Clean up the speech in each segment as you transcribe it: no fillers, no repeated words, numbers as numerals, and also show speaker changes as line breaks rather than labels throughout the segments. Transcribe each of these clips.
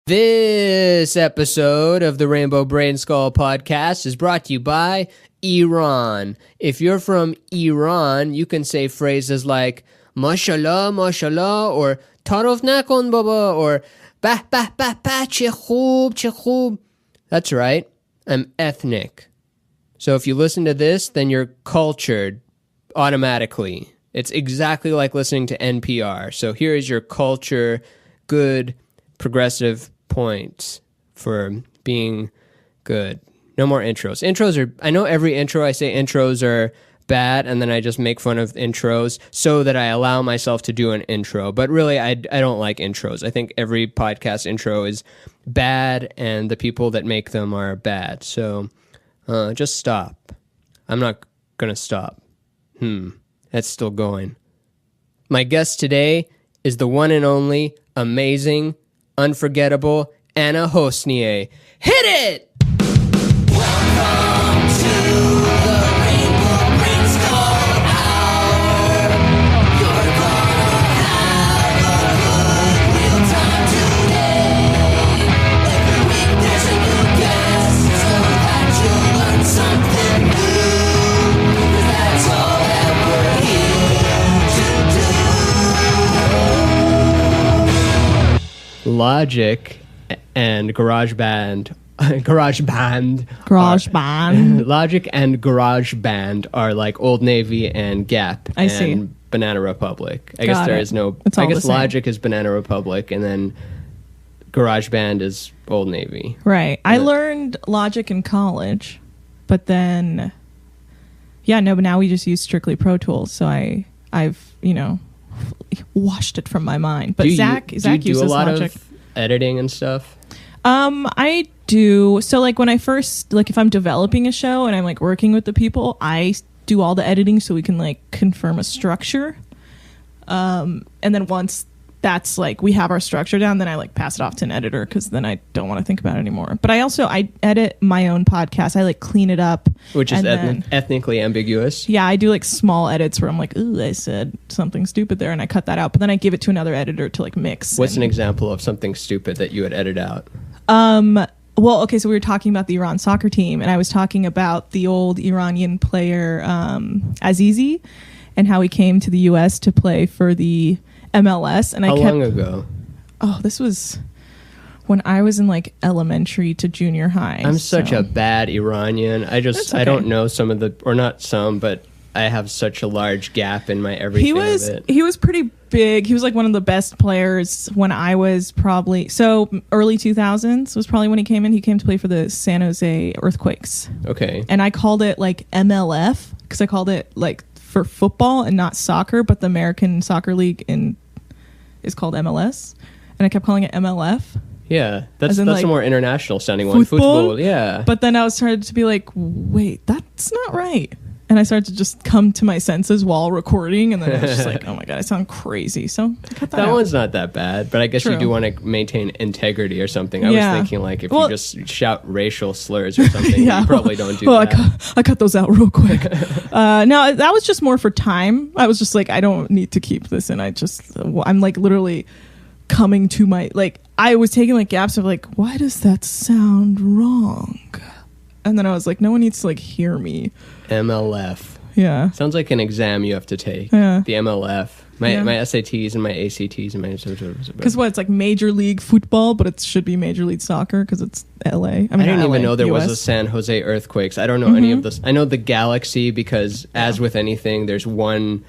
This episode of the Rainbow Brainskull podcast is brought to you by Iran. If you're from Iran, you can say phrases like mashallah, mashallah, or tarof nakon baba, or bah, bah, bah, bah, che khoob, che khoob. That's right, I'm ethnic. So if you listen to this, then you're cultured automatically. It's exactly like listening to NPR. So here is your culture, good, progressive points for being good. No more intros. Intros are, I know every intro I say intros are bad, and then I just make fun of intros so that I allow myself to do an intro. But really, I don't like intros. I think every podcast intro is bad, and the people that make them are bad. So just stop. I'm not going to stop. That's still going. My guest today is the one and only, amazing, unforgettable Anna Hossnieh. Hit it!
Welcome to the Rainbow Brainskull Hour. You're gonna have a good real time today. Every week there's a new guest, so that you'll learn something new. 'Cause that's all that we're here to do.
Logic and GarageBand. Logic and GarageBand are like Old Navy and Gap
I see.
and Banana Republic. I guess there is no...
It's all
I guess
the same.
Logic is Banana Republic, and then GarageBand is Old Navy.
Right. I learned Logic in college, but then, but now we just use strictly Pro Tools. So I've washed it from my mind. But Zach
do you do
uses
a lot
Logic.
of editing and stuff?
I do. So like when I first, like if I'm developing a show and I'm like working with the people, I do all the editing so we can like confirm a structure. And then once that's like we have our structure down, then I like pass it off to an editor because then I don't want to think about it anymore. But I edit my own podcast. I like clean it up,
Which is
and then-
ethnically ambiguous.
Yeah, I do like small edits where I'm like, ooh, I said something stupid there, and I cut that out. But then I give it to another editor to like mix.
What's an
and-
example of something stupid that you would edit out?
Well, okay, so we were talking about the Iran soccer team, and I was talking about the old Iranian player Azizi, and how he came to the U.S. to play for the MLS. And
How long ago?
Oh, this was when I was in like elementary to junior high.
I'm such a bad Iranian.
That's okay.
I don't know some of the, or not some, but I have such a large gap in my everything of it.
He was pretty big. He was like one of the best players when I was probably early 2000s was probably when he came in. He came to play for the San Jose Earthquakes.
Okay.
And I called it like MLF because I called it like for football and not soccer, but the American Soccer League is called MLS, and I kept calling it MLF.
Yeah, that's
in,
a
like,
more international sounding one. Football, yeah.
But then I was started to be like, wait, that's not right. And I started to just come to my senses while recording, and then I was just like, oh my god, I sound crazy. So I cut that out.
one's not that bad, but I guess you
True.
do want to maintain integrity or something. I was
Yeah.
thinking like if
Well-
you just shout racial slurs or something,
Yeah.
you probably don't do
Well,
that.
I cut those out real quick. No, that was just more for time. I was just like, I don't need to keep this in. I'm like literally coming to my, like, I was taking like gaps of like, why does that sound wrong? And then I was like, no one needs to like hear me.
MLF.
Yeah.
Sounds like an exam you have to take.
Yeah.
The MLF. My
Yeah.
SATs and my ACTs and my...
Because it's like Major League Football, but it should be Major League Soccer because it's LA. I
didn't even know there was a
US.
San Jose Earthquakes. I don't know any of this. I know the Galaxy because, as with anything, there's one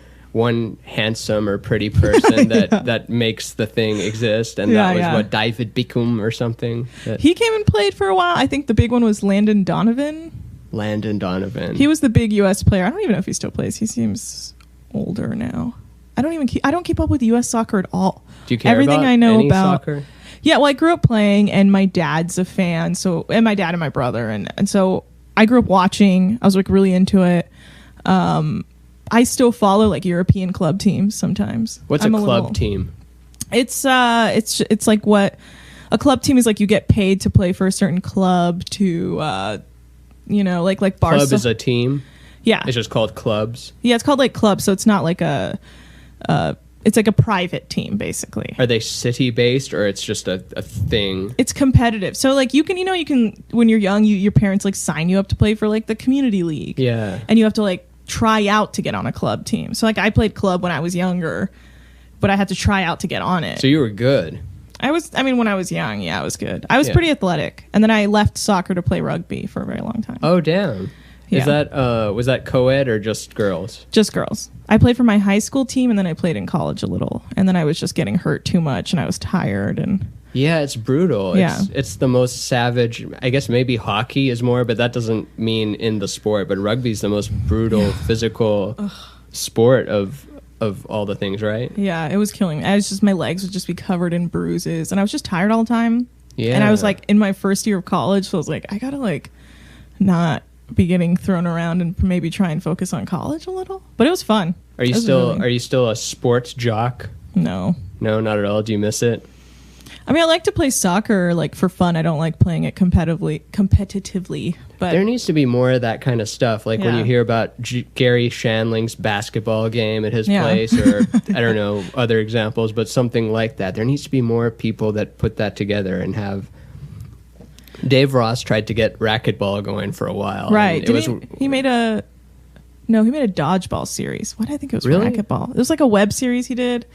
handsome or pretty person that makes the thing exist, and that was what, David Beckham or something.
He came and played for a while. I think the big one was Landon Donovan. He was the big U.S. player. I don't even know if he still plays. He seems older now. I don't keep up with U.S. soccer at all.
Do you care
Everything
about
I know
any
about
soccer?
Yeah, well, I grew up playing, and my dad's a fan. So, and my dad and my brother, and so I grew up watching. I was like really into it. I still follow like European club teams sometimes.
What's a club team?
It's like what a club team is like. You get paid to play for a certain club to, like Barca.
Club is a team.
Yeah,
It's just called clubs.
yeah. It's called like club, so it's not like a it's like a private team basically.
Are they city based or it's just a thing?
It's competitive. So like you can when you're young, your parents like sign you up to play for like the community league.
Yeah.
And you have to like try out to get on a club team. So like I played club when I was younger, but I had to try out to get on it.
So you were good.
When I was young, yeah, I was good. I was pretty athletic. And then I left soccer to play rugby for a very long time.
Oh, damn.
Yeah.
Is that was that co-ed or just girls?
Just girls. I played for my high school team and then I played in college a little. And then I was just getting hurt too much and I was tired and
yeah, it's brutal.
Yeah.
It's the most savage. I guess maybe hockey is more, but that doesn't mean in the sport. But rugby is the most brutal, physical sport of all the things, right?
yeah, it was killing me. My legs would just be covered in bruises and I was just tired all the time.
Yeah.
And I was like in my first year of college, so I was like, I gotta like not be getting thrown around and maybe try and focus on college a little. But it was fun.
Are you still a sports jock?
No,
not at all. Do you miss it?
I mean, I like to play soccer like for fun. I don't like playing it competitively. But
There needs to be more of that kind of stuff. Like when
Yeah.
you hear about Gary Shandling's basketball game at his
Yeah.
place, or I don't know, other examples, but something like that. There needs to be more people that put that together and have. Dave Ross tried to get racquetball going for a while.
right?
and
He made a dodgeball series. What did I think it was?
Really?
Racquetball. It was like a web series he did.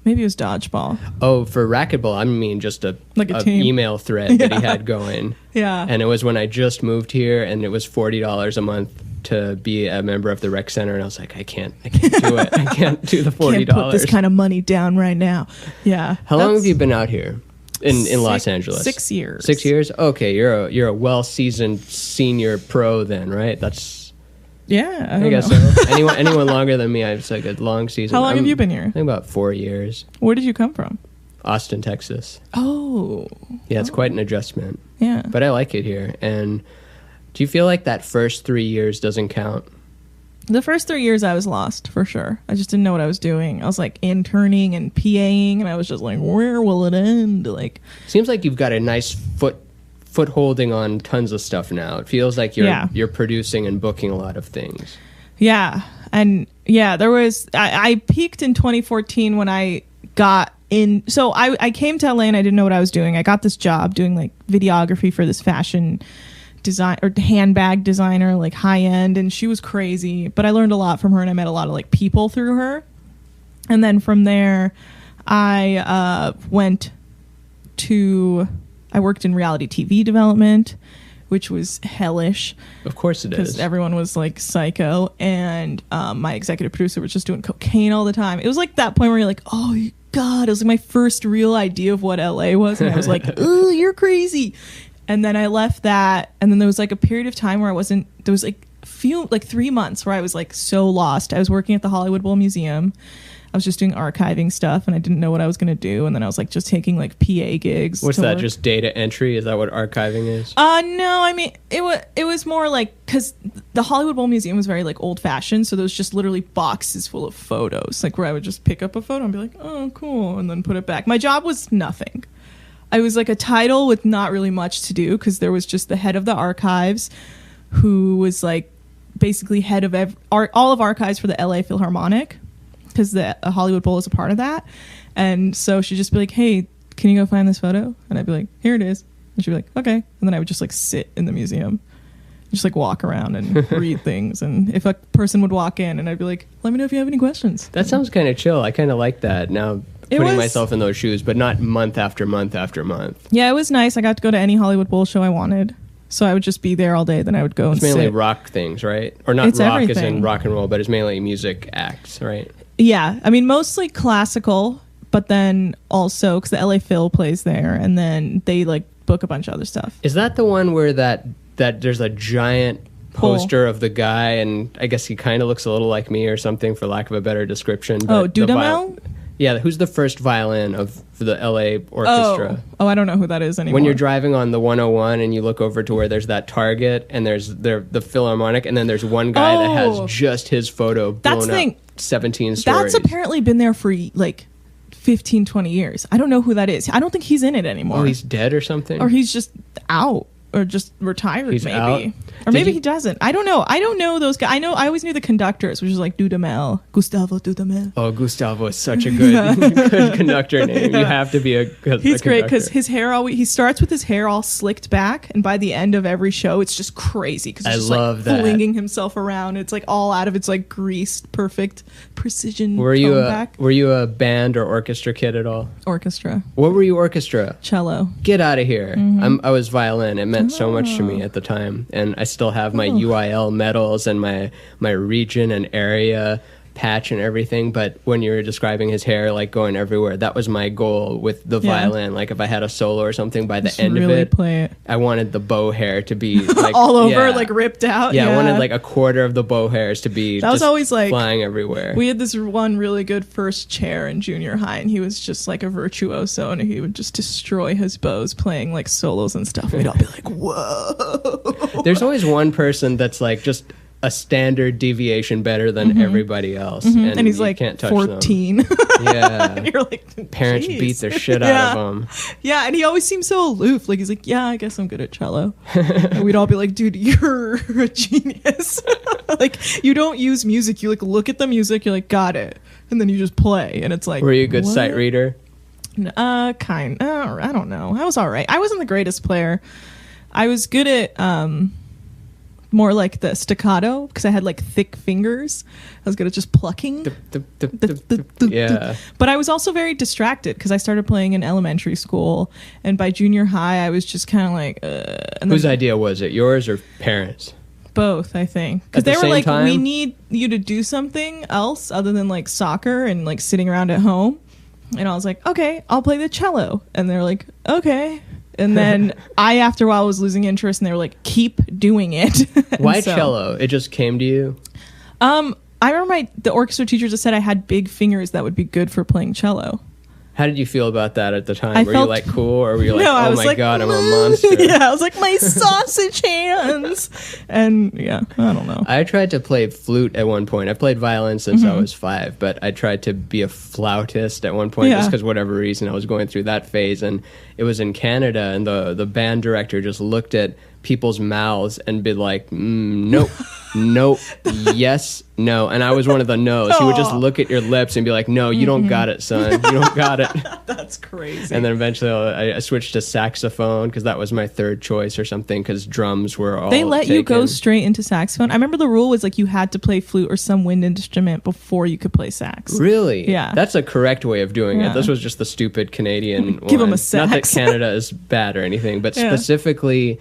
Maybe it was dodgeball.
Oh, for racquetball, I mean just a
team.
email thread that he had going.
Yeah.
And it was when I just moved here, and it was $40 a month to be a member of the rec center, and I was like, I can't do it. I can't do the $40.
Can't put this kind of money down right now. Yeah.
How long have you been out here in Los Angeles?
6 years.
6 years? Okay, you're a well-seasoned senior pro then, right? That's
Yeah. I
I
don't
guess
know.
so. Anyone longer than me, I've like a long season.
How long have you been here?
I think about 4 years.
Where did you come from?
Austin, Texas.
Oh.
Yeah, it's quite an adjustment.
Yeah.
But I like it here. And do you feel like that first 3 years doesn't count?
The first 3 years I was lost for sure. I just didn't know what I was doing. I was like interning and PAing and I was just like, where will it end? Like,
Seems like you've got a nice footholding on tons of stuff now. It feels like you're producing and booking a lot of things.
yeah. And yeah, there was, I peaked in 2014 when I got in. So I came to LA and I didn't know what I was doing. I got this job doing like videography for this fashion design or handbag designer, like high end, and she was crazy, but I learned a lot from her and I met a lot of like people through her. And then from there I worked in reality TV development, which was hellish
Of course it
because
is.
everyone was like psycho, and my executive producer was just doing cocaine all the time. It was like that point where you're like, oh God, it was like my first real idea of what LA was, and I was like, oh, you're crazy. And then I left that, and then there was like a period of time where there was like 3 months where I was like so lost. I was working at the Hollywood Bowl Museum. I was just doing archiving stuff and I didn't know what I was going to do. And then I was like just taking like PA gigs.
What's
to
that?
work.
Just data entry? Is that what archiving is?
No, I mean, it was more like, because the Hollywood Bowl Museum was very like old fashioned. So there was just literally boxes full of photos, like where I would just pick up a photo and be like, oh, cool. And then put it back. My job was nothing. I was like a title with not really much to do because there was just the head of the archives who was like basically head of all of archives for the LA Philharmonic, because the Hollywood Bowl is a part of that. And so she'd just be like, hey, can you go find this photo? And I'd be like, here it is. And she'd be like, okay. And then I would just like sit in the museum, just like walk around and read things. And if a person would walk in, and I'd be like, let me know if you have any questions.
That sounds kind of chill. I kind of like that now, putting myself in those shoes, but not month after month after month.
Yeah, it was nice. I got to go to any Hollywood Bowl show I wanted. So I would just be there all day. Then I would go
It's
and
mainly
sit.
rock things, right? Or not
It's
rock as
everything.
in rock and roll, but it's mainly music acts, right?
Yeah, I mean, mostly classical, but then also because the LA Phil plays there, and then they like book a bunch of other stuff.
Is that the one where that there's a giant poster of the guy, and I guess he kind of looks a little like me or something, for lack of a better description?
Oh,
but the
Dudamel?
Yeah, who's the first violin for the LA orchestra?
Oh, I don't know who that is anymore.
When you're driving on the 101 and you look over to where there's that Target and there's the Philharmonic, and then there's one guy that
Oh.
has just his photo
That's
blown
the thing.
up 17 stories.
That's apparently been there for like 15, 20 years. I don't know who that is. I don't think he's in it anymore.
Oh, he's dead or something?
or he's just out or just retired,
He's
maybe.
out?
Or maybe he doesn't. I don't know. I don't know those guys. I always knew the conductors, which is like Dudamel, Gustavo Dudamel.
Oh, Gustavo is such a good good conductor name. You have to be a good
He's great
conductor.
because his hair always, he starts with his hair all slicked back, and by the end of every show, it's just crazy because he's just
love
like
that.
flinging himself around. It's like all out of its like greased, perfect precision.
Were you
comb
a
back.
were you a band or orchestra kid at all?
Orchestra,
What were you orchestra?
cello?
Get out of here.
Mm-hmm.
I was violin. It meant so much to
Oh.
me at the time. And I still have my UIL medals and my region and area patch and everything. But when you were describing his hair like going everywhere, that was my goal with the
Yeah.
violin. Like if I had a solo or something, by the
Just
end
really
of it,
play it
I wanted the bow hair to be like
all over,
yeah.
like ripped out.
Yeah, I wanted like a quarter of the bow hairs to be
That was
just
always, like,
flying everywhere.
We had this one really good first chair in junior high, and he was just like a virtuoso, and he would just destroy his bows playing like solos and stuff. We'd all be like, "Whoa!"
There's always one person that's like just a standard deviation better than everybody else,
And he's
you
like
can't touch
14.
them. Yeah,
And you're like,
parents
"Jeez."
beat the shit out
Yeah.
of them.
Yeah, and he always seems so aloof. Like he's like, "Yeah, I guess I'm good at cello." And we'd all be like, "Dude, you're a genius." Like you don't use music. You like look at the music. You're like, "Got it," and then you just play. And it's like,
Were you a good
what?
sight reader?
I don't know. I was all right. I wasn't the greatest player. I was good at more like the staccato because I had like thick fingers. I was good at just plucking.
Yeah.
But I was also very distracted because I started playing in elementary school, and by junior high, I was just kind of like, and
Whose
then
idea was it? Yours or parents?
both, I think, because
At the
they were
same
like,
time?
we need you to do something else other than like soccer and like sitting around at home. And I was like, okay, I'll play the cello. And they're like, okay. And then after a while, was losing interest, and they were like, keep doing it. And
Why
so-
cello? It just came to you?
I remember the orchestra teacher just said I had big fingers that would be good for playing cello.
How did you feel about that at the time?
I
Were you
felt-
like cool, or were you like,
No, I
oh
was
my
like,
god, I'm a monster?
Yeah, I was like, my sausage hands. And yeah, I don't know.
I tried to play flute at one point. I played violin since I was 5, but I tried to be a flautist at one point
Yeah.
just because whatever reason I was going through that phase. And it was in Canada, and the band director just looked at people's mouths and be like, nope, nope, yes, no. And I was one of the no's. He would just look at your lips and be like, no, you don't got it, son. You don't got it.
That's crazy.
And then eventually I switched to saxophone because that was my third choice or something because drums were all
they let you go
taken.
straight into saxophone. I remember the rule was like you had to play flute or some wind instrument before you could play sax.
Really?
Yeah.
That's a correct way of doing
Yeah.
it. This was just the stupid Canadian
Give 'em
one.
a
Not that
sax.
Canada is bad or anything, but
Yeah.
specifically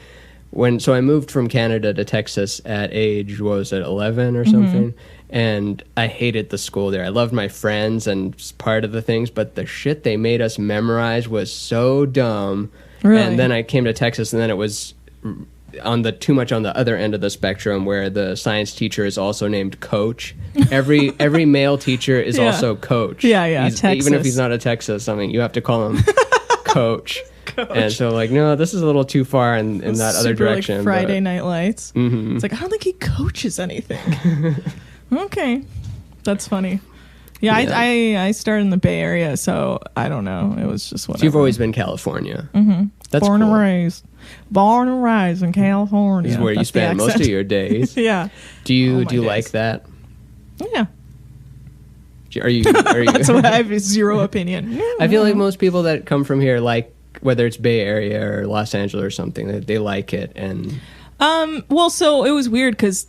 so I moved from Canada to Texas at age, what was it, 11 or something? And I hated the school there. I loved my friends and part of the things, but the shit they made us memorize was so dumb.
Really?
And then I came to Texas, and then it was too much on the other end of the spectrum, where the science teacher is also named Coach. Every male teacher is
Yeah.
also Coach.
Yeah, yeah,
Even if
Texas.
he's not a Texas, I mean, you have to call him Coach. And so, like, no, this is a little too far in that other
Super,
direction.
like
but-
Friday Night Lights. It's like I don't think he coaches anything. Okay, that's funny. Yeah,
Yeah.
I started in the Bay Area, so I don't know. It was just whatever.
So you've always been California. Mm-hmm. That's
born
cool.
and raised in California.
This is where you
That's the
spend most of
accent.
your days.
Yeah,
Do you
All
do you
my
like
days.
that?
yeah.
Are you?
That's why I have zero opinion.
I feel like most people that come from here, like whether it's Bay Area or Los Angeles or something, they like it. And
Well, so it was weird because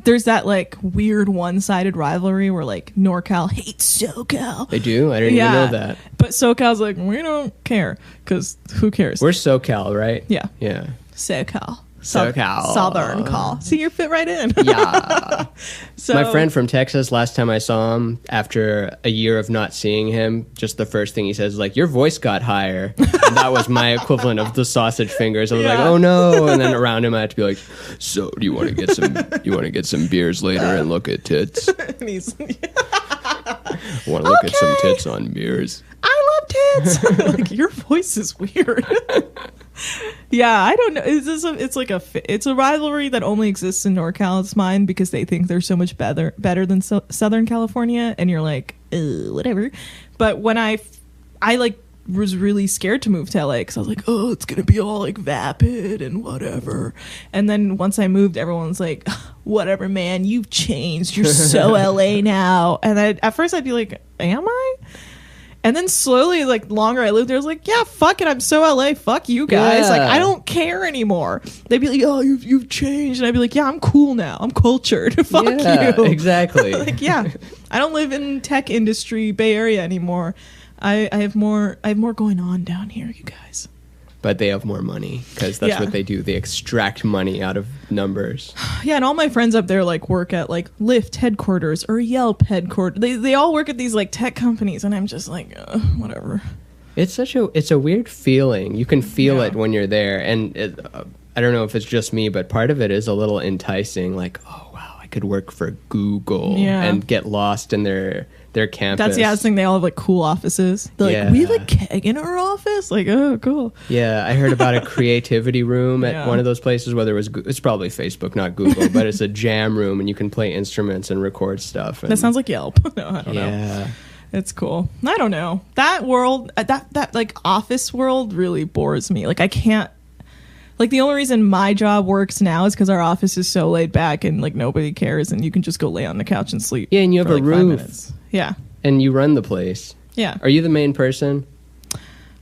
there's that like weird one-sided rivalry where like NorCal hates SoCal.
they do. I didn't even know that.
But SoCal's like, we don't care because who cares?
We're SoCal, right?
Yeah.
Yeah.
SoCal.
SoCal.
Southern call. See, you fit right in.
Yeah.
So,
My friend from Texas, last time I saw him, after a year of not seeing him, just the first thing he says is like, your voice got higher. And that was my equivalent of the sausage fingers. I was like,
Yeah.
oh no. And then around him I had to be like, so do you want to get some beers later and look at tits?
and he's,
Want to look at some
Okay.
tits on beers?
I love tits. Like, your voice is weird. Yeah, I don't know. It's a rivalry that only exists in NorCal's mind because they think they're so much better than Southern California, and you're like, whatever. But when I like was really scared to move to LA because I was like, oh, it's gonna be all like vapid and whatever. And then once I moved, everyone's like, whatever, man, you've changed. You're so LA now. And at first I'd be like, am I? And then slowly, like, longer I lived there, I was like, yeah, fuck it, I'm so LA, fuck you guys.
Yeah.
Like, I don't care anymore. They'd be like, oh, you've changed. And I'd be like, yeah, I'm cool now. I'm cultured. Fuck you.
Exactly.
Like, yeah, I don't live in tech industry, Bay Area anymore. I have more going on down here, you guys.
But they have more money because that's
Yeah.
what they do. They extract money out of numbers.
Yeah, and all my friends up there like work at like Lyft headquarters or Yelp headquarters. They all work at these like tech companies, and I'm just like, whatever.
It's a weird feeling. You can feel
Yeah.
it when you're there, and I don't know if it's just me, but part of it is a little enticing. Like, oh wow, I could work for Google
Yeah.
and get lost in their campus.
That's the other thing. They all have like cool offices. They're
Yeah.
like, we have a keg in our office. Like, oh, cool.
Yeah, I heard about a creativity room at
Yeah.
one of those places, whether it was it's probably Facebook, not Google, but it's a jam room, and you can play instruments and record stuff. And
That sounds like Yelp. No, I don't know.
yeah.
It's cool. I don't know. That world, that like office world really bores me. Like I can't, like the only reason my job works now is because our office is so laid back and like nobody cares and you can just go lay on the couch and sleep.
Yeah, and you have
for,
a
like, 5
roof.
minutes. Yeah.
And you run the place.
Yeah.
Are you the main person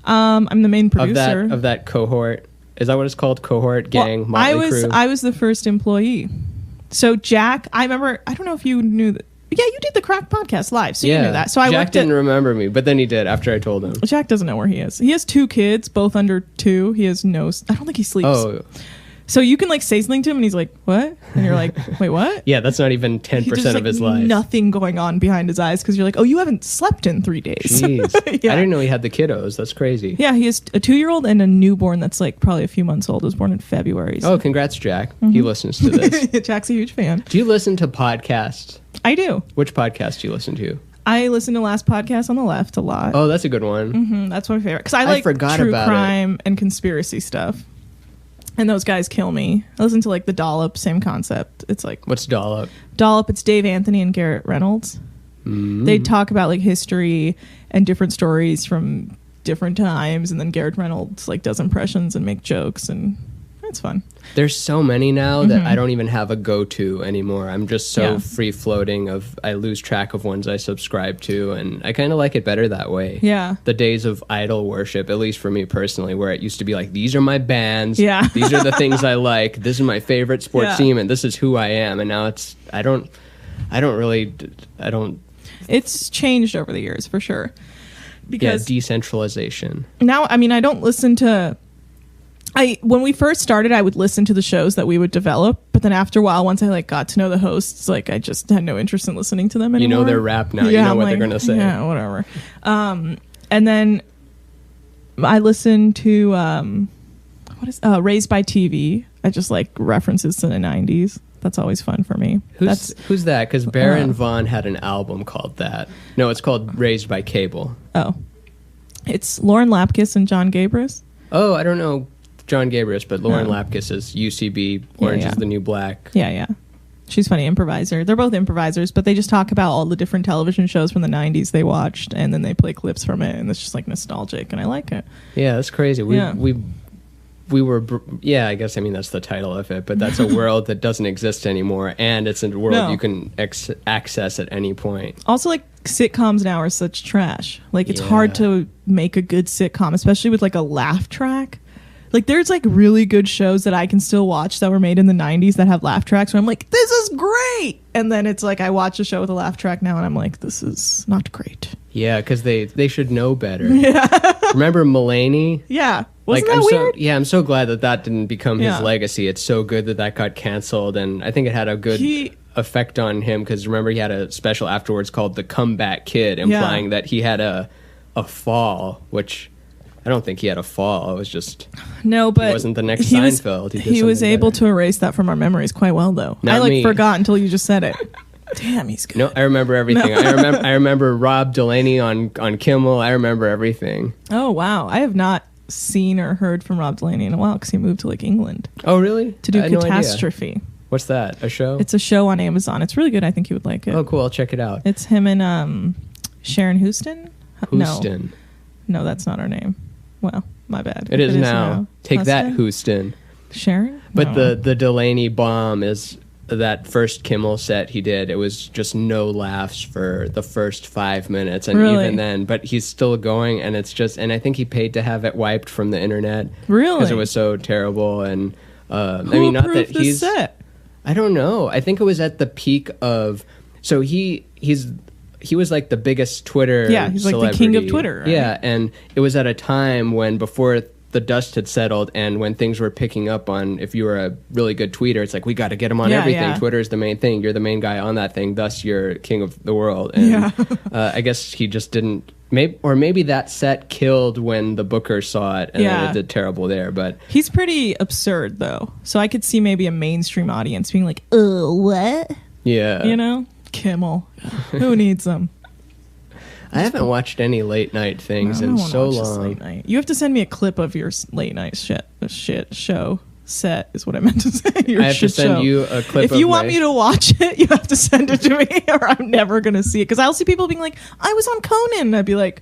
I'm the main
of
producer.
that cohort? Is that what it's called? Cohort, gang,
Well,
motley crew?
I was the first employee. So Jack, I remember, I don't know if you knew that. Yeah, you did the Crack podcast live, so you knew that. So I
Jack
worked
didn't remember me, but then he did after I told him.
Jack doesn't know where he is. He has 2 kids, both under 2. He has no. I don't think he sleeps.
Oh,
So you can like say something to him, and he's like, "What?" And you're like, "Wait, what?"
yeah, that's not even 10%
He just,
of
like,
his life.
Nothing going on behind his eyes because you're like, "Oh, you haven't slept in 3 days."
Jeez.
Yeah.
I didn't know he had the kiddos. That's crazy.
Yeah, he has a 2-year-old and a newborn that's like probably a few months old. Was born in February.
Oh, congrats, Jack.
Mm-hmm.
He listens to this.
Jack's a huge fan.
Do you listen to podcasts?
I do.
Which podcast do you listen to?
I listen to Last Podcast on the Left a lot.
Oh, that's a good one.
That's my favorite because I like
forgot
true
about
crime and conspiracy stuff. And those guys kill me. I listen to like the Dollop, same concept. It's like
What's Dollop?
Dollop. It's Dave Anthony and Garrett Reynolds. They talk about like history and different stories from different times, and then Garrett Reynolds like does impressions and make jokes, and it's fun.
There's so many now that I don't even have a go-to anymore. I'm just so
Yeah.
free-floating I lose track of ones I subscribe to, and I kind of like it better that way.
Yeah.
The days of idol worship, at least for me personally, where it used to be like, these are my bands,
Yeah.
these are the things I like, this is my favorite sports
Yeah.
team, and this is who I am. And now I don't.
It's changed over the years for sure.
Yeah,
Because
decentralization.
now, I mean, I don't listen to. When we first started, I would listen to the shows that we would develop, but then after a while, once I like got to know the hosts, like I just had no interest in listening to them
You
anymore.
know their rap now. You know
I'm
what
like,
they're gonna say.
Yeah, whatever. And then I listen to Raised by TV. I just like references to the 90s. That's always fun for me.
Who's that? Because Baron Vaughn had an album called that. No, it's called Raised by Cable.
It's Lauren Lapkus and John Gabris.
Oh, I don't know John Gabris, but Lauren Lapkus is UCB, Orange is the New Black.
Yeah. She's funny improviser. They're both improvisers, but they just talk about all the different television shows from the 90s they watched, and then they play clips from it, and it's just like nostalgic, and I like it.
Yeah, that's crazy. We were, I guess, I mean, that's the title of it, but that's a world that doesn't exist anymore, and it's a world you can access at any point.
Also, like, sitcoms now are such trash. Like, it's
Yeah.
hard to make a good sitcom, especially with, like, a laugh track. Like, there's, like, really good shows that I can still watch that were made in the 90s that have laugh tracks where I'm like, this is great! And then it's like, I watch a show with a laugh track now, and I'm like, this is not great.
Yeah, because they should know better. Yeah. Remember Mulaney?
Yeah. Wasn't that
I'm
weird?
I'm so glad that didn't become his
Yeah.
legacy. It's so good that got canceled, and I think it had a good effect on him, because remember he had a special afterwards called The Comeback Kid, implying that he had a fall, which I don't think he had a fall. It was just
No, but
he wasn't the next
he was-
Seinfeld. Did
He was
something
able
better.
to erase that from our memories quite well, though.
Not
I like
me.
forgot until you just said it. Damn, he's good.
No, I remember everything. I remember Rob Delaney on Kimmel. I remember everything.
Oh wow, I have not seen or heard from Rob Delaney in a while because he moved to like England
Oh, really?
to do
I had no idea.
Catastrophe.
What's that? A show?
It's a show on Amazon. It's really good. I think you would like it.
Oh, cool. I'll check it out.
It's him and Sharon Houston.
Houston.
No, that's not our name. Well, my bad.
It is now. Take that,
Houston?
Houston.
Sharon?
But
No.
the Delaney bomb is that first Kimmel set he did. It was just no laughs for the first 5 minutes, and
Really?
even then. But he's still going, and it's just. And I think he paid to have it wiped from the internet.
Really?
Because it was so terrible. And
Who
I mean, not that
approved the
he's.
set?
I don't know. I think it was at the peak of. So he was like the biggest Twitter.
Yeah, he's like the king of
celebrity.
Twitter, right?
Yeah, and it was at a time when before the dust had settled and when things were picking up on if you were a really good tweeter, it's like we got to get him on
Yeah,
everything.
yeah.
Twitter is the main thing. You're the main guy on that thing. Thus, you're king of the world. And
Yeah.
I guess he just didn't. Maybe that set killed when the booker saw it and then
Yeah.
it did terrible there. But
He's pretty absurd, though. So I could see maybe a mainstream audience being like, "Oh, what?"
yeah,
You know, Kimmel. Who needs them?
I haven't watched any late night things
I don't
in
wanna
so
watch this
long.
late night. You have to send me a clip of your late night shit show set is what I meant to say. Your
I have to
shit
send
show.
you a clip
If
of
you want
my-
me to watch it, you have to send it to me, or I'm never gonna see it. Because I'll see people being like, "I was on Conan," and I'd be like,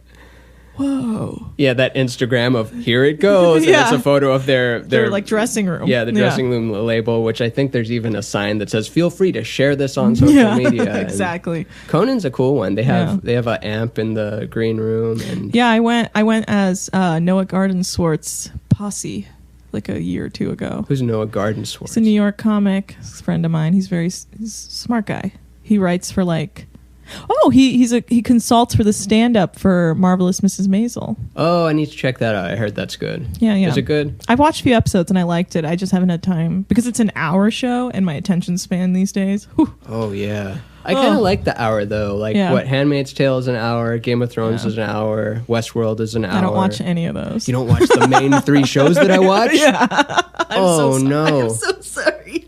"Whoa!"
Yeah, that Instagram of here it goes, and
Yeah.
it's a photo of their
They're like dressing room.
yeah, the dressing room label, which I think there's even a sign that says "Feel free to share this on social
Yeah,
media." And
exactly.
Conan's a cool one. They
Yeah.
have an amp in the green room, and
Yeah, I went as Noah Gardenswart's posse like a year or two ago.
who's Noah Gardenswartz?
He's a New York comic. He's a friend of mine. He's he's a smart guy. He writes for like, he consults for the stand up for Marvelous Mrs. Maisel.
Oh, I need to check that out. I heard that's good.
Yeah.
Is it good?
I've watched a few episodes and I liked it. I just haven't had time because it's an hour show and my attention span these days. Whew.
Oh yeah. I kind of
Oh.
like the hour though. Like
Yeah.
what Handmaid's Tale is an hour, Game of Thrones
Yeah.
is an hour, Westworld is an hour.
I don't watch any of those.
You don't watch the main 3 shows that I watch? Oh no.
I'm so sorry.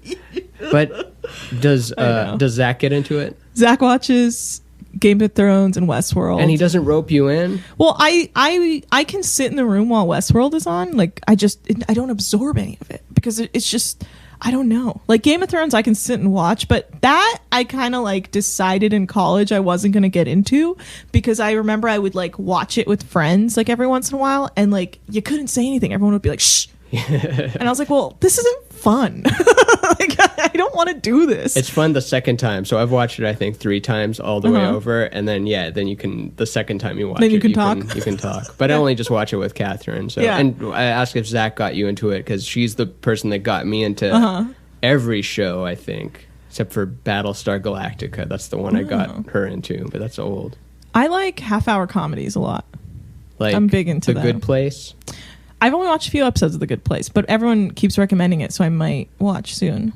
But does
know.
Zach get into it?
Zach watches Game of Thrones and Westworld.
And he doesn't rope you in?
Well, I can sit in the room while Westworld is on. Like I don't absorb any of it because it's just I don't know. Like Game of Thrones, I can sit and watch, but that I kind of like decided in college I wasn't going to get into because I remember I would like watch it with friends like every once in a while, and like you couldn't say anything. Everyone would be like shh. And I was like, well, this isn't fun. Like I don't want to do this.
It's fun the second time. So I've watched it, I think, 3 times all the way
Uh-huh.
over. And then, then you can, the second time you watch
Then
it,
you can talk.
You can talk. But I only just watch it with Catherine. So,
Yeah.
And I asked if Zach got you into it because she's the person that got me into
Uh-huh.
every show, I think, except for Battlestar Galactica. That's the one I got her into, but that's old.
I like half-hour comedies a lot.
Like
I'm big into
The
them.
Good Place.
I've only watched a few episodes of The Good Place, but everyone keeps recommending it, so I might watch soon.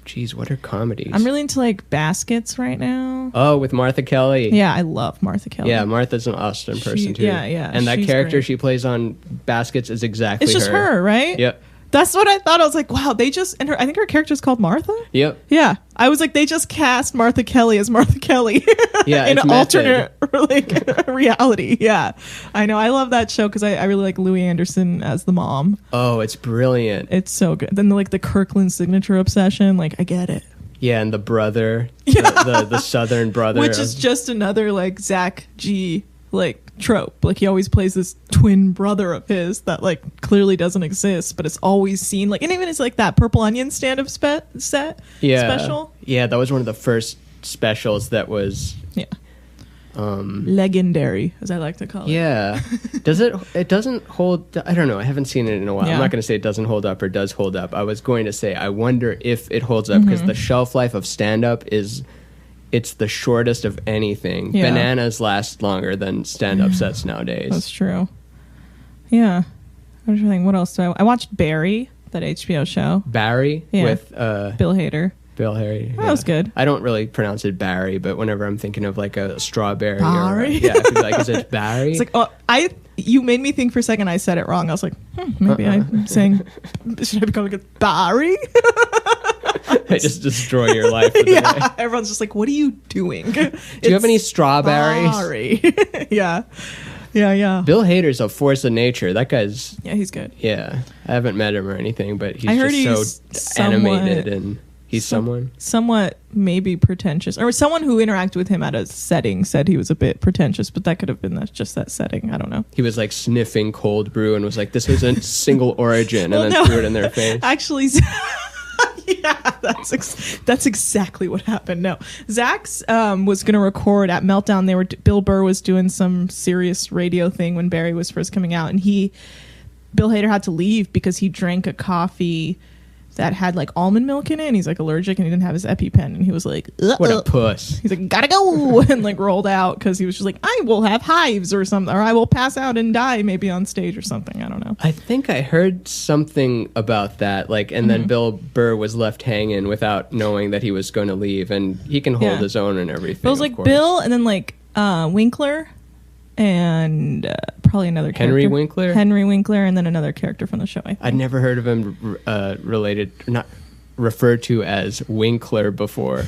Geez, what are comedies?
I'm really into like Baskets right now.
Oh, with Martha Kelly.
Yeah, I love Martha Kelly.
Yeah, Martha's an awesome person too.
yeah,
And that
she's
character
great.
she plays on Baskets is exactly
It's just her, right?
Yep.
That's what I thought. I was like, wow, they just, and I think her character's called Martha.
Yep.
Yeah. I was like, they just cast Martha Kelly as Martha Kelly.
Yeah,
in
it's
an
method.
alternate like reality. Yeah. I know. I love that show because I really like Louis Anderson as the mom.
Oh, it's brilliant.
It's so good. Then like the Kirkland signature obsession. Like, I get it.
Yeah, and the brother, the southern brother.
Which is just another like Zach G like trope. Like he always plays this twin brother of his that like clearly doesn't exist, but it's always seen like, and even it's like that Purple Onion stand-up set special.
Yeah, that was one of the first specials that was.
Yeah. Legendary, as I like to call it.
Yeah. It doesn't hold. I don't know. I haven't seen it in a while.
Yeah.
I'm not going to say it doesn't hold up or does hold up. I was going to say I wonder if it holds up because the shelf life of stand-up it's the shortest of anything.
Yeah.
Bananas last longer than stand-up sets nowadays.
That's true. Yeah. I'm trying to think. What else do I watched Barry, that HBO show.
Barry
Yeah.
with
Bill Hader.
Bill Harry.
That was good.
I don't really pronounce it Barry, but whenever I'm thinking of like a strawberry,
Barry?
I could be like, is it Barry?
It's like, oh, you made me think for a second I said it wrong. I was like, maybe I'm saying, should I be calling it Barry?
I just destroy your life. For the day.
Yeah. Everyone's just like, what are you doing?
Do you have any strawberries?
Barry. Yeah. Yeah.
Bill Hader's a force of nature. That guy's
Yeah, he's good.
I haven't met him or anything, but he's
I heard
just
he's
so animated and He's someone?
Somewhat maybe pretentious. Or someone who interacted with him at a setting said he was a bit pretentious, but that could have been just that setting. I don't know.
He was like sniffing cold brew and was like, this isn't single origin, and then
no.
threw it in their face.
Actually, yeah, that's exactly what happened. No, Zach's was going to record at Meltdown. Bill Burr was doing some serious radio thing when Barry was first coming out, and Bill Hader had to leave because he drank a coffee that had like almond milk in it, and he's like allergic, and he didn't have his EpiPen, and he was like,
what a puss.
He's like, gotta go, and like rolled out because he was just like, I will have hives or something, or I will pass out and die maybe on stage or something. I don't know.
I think I heard something about that, like, and then Bill Burr was left hanging without knowing that he was going to leave, and he can hold his own and everything.
It was like Bill, and then like Winkler, and probably another
Henry
character. Henry Winkler, and then another character from the show.
I'd never heard of him not referred to as Winkler before.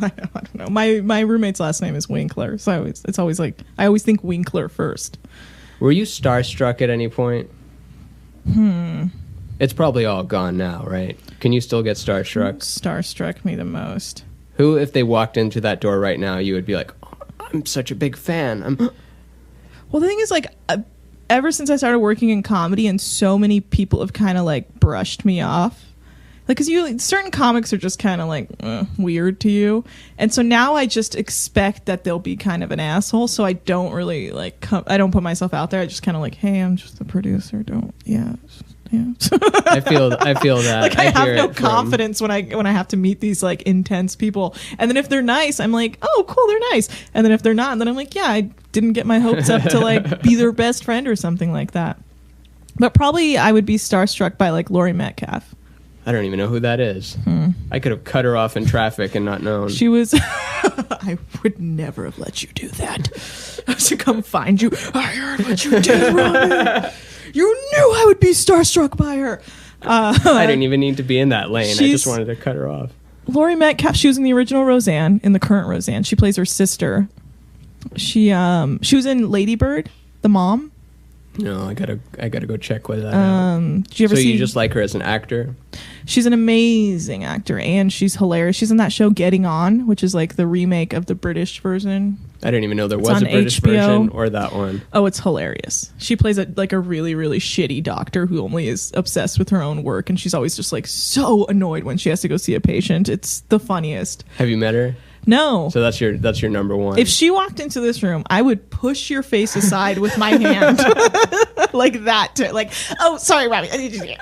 I don't know. My roommate's last name is Winkler, so it's always like I always think Winkler first.
Were you starstruck at any point? It's probably all gone now, right? Can you still get starstruck?
Starstruck me the most.
Who, if they walked into that door right now, you would be like, oh, I'm such a big fan.
Well, the thing is, like, ever since I started working in comedy, and so many people have kind of like brushed me off, like, because certain comics are just kind of like weird to you, and so now I just expect that they'll be kind of an asshole. So I don't really like I don't put myself out there. I just kind of like, hey, I'm just the producer. Yeah.
I feel that.
Like, I have no confidence when I have to meet these like intense people, and then if they're nice, I'm like, oh, cool, they're nice, and then if they're not, then I'm like, yeah, I didn't get my hopes up to like be their best friend or something like that. But probably I would be starstruck by like Laurie Metcalf.
I don't even know who that is. I could have cut her off in traffic and not known.
She was... I would never have let you do that. I was to come find you. I heard what you did, Ramin. You knew I would be starstruck by her.
I didn't even need to be in that lane. I just wanted to cut her off.
Laurie Metcalf, she was in the original Roseanne, in the current Roseanne. She plays her sister. She was in Lady Bird, the mom.
No, I gotta go check with that.
Did you ever see?
You just like her as an actor?
She's an amazing actor, and she's hilarious. She's in that show Getting On, which is like the remake of the British version.
I didn't even know there was a British version or that one.
Oh, it's hilarious. She plays a really, really shitty doctor who only is obsessed with her own work, and she's always just like so annoyed when she has to go see a patient. It's the funniest.
Have you met her?
No.
So that's your number one.
If she walked into this room, I would push your face aside with my hand. Like that. Like, oh, sorry, Robbie.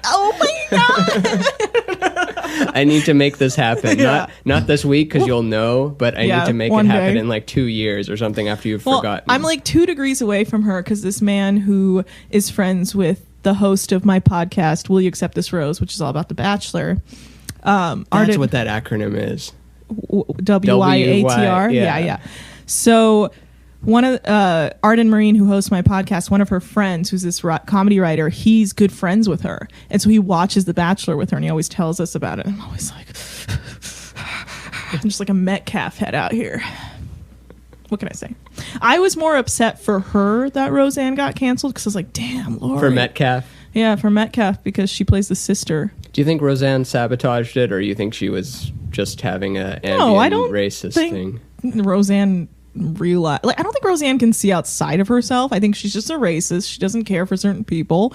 Oh my God.
I need to make this happen. Yeah. Not this week because you'll know, but I need to make it happen in like 2 years or something after you've forgotten.
I'm like 2 degrees away from her because this man who is friends with the host of my podcast, Will You Accept This Rose, which is all about The Bachelor.
That's what that acronym is.
WYATR. Yeah. So one of Arden Marine, who hosts my podcast, one of her friends, who's this comedy writer, he's good friends with her, and so he watches The Bachelor with her, and he always tells us about it. I'm always like, I'm just like a Metcalf head out here. What can I say? I was more upset for her that Roseanne got canceled because I was like, damn, Lori.
For Metcalf?
Yeah, for Metcalf, because she plays the sister.
Do you think Roseanne sabotaged it, or you think she was just having a ambient racist thing?
Roseanne realized, like, I don't think Roseanne can see outside of herself. I think she's just a racist. She doesn't care for certain people,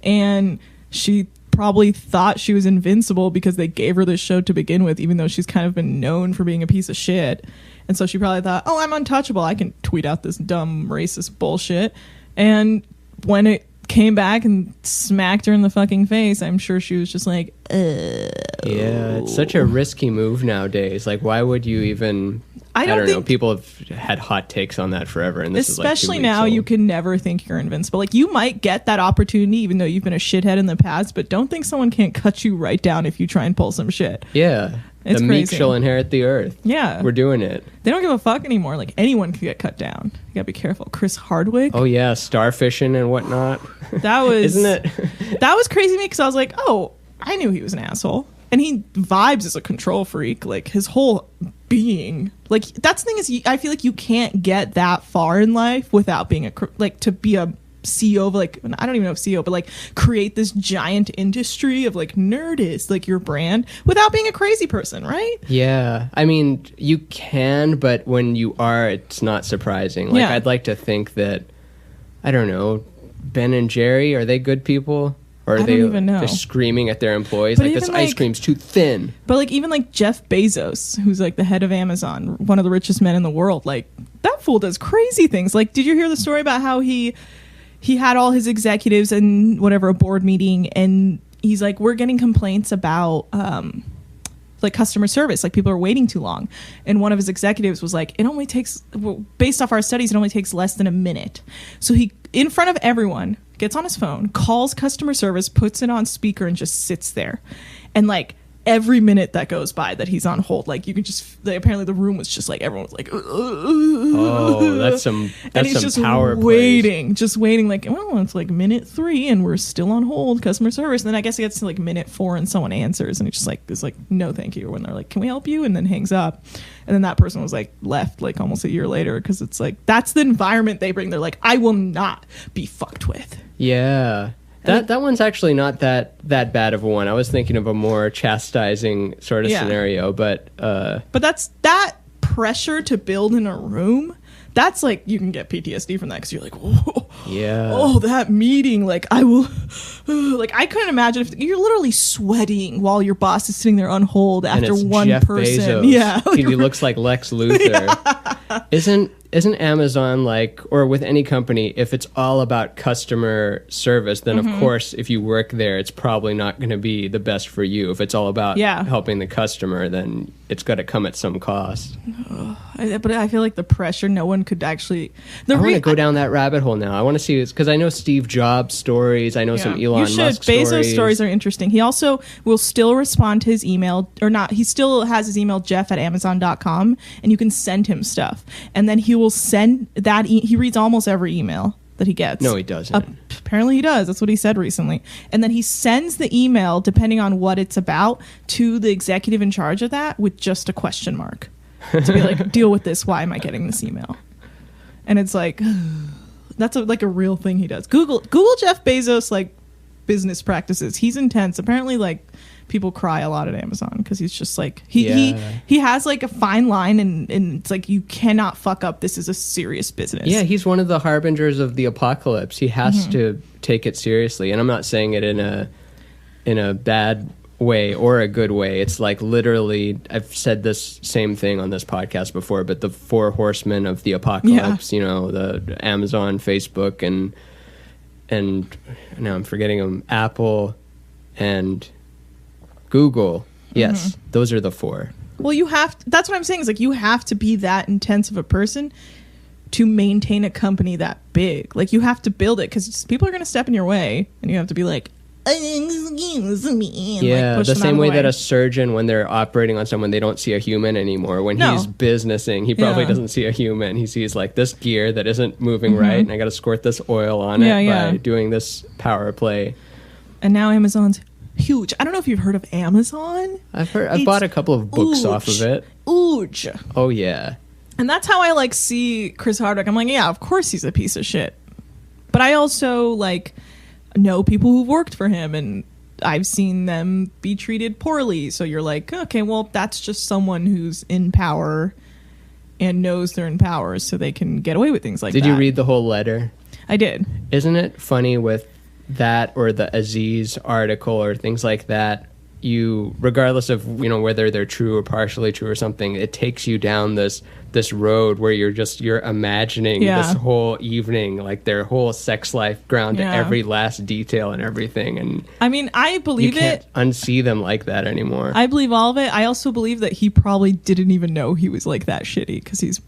and she probably thought she was invincible because they gave her this show to begin with, even though she's kind of been known for being a piece of shit. And so she probably thought, oh, I'm untouchable. I can tweet out this dumb racist bullshit. And when it came back and smacked her in the fucking face, I'm sure she was just like, yeah,
it's such a risky move nowadays. Like, why would you even... I don't know. People have had hot takes on that forever, and this
especially
is like 2 weeks
now
old.
You can never think you're invincible. Like, you might get that opportunity even though you've been a shithead in the past, but don't think someone can't cut you right down if you try and pull some shit.
Yeah.
It's
the meek shall inherit the earth.
Yeah.
We're doing it.
They don't give a fuck anymore. Like, anyone can get cut down. You gotta be careful. Chris Hardwick.
Oh yeah, starfishing and whatnot.
That was
isn't it?
That was crazy to me because I was like, oh, I knew he was an asshole. And he vibes as a control freak. Like, his whole being. Like, that's the thing is, I feel like you can't get that far in life without being to be a CEO of like, I don't even know if CEO, but like create this giant industry of like Nerdist, like your brand, without being a crazy person, right?
Yeah. I mean, you can, but when you are, it's not surprising. Like,
Yeah.
I'd like to think that, I don't know, Ben and Jerry, are they good people? Or are
I
they
don't even know.
just screaming at their employees
But
like, this
even,
ice
like-
cream's too thin?
But like even like Jeff Bezos, who's like the head of Amazon, one of the richest men in the world, like that fool does crazy things. Like, did you hear the story about how he had all his executives in whatever a board meeting, and he's like, we're getting complaints about like customer service, like people are waiting too long, and one of his executives was like, it only takes, based off our studies, it only takes less than a minute. So he, in front of everyone, gets on his phone, calls customer service, puts it on speaker, and just sits there. And like every minute that goes by that he's on hold, like you can just, like, apparently the room was just like, everyone was like,
Oh, that's some
and he's
some
just
power plays.
waiting, like, well, it's like minute 3 and we're still on hold, customer service. And then I guess he gets to like minute 4 and someone answers, and he just like is like, no thank you, when they're like, can we help you, and then hangs up. And then that person was like left like almost a year later, because it's like, that's the environment they bring. They're like, I will not be fucked with.
Yeah. That one's actually not that bad of a one. I was thinking of a more chastising sort of
Yeah.
scenario, but
But that pressure to build in a room, that's like, you can get PTSD from that, because you're like, whoa,
yeah.
oh, that meeting, like I will, like I couldn't imagine if you're literally sweating while your boss is sitting there on hold
And
after
it's
one
Jeff
person.
Bezos.
Yeah,
He looks like Lex Luthor. Isn't Amazon like, or with any company, if it's all about customer service, then of course, if you work there, it's probably not going to be the best for you. If it's all about
Yeah.
helping the customer, then it's got to come at some cost.
but I feel like the pressure, no one could actually.
I want to go down that rabbit hole now. I want to see this, because I know Steve Jobs stories. I know some Elon
you should.
Musk
Bezos stories are interesting. He also will still respond to his email, or not. He still has his email, jeff@amazon.com, and you can send him stuff. And then he will send that. He reads almost every email that he gets.
No, he doesn't.
Apparently he does. That's what he said recently. And then he sends the email, depending on what it's about, to the executive in charge of that with just a question mark. To be like, deal with this. Why am I getting this email? And it's like, that's like a real thing he does. Google Jeff Bezos like business practices. He's intense. Apparently, like people cry a lot at Amazon, because he's just like he has like a fine line, and it's like, you cannot fuck up. This is a serious business.
Yeah, he's one of the harbingers of the apocalypse. He has to take it seriously, and I'm not saying it in a bad way or a good way. It's like, literally, I've said this same thing on this podcast before, but the 4 horsemen of the apocalypse, you know, the Amazon, Facebook, and now I'm forgetting them, Apple and Google. Yes, those are the 4.
Well, you have to, that's what I'm saying, is like, you have to be that intense of a person to maintain a company that big. Like, you have to build it, because people are going to step in your way, and you have to be like, excuse me, and
Yeah,
like push
the
them
same
out
way
of the
that a surgeon, when they're operating on someone, they don't see a human anymore. When
No.
he's businessing, he probably
Yeah.
doesn't see a human. He sees like this gear that isn't moving right, and I got to squirt this oil on
Yeah,
it
yeah.
by doing this power play.
And now Amazon's huge. I don't know if you've heard of Amazon.
I've
It's
bought a couple of books off of
huge.
it.
Huge.
Oh yeah,
And that's how I like see Chris Hardwick. I'm like, yeah, of course he's a piece of shit. But I also like know people who've worked for him, and I've seen them be treated poorly. So you're like, okay, well, that's just someone who's in power and knows they're in power, so they can get away with things like that.
Did you read the whole letter?
I did.
Isn't it funny with that, or the Aziz article, or things like that? You, regardless of, you know, whether they're true or partially true or something, it takes you down this road where you're imagining this whole evening, like their whole sex life, ground to every last detail and everything. And
I mean, I
you
believe
can't
it.
unsee them like that anymore.
I believe all of it. I also believe that he probably didn't even know he was like that shitty, because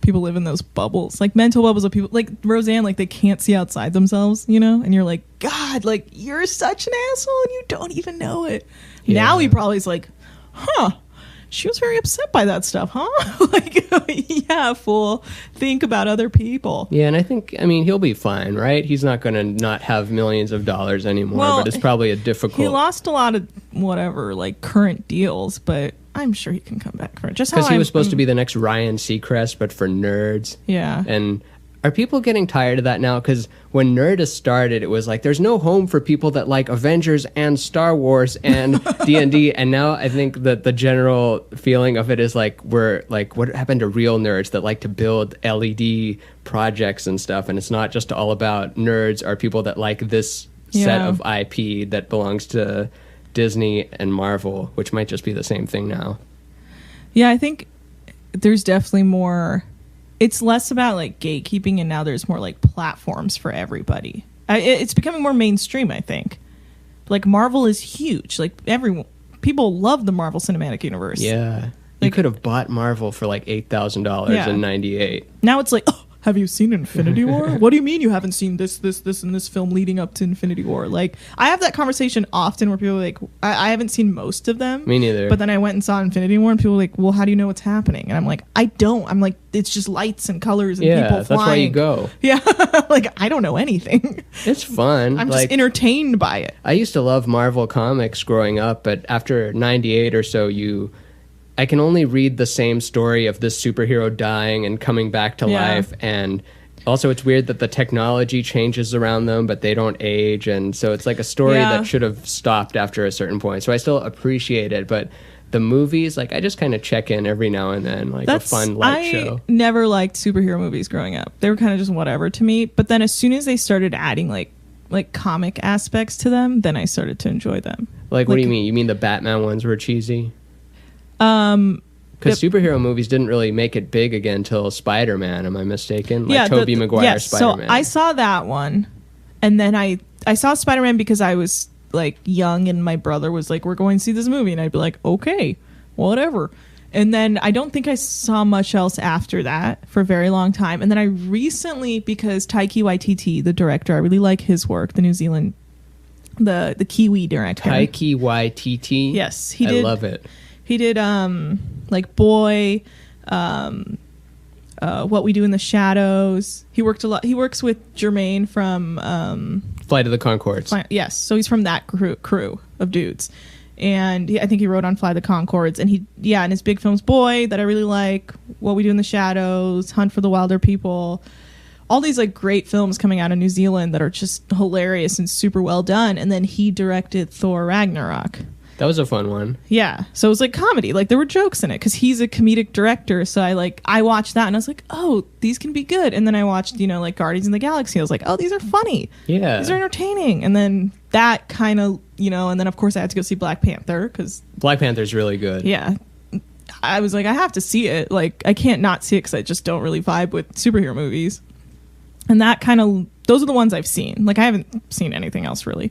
people live in those bubbles, like mental bubbles of people like Roseanne, like they can't see outside themselves, you know, and you're like, God, like you're such an asshole and you don't even know it.
Yeah.
Now he probably is like, huh, she was very upset by that stuff, huh? Like, yeah, fool, think about other people.
Yeah, and I think, I mean, he'll be fine, right? He's not going to not have millions of dollars anymore,
Well,
but it's probably a difficult...
He lost a lot of whatever, like current deals, but I'm sure he can come back for it. Just how
Because he was
I'm-
supposed to be the next Ryan Seacrest, but for nerds.
Yeah.
And Are people getting tired of that now? Because when Nerdist started, it was like there's no home for people that like Avengers and Star Wars and D&D. And now I think that the general feeling of it is like we're like, what happened to real nerds that like to build LED projects and stuff? And it's not just all about nerds or people that like this set of IP that belongs to Disney and Marvel, which might just be the same thing now.
Yeah, I think there's definitely more. It's less about like gatekeeping, and now there's more like platforms for everybody. It's becoming more mainstream, I think. Like Marvel is huge. Like people love the Marvel Cinematic Universe.
Yeah, you
Like-
could have bought Marvel for like $8,000 in '98.
Now it's like, oh, have you seen Infinity War? What do you mean you haven't seen this, and this film leading up to Infinity War? Like, I have that conversation often where people are like, I haven't seen most of them.
Me neither.
But then I went and saw Infinity War, and people were like, well, how do you know what's happening? And I'm like, I don't. I'm like, it's just lights and colors and
Yeah,
people
that's
flying.
why you go.
Yeah, like, I don't know anything.
It's fun.
I'm
like,
just entertained by it.
I used to love Marvel comics growing up, but after '98 or so, I can only read the same story of this superhero dying and coming back to life. And also, it's weird that the technology changes around them, but they don't age. And so it's like a story that should have stopped after a certain point. So I still appreciate it. But the movies, like, I just kind of check in every now and then, like a fun light show.
I never liked superhero movies growing up. They were kind of just whatever to me. But then as soon as they started adding like comic aspects to them, then I started to enjoy them.
Like, what do you mean? You mean the Batman ones were cheesy? Because superhero movies didn't really make it big again until Spider-Man. Am I mistaken? Like Tobey Maguire's Spider-Man.
So I saw that one, and then I saw Spider-Man because I was like young, and my brother was like, "We're going to see this movie," and I'd be like, "Okay, whatever." And then I don't think I saw much else after that for a very long time. And then I recently, because Taika Waititi, the director, I really like his work. The New Zealand, the Kiwi director.
Taika Waititi.
Yes,
I love it.
He did like Boy, What We Do in the Shadows. He worked a lot. He works with Jermaine from
Flight of the Conchords.
yes, so he's from that crew of dudes, and I think he wrote on Fly the Conchords. And and his big films, Boy, that I really like, What We Do in the Shadows, Hunt for the Wilder People. All these like great films coming out of New Zealand that are just hilarious and super well done. And then he directed Thor Ragnarok.
That was a fun one.
Yeah. So it was like comedy. Like there were jokes in it because he's a comedic director. So I watched that and I was like, oh, these can be good. And then I watched, like Guardians of the Galaxy. I was like, oh, these are funny.
Yeah.
These are entertaining. And then that kind of, and then of course I had to go see Black Panther because.
Black Panther's really good.
Yeah. I was like, I have to see it. Like I can't not see it because I just don't really vibe with superhero movies. And that those are the ones I've seen. Like I haven't seen anything else really.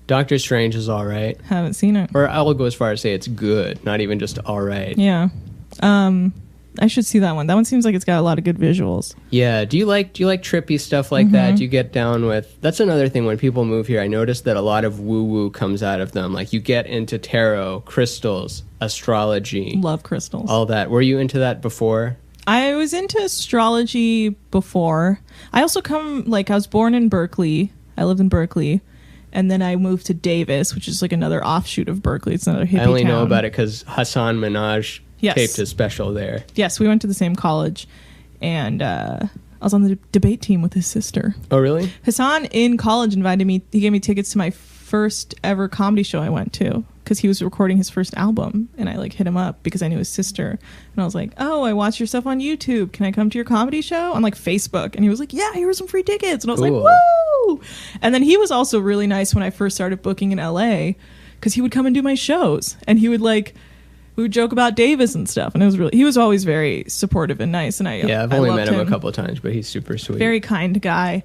Doctor Strange is all right.
Haven't seen it.
Or I'll go as far as say it's good, not even just all right.
Yeah. I should see that one. That one seems like it's got a lot of good visuals.
Yeah. Do you like trippy stuff like that? Do you get down with... That's another thing when people move here. I noticed that a lot of woo-woo comes out of them. Like you get into tarot, crystals, astrology.
Love crystals.
All that. Were you into that before?
I was into astrology before. I also I was born in Berkeley. I lived in Berkeley. And then I moved to Davis, which is like another offshoot of Berkeley. It's another hippie
I only
town.
know about it because Hassan Minaj taped his special there.
Yes, we went to the same college. And I was on the debate team with his sister.
Oh, really?
Hassan in college invited me. He gave me tickets to my first ever comedy show I went to because he was recording his first album. And I hit him up because I knew his sister. And I was like, oh, I watch your stuff on YouTube. Can I come to your comedy show? On Facebook. And he was like, yeah, here are some free tickets. And I was like, woo! And then he was also really nice when I first started booking in LA because he would come and do my shows. And he would we would joke about Davis and stuff. And he was always very supportive and nice. And
I've only met him a couple of times, but he's super sweet.
Very kind guy.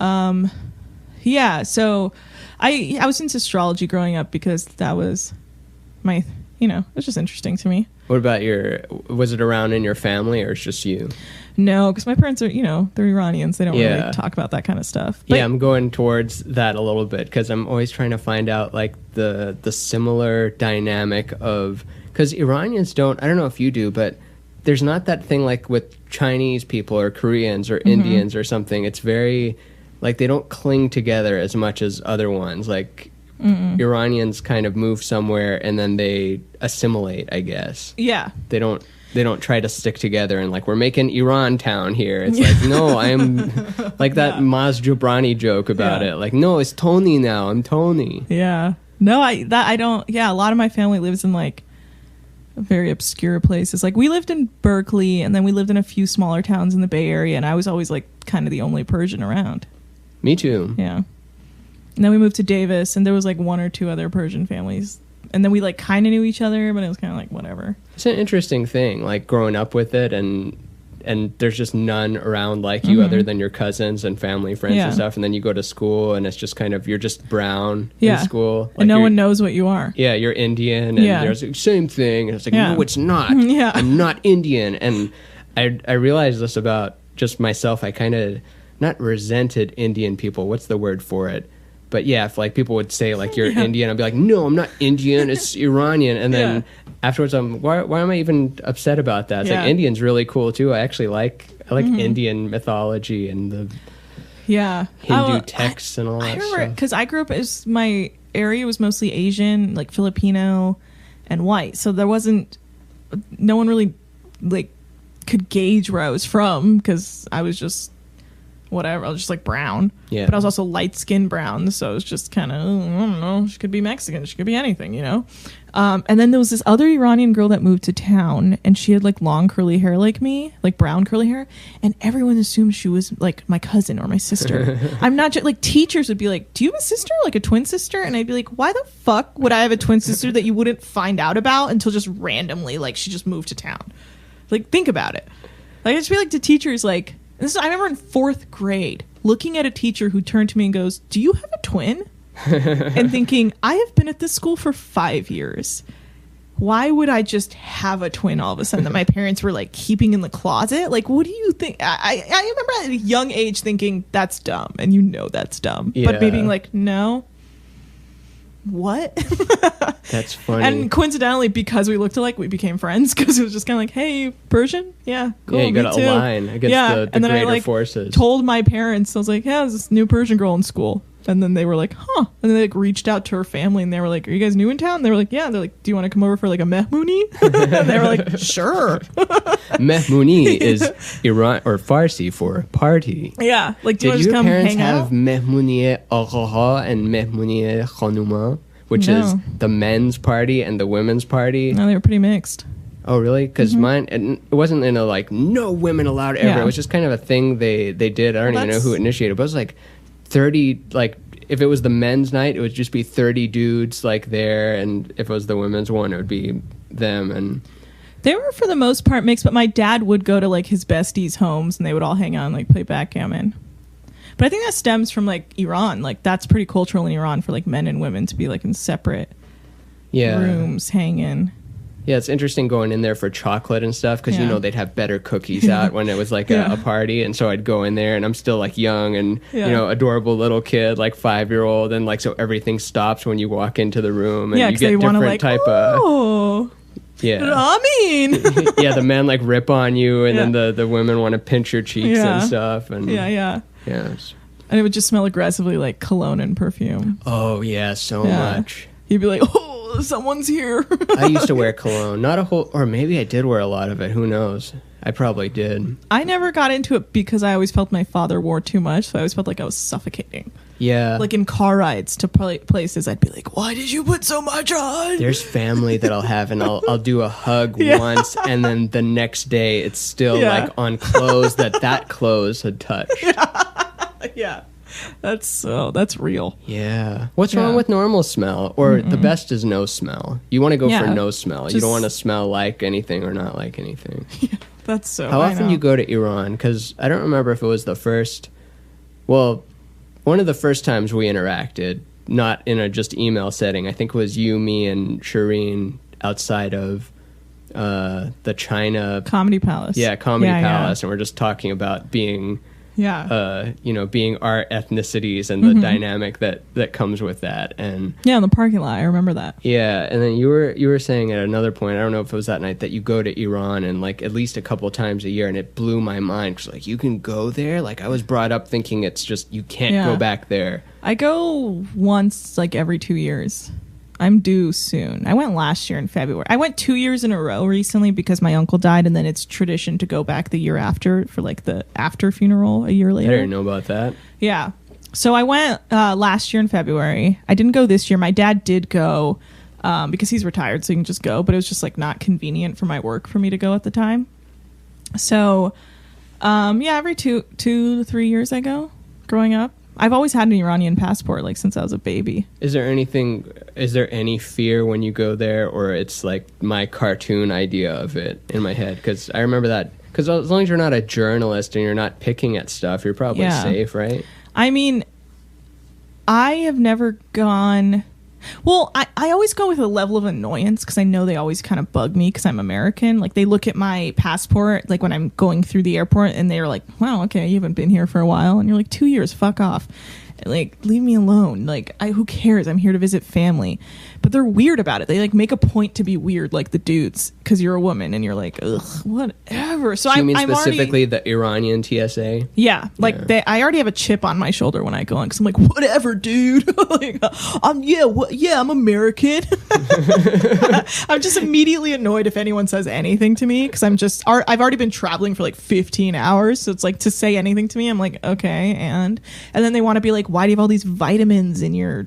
Yeah, so I was into astrology growing up because that was my, it was just interesting to me.
What about was it around in your family or it's just you?
No, because my parents are, they're Iranians. They don't really talk about that kind of stuff. But
I'm going towards that a little bit because I'm always trying to find out like the similar dynamic of, because Iranians I don't know if you do, but there's not that thing like with Chinese people or Koreans or Indians or something. It's very, like they don't cling together as much as other ones. Like Iranians kind of move somewhere and then they assimilate, I guess.
Yeah.
They don't. they don't try to stick together and like we're making Iran town here. It's like no, I'm like that Maz Jobrani joke about it. Like no, it's Tony now. I'm Tony.
Yeah. No, I don't. Yeah, a lot of my family lives in like very obscure places. Like we lived in Berkeley, and then we lived in a few smaller towns in the Bay Area, and I was always like kind of the only Persian around.
Me too.
Yeah. And then we moved to Davis, and there was like one or two other Persian families, and then we like kind of knew each other, but it was kind of like whatever.
It's an interesting thing, like growing up with it, and there's just none around like you other than your cousins and family, friends and stuff. And then you go to school, and it's just kind of you're just brown in school, like
and no one knows what you are.
Yeah, you're Indian, and there's the same thing, and it's like no, it's not.
Yeah.
I'm not Indian, and I realized this about just myself. I kind of not resented Indian people. What's the word for it? But yeah, if like people would say like you're Indian, I'd be like, no, I'm not Indian. It's Iranian. And then afterwards, why am I even upset about that? It's like Indian's really cool too. I actually like Indian mythology and the Hindu texts and all that. I remember
because I grew up as my area was mostly Asian, like Filipino, and white. So there wasn't no one really like could gauge where I was from because I was just. Whatever, I was just like brown, but I was also light skinned brown, so it was just kind of I don't know. She could be Mexican, she could be anything, you know. And then there was this other Iranian girl that moved to town, and she had like long curly hair like me, like brown curly hair, and everyone assumed she was like my cousin or my sister. I'm not just like teachers would be like, "Do you have a sister, like a twin sister?" And I'd be like, "Why the fuck would I have a twin sister that you wouldn't find out about until just randomly like she just moved to town?" Like think about it. Like I just feel like to teachers like. I remember in 4th grade looking at a teacher who turned to me and goes, "Do you have a twin?" and thinking, I have been at this school for 5 years. Why would I just have a twin all of a sudden that my parents were like keeping in the closet? Like, what do you think? I remember at a young age thinking that's dumb, and you know that's dumb. But me being like, no. What?
That's funny.
And coincidentally, because we looked alike, we became friends because it was just kind of like, hey, Persian? Yeah, cool.
Yeah, you got to align against the
and then
greater
I, like,
forces.
Told my parents, I was like, yeah, there's this new Persian girl in school. And then they were like, huh. And then they like reached out to her family and they were like, are you guys new in town? And they were like, yeah. They're like, do you want to come over for like a mehmooni? and they were like, sure.
Mehmooni is Iran or Farsi for party.
Yeah. Like, do you want to
Did
just
your
come
parents
hang
have
out?
mehmooniye agha and mehmooniye khanuma, which is the men's party and the women's party?
No, they were pretty mixed.
Oh, really? Because mine, it wasn't in a like, no women allowed ever.
Yeah.
It was just kind of a thing they did. I don't even know who initiated it, but it was like 30, like, if it was the men's night, it would just be 30 dudes like there, and if it was the women's one, it would be them. And
they were for the most part mixed, but my dad would go to like his besties' homes and they would all hang out and like play backgammon. But I think that stems from like Iran. Like that's pretty cultural in Iran for like men and women to be like in separate rooms hanging.
Yeah, it's interesting going in there for chocolate and stuff because, you know, they'd have better cookies out when it was like a party. And so I'd go in there and I'm still like young and, you know, adorable little kid, like 5-year-old. And like, so everything stops when you walk into the room and you get different
like,
type of. Yeah.
Ramin.
Yeah, the men like rip on you and then the women want to pinch your cheeks and stuff. And Yeah.
And it would just smell aggressively like cologne and perfume.
Oh, yeah, so much.
You'd be like, oh, someone's here.
I used to wear cologne. Not a whole, or maybe I did wear a lot of it. Who knows? I probably did.
I never got into it because I always felt my father wore too much. So I always felt like I was suffocating.
Yeah.
Like in car rides to places, I'd be like, why did you put so much on?
There's family that I'll have and I'll do a hug once and then the next day it's still like on clothes that clothes had touched.
Yeah. That's real.
Yeah. What's wrong with normal smell? Or the best is no smell. You want to go for no smell. You don't want to smell like anything or not like anything.
Yeah, that's so.
How often you go to Iran? Because I don't remember if it was the first. Well, one of the first times we interacted, not in a just email setting. I think it was you, me, and Shireen outside of the China
Comedy Palace.
Yeah, Comedy Palace, and we're just talking about being.
Yeah.
Being our ethnicities and the dynamic that comes with that. And
in the parking lot, I remember that.
Yeah, and then you were saying at another point, I don't know if it was that night, that you go to Iran and like at least a couple times a year, and it blew my mind because like you can go there. Like I was brought up thinking it's just you can't go back there.
I go once like every 2 years. I'm due soon. I went last year in February. I went 2 years in a row recently because my uncle died, and then it's tradition to go back the year after for like the after funeral a year later.
I didn't know about that.
Yeah. So I went last year in February. I didn't go this year. My dad did go because he's retired, so he can just go. But it was just like not convenient for my work for me to go at the time. So every 2 to 3 years I go growing up. I've always had an Iranian passport, like since I was a baby.
Is there any fear when you go there, or it's like my cartoon idea of it in my head? Because I remember that. Because as long as you're not a journalist and you're not picking at stuff, you're probably safe, right?
I mean, I have never gone... Well, I always go with a level of annoyance because I know they always kind of bug me because I'm American. Like, they look at my passport, like, when I'm going through the airport, and they're like, wow, okay, you haven't been here for a while. And you're like, 2 years, fuck off. Like, leave me alone. Like, who cares? I'm here to visit family. But they're weird about it. They, like, make a point to be weird, like the dudes, because you're a woman, and you're like, ugh, whatever. So
you mean
I'm
specifically
already,
the Iranian TSA?
Yeah. Like, I already have a chip on my shoulder when I go in, because I'm like, whatever, dude. Like, I'm American. I'm just immediately annoyed if anyone says anything to me, because I've already been traveling for, like, 15 hours, so it's like, to say anything to me, I'm like, okay, and then they want to be like, why do you have all these vitamins in your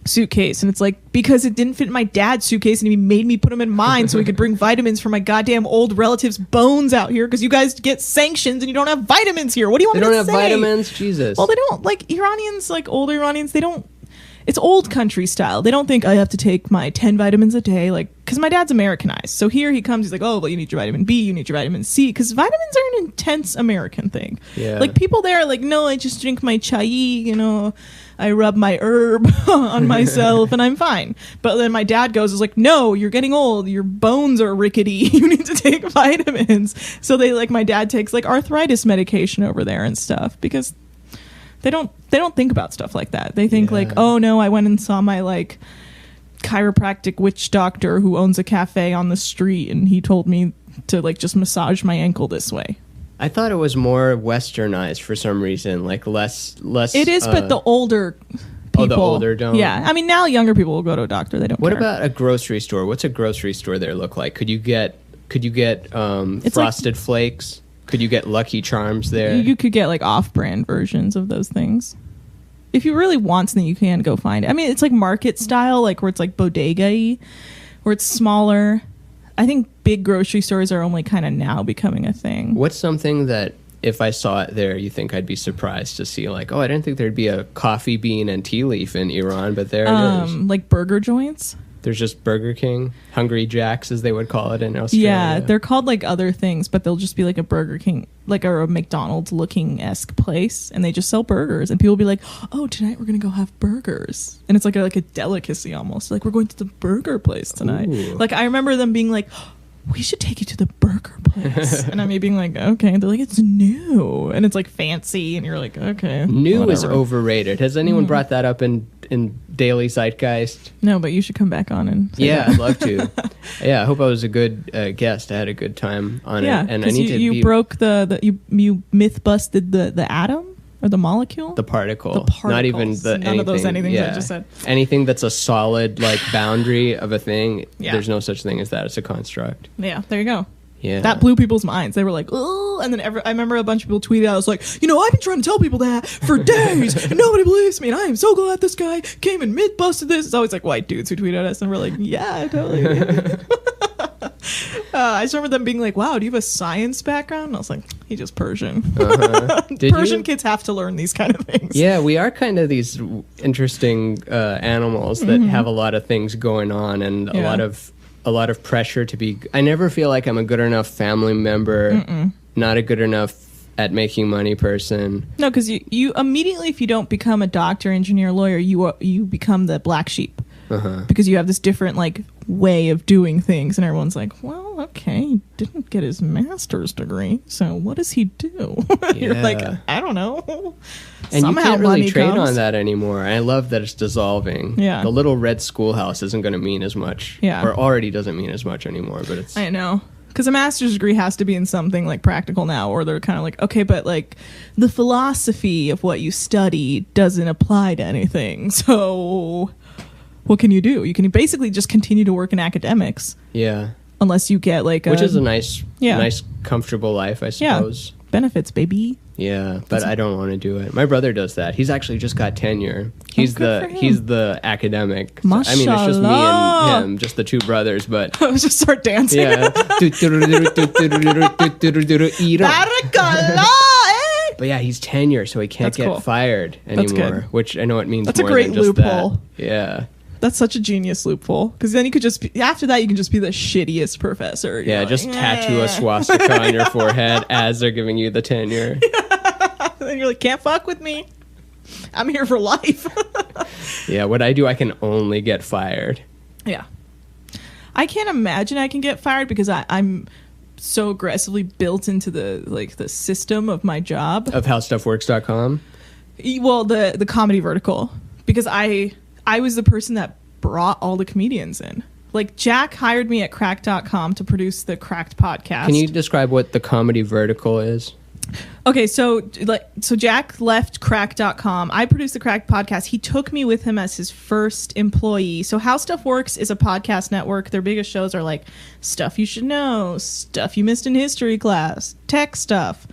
suitcase? And it's like, because it didn't fit in my dad's suitcase and he made me put them in mine so he could bring vitamins for my goddamn old relatives' bones out here, because you guys get sanctions and you don't have vitamins here. What do you want me to say?
They don't have vitamins? Jesus.
Well, they don't. Like, Iranians, like older Iranians, they don't. It's old country style. They don't think I have to take my 10 vitamins a day, like, because my dad's Americanized. So here he comes, he's like, oh, well, you need your vitamin B, you need your vitamin C, because vitamins are an intense American thing.
Yeah.
Like, people there are like, no, I just drink my chai, I rub my herb on myself and I'm fine. But then my dad is like, no, you're getting old, your bones are rickety, you need to take vitamins. So my dad takes like arthritis medication over there and stuff, because they don't think about stuff like that. They think like, oh no, I went and saw my like chiropractic witch doctor who owns a cafe on the street, and he told me to like just massage my ankle this way.
I thought it was more westernized for some reason, like less.
It is, but the older people,
the older don't.
Yeah, I mean, now younger people will go to a doctor. They don't.
What
care.
about a grocery store? What's a grocery store there look like? Could you get Frosted Flakes? Could you get Lucky Charms there?
You could get like off-brand versions of those things. If you really want something, you can go find it. I mean, it's like market style, like where it's like bodega-y, where it's smaller. I think big grocery stores are only kind of now becoming a thing.
What's something that if I saw it there, you think I'd be surprised to see? Like, oh, I didn't think there'd be a coffee bean and tea leaf in Iran, but there it is.
Like burger joints.
There's just Burger King, Hungry Jack's, as they would call it in Australia.
Yeah, they're called like other things, but they'll just be like a Burger King, like a McDonald's looking-esque place, and they just sell burgers. And people will be like, oh, tonight we're going to go have burgers. And it's like a delicacy almost. Like, we're going to the burger place tonight.
Ooh.
Like, I remember them being like, we should take you to the burger place. And I'm being like, okay. They're like, it's new. And it's like fancy. And you're like, okay.
New
whatever.
is overrated. Has anyone brought that up in Daily Zeitgeist?
No, but you should come back on and say that.
I'd love to. Yeah, I hope I was a good guest. I had a good time on it. And I need
you broke you myth busted the atom or the molecule?
The particle.
The particles.
Not even the
None of those anythings I just said.
Anything that's a solid like boundary of a thing,
Yeah.
there's no such thing as that. It's a construct.
Yeah, there you go.
Yeah.
That blew people's minds. They were like, oh, and then I remember a bunch of people tweeted out, I was like, I've been trying to tell people that for days, and nobody believes me, and I am so glad this guy came and myth busted this. It's always like white dudes who tweet at us, and we're like, yeah, totally. I just remember them being like, wow, do you have a science background? And I was like, he's just Persian. Persian kids have to learn these kind of things.
Yeah, we are kind of these interesting animals that have a lot of things going on, and a lot of pressure to be. I never feel like I'm a good enough family member, not a good enough at making money person.
No, because you immediately, if you don't become a doctor, engineer, lawyer, you become the black sheep. Because you have this different like way of doing things, and everyone's like, well, okay, he didn't get his master's degree, so what does he do? You're like, I don't know.
And
somehow
you can't really
money
trade
comes.
on that anymore. I love that it's dissolving.
Yeah.
The little red schoolhouse isn't going to mean as much.
Yeah.
Or already doesn't mean as much anymore, but it's...
I know. Because a master's degree has to be in something like practical now, or they're kind of like, okay, but like the philosophy of what you study doesn't apply to anything. So what can you do? You can basically just continue to work in academics.
Yeah.
Unless you get like
which is a nice, comfortable life, I suppose.
Yeah. Benefits, baby.
Yeah, but I don't want to do it. My brother does that. He's actually just got tenure. He's the academic. I mean, it's just me and him, just the two brothers. But
I was just start dancing.
Yeah. But yeah, he's tenure, so he can't get fired anymore. Which I know it means.
That's
more
a great
than just
loophole.
That. Yeah.
That's such a genius loophole. Because then you could just be, after that, you can just be the shittiest professor.
Yeah, just tattoo a swastika on your forehead as they're giving you the tenure.
And you're like, can't fuck with me. I'm here for life.
Yeah, what I do, I can only get fired.
Yeah. I can't imagine I can get fired because I'm so aggressively built into the system of my job.
Of HowStuffWorks.com?
Well, the comedy vertical. Because I was the person that brought all the comedians in. Like, Jack hired me at cracked.com to produce the Cracked podcast.
Can you describe what the comedy vertical is?
Okay, so Jack left cracked.com. I produced the Cracked podcast. He took me with him as his first employee. So HowStuffWorks is a podcast network. Their biggest shows are like Stuff You Should Know, Stuff You Missed in History Class, Tech Stuff.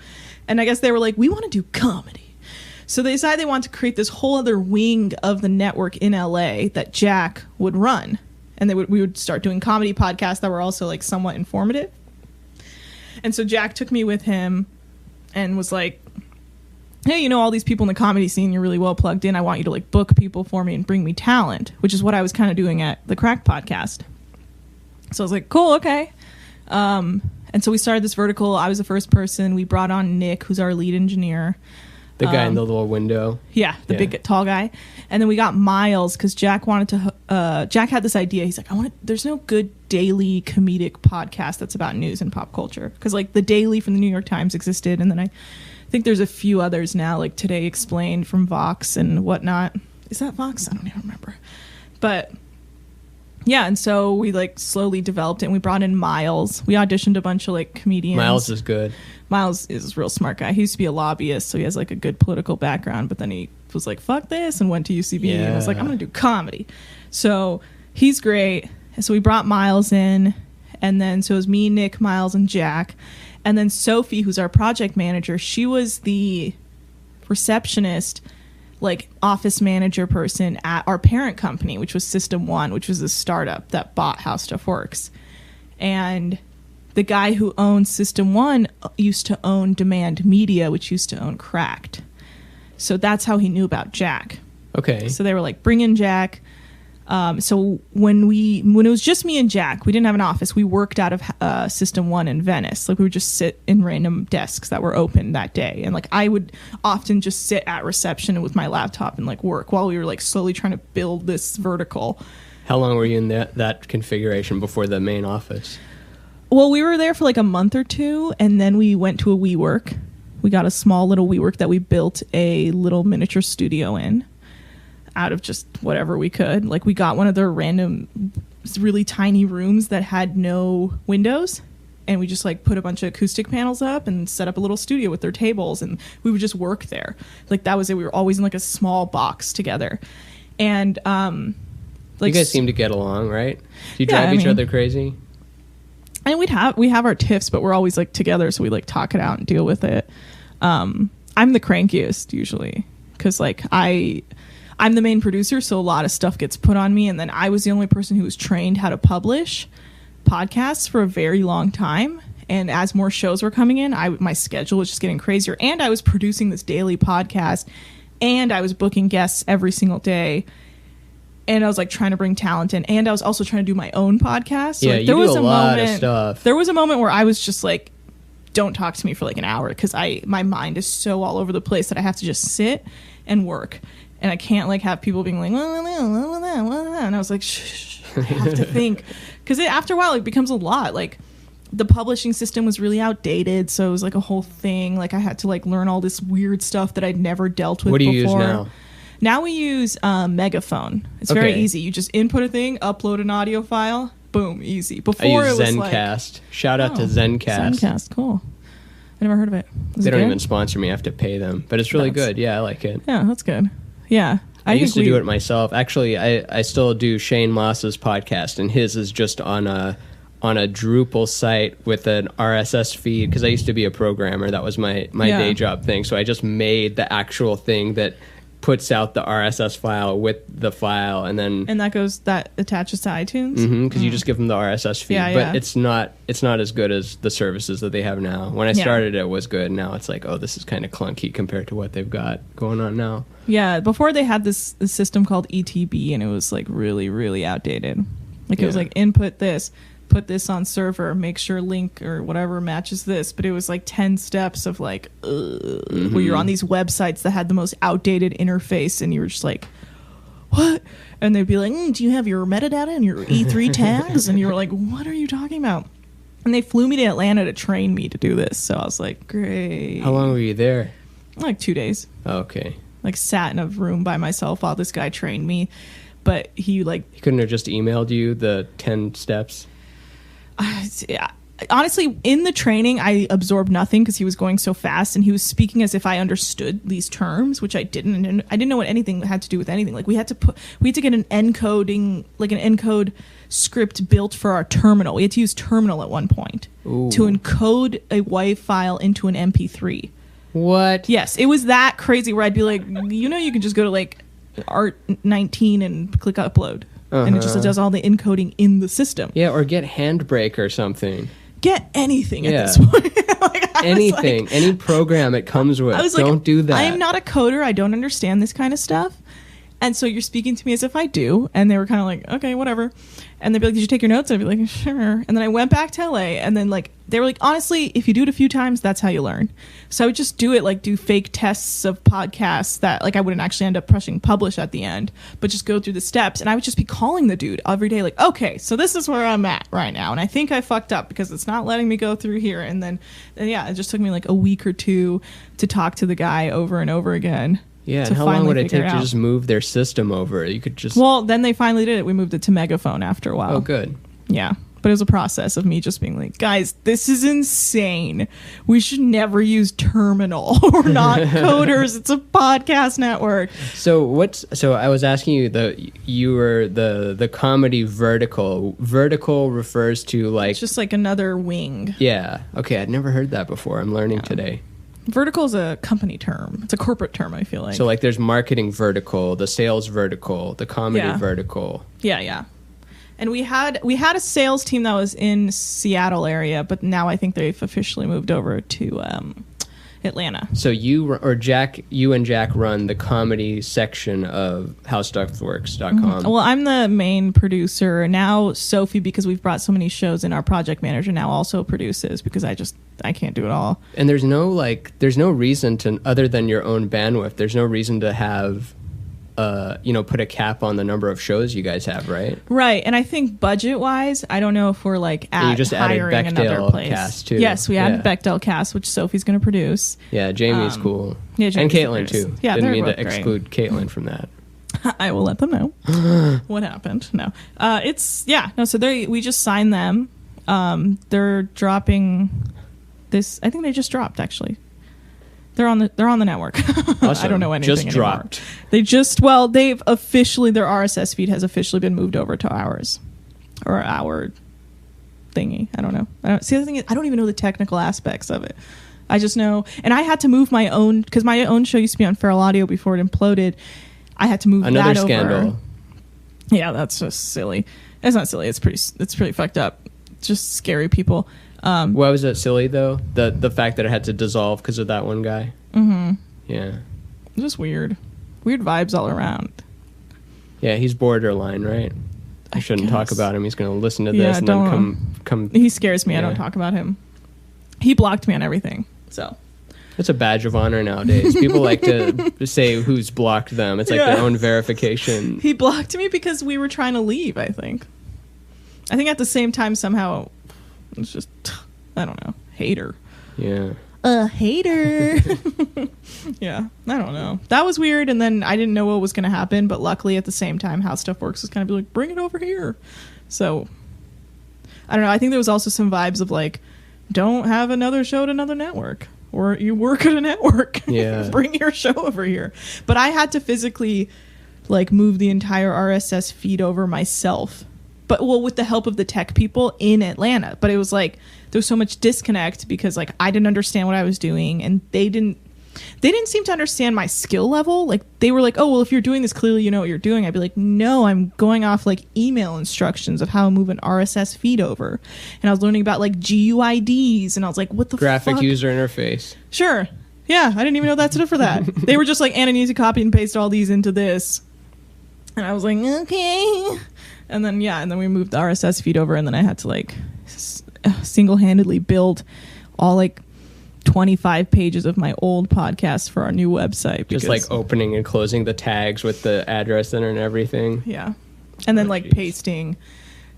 And I guess they were like, we want to do comedy. So they decided they wanted to create this whole other wing of the network in LA that Jack would run. And we would start doing comedy podcasts that were also like somewhat informative. And so Jack took me with him and was like, hey, you know, all these people in the comedy scene, you're really well plugged in. I want you to like book people for me and bring me talent, which is what I was kind of doing at the Crack podcast. So I was like, cool, okay. And so we started this vertical. I was the first person. We brought on Nick, who's our lead engineer.
The guy in the little window.
Yeah, the big tall guy. And then we got Miles because Jack wanted to. Jack had this idea. He's like, there's no good daily comedic podcast that's about news and pop culture, because like the Daily from the New York Times existed, and then I think there's a few others now, like Today Explained from Vox and whatnot. Is that Vox? I don't even remember. But yeah, and so we like slowly developed it, and we brought in Miles. We auditioned a bunch of like comedians.
Miles is good.
Miles is a real smart guy. He used to be a lobbyist, so he has like a good political background, but then he was like, fuck this, and went to UCB and was like, I'm going to do comedy. So he's great. And so we brought Miles in, and then so it was me, Nick, Miles, and Jack. And then Sophie, who's our project manager, she was the receptionist, like office manager person at our parent company, which was System One, which was a startup that bought HowStuffWorks. And the guy who owns System One used to own Demand Media, which used to own Cracked. So that's how he knew about Jack.
Okay.
So they were like, bring in Jack. So when it was just me and Jack, we didn't have an office. We worked out of System One in Venice. Like we would just sit in random desks that were open that day. And like I would often just sit at reception with my laptop and like work while we were like slowly trying to build this vertical.
How long were you in that configuration before the main office?
Well, we were there for like a month or two, and then we went to a WeWork. We got a small little WeWork that we built a little miniature studio in out of just whatever we could. Like we got one of their random really tiny rooms that had no windows, and we just like put a bunch of acoustic panels up and set up a little studio with their tables, and we would just work there. Like that was it. We were always in like a small box together. And like
you guys seem to get along, right? Do you drive each other crazy?
And we have our tiffs, but we're always like together, so we like talk it out and deal with it. I'm the crankiest usually because like I'm the main producer, so a lot of stuff gets put on me, and then I was the only person who was trained how to publish podcasts for a very long time. And as more shows were coming in, my schedule was just getting crazier, and I was producing this daily podcast, and I was booking guests every single day. And I was like trying to bring talent in, and I was also trying to do my own podcast. So,
yeah,
like,
you do a lot of stuff.
There was a moment where I was just like, don't talk to me for like an hour, because my mind is so all over the place that I have to just sit and work. And I can't like have people being like, and I was like, shh, I have to think. Because after a while, it becomes a lot. Like the publishing system was really outdated, so it was like a whole thing. Like I had to like learn all this weird stuff that I'd never dealt with before.
What do you use now?
Now we use Megaphone. It's very easy. You just input a thing, upload an audio file, boom, easy.
I
Before
use
it was like,
Zencast. Shout out to
oh,
Zencast.
Zencast, cool. I never heard of it. Is
They
it
don't
good?
even sponsor me. I have to pay them. But it's really
That's-
good. Yeah, I like it.
Yeah, that's good. Yeah.
I used to
think
do it myself. Actually, I still do Shane Moss's podcast, and his is just on a Drupal site with an RSS feed, because I used to be a programmer. That was my
Yeah.
day job thing. So I just made the actual thing that puts out the RSS file with the file, and then
And that attaches to iTunes?
because you just give them the RSS feed.
Yeah,
but
yeah.
it's not as good as the services that they have now. When I
Yeah.
started, it was good. Now it's like, oh, this is kind of clunky compared to what they've got going on now.
Yeah, before they had this system called ETB, and it was like really, really outdated. Like it was
Yeah.
like input this, put this on server, make sure link or whatever matches this. But it was like 10 steps of like, where you're on these websites that had the most outdated interface, and you were just like, what? And they'd be like, do you have your metadata and your E3 tags? And you were like, what are you talking about? And they flew me to Atlanta to train me to do this. So I was like, great.
How long were you there?
Like 2 days.
Okay.
Like sat in a room by myself while this guy trained me. But he like,
He couldn't have just emailed you the 10 steps?
yeah. Honestly, in the training, I absorbed nothing because he was going so fast, and he was speaking as if I understood these terms, which I didn't. And I didn't know what anything had to do with anything. Like we had to get an encode script built for our terminal. We had to use terminal at one point
Ooh.
to encode a WAV file into an MP3.
What?
Yes, it was that crazy where I'd be like, you can just go to like Art 19 and click upload. And it just does all the encoding in the system.
Yeah, or get Handbrake or something.
Get anything at
Yeah.
this point. Like, I was
Anything,
like-
any program it comes with.
I was like,
Don't do that.
I am not a coder. I don't understand this kind of stuff. And so you're speaking to me as if I do. And they were kind of like, okay, whatever. And they'd be like, did you take your notes? I'd be like, sure. And then I went back to LA, and then like they were like, honestly, if you do it a few times, that's how you learn. So I would just do it, like do fake tests of podcasts that like I wouldn't actually end up pressing publish at the end, but just go through the steps. And I would just be calling the dude every day, like, okay, so this is where I'm at right now. And I think I fucked up because it's not letting me go through here. And yeah, it just took me like a week or two to talk to the guy over and over again.
Yeah,
to
and how long
finally
would it
figure
take to
out.
just move their system over? You could just...
Well, then they finally did it. We moved it to Megaphone after a while.
Oh, good.
Yeah. But it was a process of me just being like, guys, this is insane. We should never use Terminal. We're not coders. It's a podcast network.
So I was asking you were the comedy vertical. Vertical refers to like...
It's just like another wing.
Yeah. Okay, I'd never heard that before. I'm learning today.
Vertical is a company term. It's a corporate term, I feel like.
So like there's marketing vertical, the sales vertical, the comedy
Yeah.
vertical.
Yeah. And we had a sales team that was in Seattle area, but now I think they've officially moved over to Atlanta.
So you and Jack run the comedy section of HowStuffWorks.com.
Well, I'm the main producer. Now Sophie, because we've brought so many shows in, our project manager now also produces, because I can't do it all.
And there's no reason to, other than your own bandwidth, there's no reason to have put a cap on the number of shows you guys have, right?
Right, and I think budget-wise, I don't know if we're like
you just added
hiring another
Bechdel
place.
cast, too.
Yes, we added
Yeah.
Bechdel cast, which Sophie's going to produce.
Yeah, Jamie's cool.
yeah,
and
Jamie's
Caitlin
the
too.
greatest. Yeah,
Didn't
they're
mean to
both great.
exclude Caitlin from that.
I will let them know what happened. No, So we just signed them. They're dropping this. I think they just dropped actually. They're on the network. I don't know anything
Just
anymore.
dropped.
They've officially, their RSS feed has officially been moved over to ours, or our thingy. I don't know. See, the thing is, I don't even know the technical aspects of it. I just know, and I had to move my own, because my own show used to be on Feral Audio before it imploded. I had to move
Another
that
scandal.
over. Yeah, that's just silly. It's not silly. It's pretty fucked up. It's just scary people.
Why was it silly though? The fact that it had to dissolve because of that one guy. Mm-hmm. Yeah.
It's just weird vibes all around.
Yeah, he's borderline, right? I shouldn't talk
guess.
about him. He's going to listen to
Yeah,
this and
don't.
then come.
He scares me. I
Yeah.
don't talk about him. He blocked me on everything. So
It's a badge of honor nowadays. People like to say who's blocked them. It's like
Yeah.
their own verification.
he blocked me because we were trying to leave. I think at the same time somehow it's just, I don't know, hater.
Yeah.
A hater. Yeah, I don't know. That was weird, and then I didn't know what was going to happen, but luckily at the same time, HowStuffWorks was kind of like, bring it over here. So I don't know. I think there was also some vibes of like, don't have another show at another network, or you work at a network.
Yeah.
Bring your show over here. But I had to physically like move the entire RSS feed over myself. But well, with the help of the tech people in Atlanta. But it was like there was so much disconnect because like I didn't understand what I was doing, and they didn't seem to understand my skill level. Like they were like, oh well, if you're doing this, clearly you know what you're doing. I'd be like, no, I'm going off like email instructions of how to move an RSS feed over. And I was learning about like GUIDs, and I was like, what the
Graphic
fuck?
user interface.
Sure. Yeah, I didn't even know that's it for that. They were just like, Anna needs to copy and paste all these into this. And I was like, okay. And then, yeah, and then we moved the RSS feed over, and then I had to like single-handedly build all like 25 pages of my old podcast for our new website.
Just like opening and closing the tags with the address in it and everything.
Yeah. And then like
geez.
pasting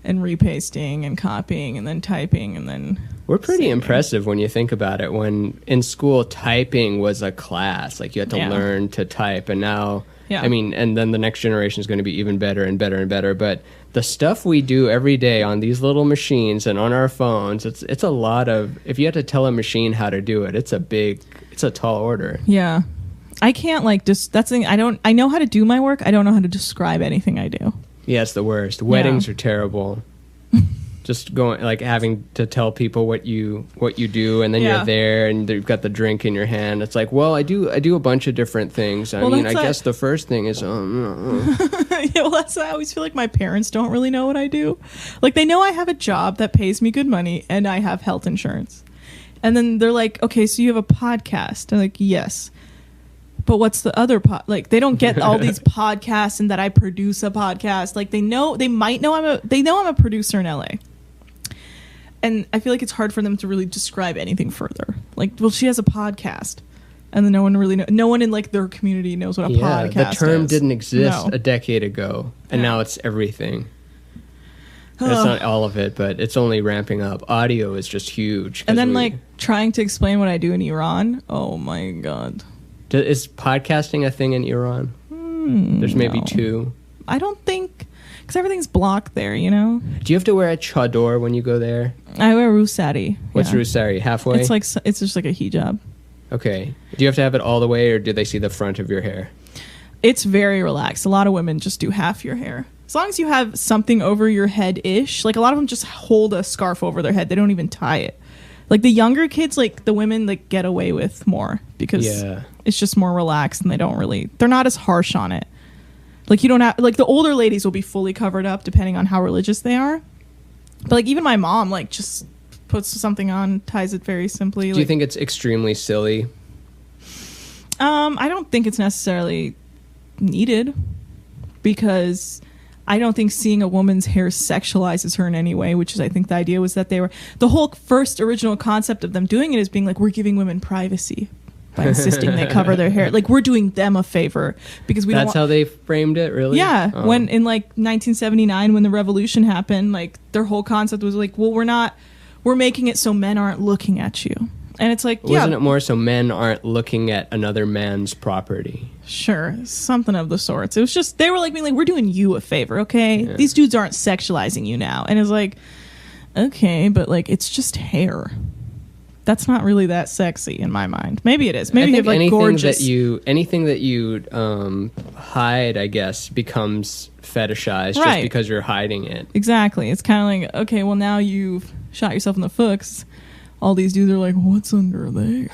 and repasting and copying and then typing and then...
We're pretty
saving.
impressive when you think about it. When in school, typing was a class. Like you had to
Yeah.
learn to type, and now...
Yeah.
I mean, and then the next generation is going to be even better and better and better. But the stuff we do every day on these little machines and on our phones, it's a lot of... If you had to tell a machine how to do it, it's a tall order.
Yeah. I can't like just... That's the thing. I know how to do my work. I don't know how to describe anything I do.
Yeah, it's the worst. Weddings are terrible. Just going, like having to tell people what you do, and then
Yeah.
you're there, and you've got the drink in your hand. It's like, well, I do a bunch of different things. I
Well,
mean, I
that's
guess the first thing is,
Yeah, well, that's I always feel like my parents don't really know what I do. Like they know I have a job that pays me good money and I have health insurance. And then they're like, "Okay, so you have a podcast." I'm like, "Yes." But what's the other like they don't get all these podcasts and that I produce a podcast. Like they might know I'm a producer in LA. And I feel like it's hard for them to really describe anything further. Like, well, she has a podcast. And then no one in like their community knows what a podcast is.
the term didn't exist
No.
a decade ago, and
Yeah.
now it's everything. And it's not all of it, but it's only ramping up. Audio is just huge. 'Cause
And then like trying to explain what I do in Iran. Oh my God.
is podcasting a thing in Iran? There's maybe
no.
2.
I don't think, because everything's blocked there, you know?
Do you have to wear a chador when you go there?
I wear rusari.
What's
yeah.
rusari? Halfway?
It's just like a hijab.
Okay. Do you have to have it all the way, or do they see the front of your hair?
It's very relaxed. A lot of women just do half your hair. As long as you have something over your head-ish. Like a lot of them just hold a scarf over their head. They don't even tie it. Like the younger kids, like the women like get away with more because it's just more relaxed and they're not as harsh on it. Like you don't have, like the older ladies will be fully covered up depending on how religious they are. But like even my mom like just puts something on, ties it very simply.
Do you think it's extremely silly?
I don't think it's necessarily needed because I don't think seeing a woman's hair sexualizes her in any way, which is I think the idea was that the whole first original concept of them doing it is being like, we're giving women privacy by insisting they cover their hair. Like we're doing them a favor because we
That's how they framed it, really?
Yeah.
Oh.
When in like 1979, when the revolution happened, like their whole concept was like, well, we're making it so men aren't looking at you. And it's like,
Wasn't it more so men aren't looking at another man's property?
Sure, something of the sorts. It was just they were like being like, we're doing you a favor, okay?
Yeah.
These dudes aren't sexualizing you now. And it's like, okay, but like it's just hair. That's not really that sexy in my mind. Maybe it is. Maybe you have like gorgeous.
Anything that you hide, I guess, becomes fetishized just
Right.
because you're hiding it.
Exactly. It's kind of like, okay, well now you've shot yourself in the foot. 'Cause all these dudes are like, what's under there?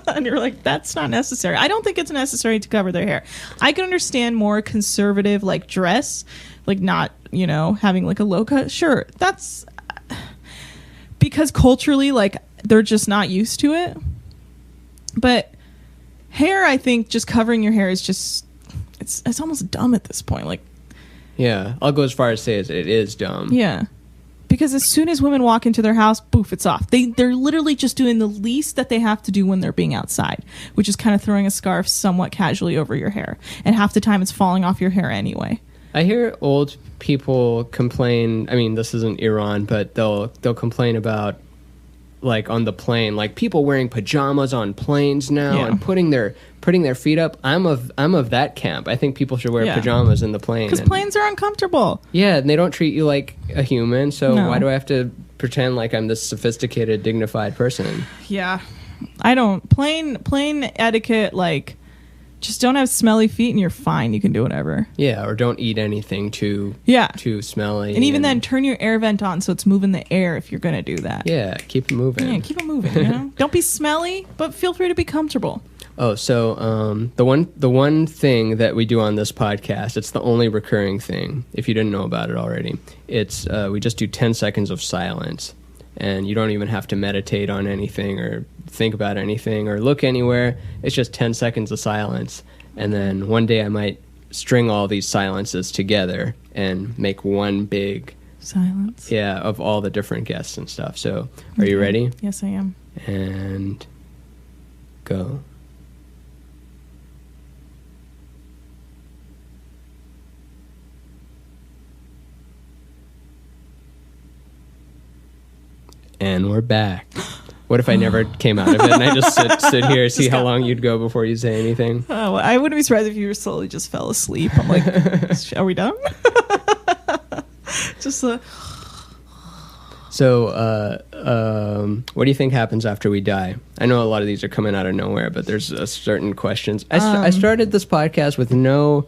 And you're like, that's not necessary. I don't think it's necessary to cover their hair. I can understand more conservative like dress, like not, having like a low cut. Sure, that's because culturally, like they're just not used to it. But hair, I think just covering your hair is just, it's almost dumb at this point. Like,
Yeah, I'll go as far as say it is dumb.
yeah. Because as soon as women walk into their house, poof, it's off. They're literally just doing the least that they have to do when they're being outside, which is kind of throwing a scarf somewhat casually over your hair. And half the time it's falling off your hair anyway.
I hear old people complain. I mean, this isn't Iran, but they'll complain about like on the plane, like people wearing pajamas on planes now and putting their feet up. I'm of that camp. I think people should wear pajamas in the plane
because planes are uncomfortable.
Yeah, and they don't treat you like a human. So
No.
why do I have to pretend like I'm this sophisticated, dignified person?
Yeah, I don't plane etiquette. Like, just don't have smelly feet and you're fine. You can do whatever.
Yeah, or don't eat anything too smelly.
And even then, turn your air vent on so it's moving the air if you're gonna do that.
Yeah, keep it moving.
Yeah, keep it moving. You know, don't be smelly, but feel free to be comfortable.
Oh, so the one thing that we do on this podcast, it's the only recurring thing. If you didn't know about it already, it's we just do 10 seconds of silence, and you don't even have to meditate on anything or think about anything or look anywhere. It's just 10 seconds of silence, and then one day I might string all these silences together and make one big
silence.
Yeah, of all the different guests and stuff. So, are you ready?
Yes, I am.
And go. And we're back. What if I never came out of it and I just sit here, see how long you'd go before you say anything?
Oh, I wouldn't be surprised if you slowly just fell asleep. I'm like, are we done? Just
So, what do you think happens after we die? I know a lot of these are coming out of nowhere, but there's certain questions. I started this podcast with no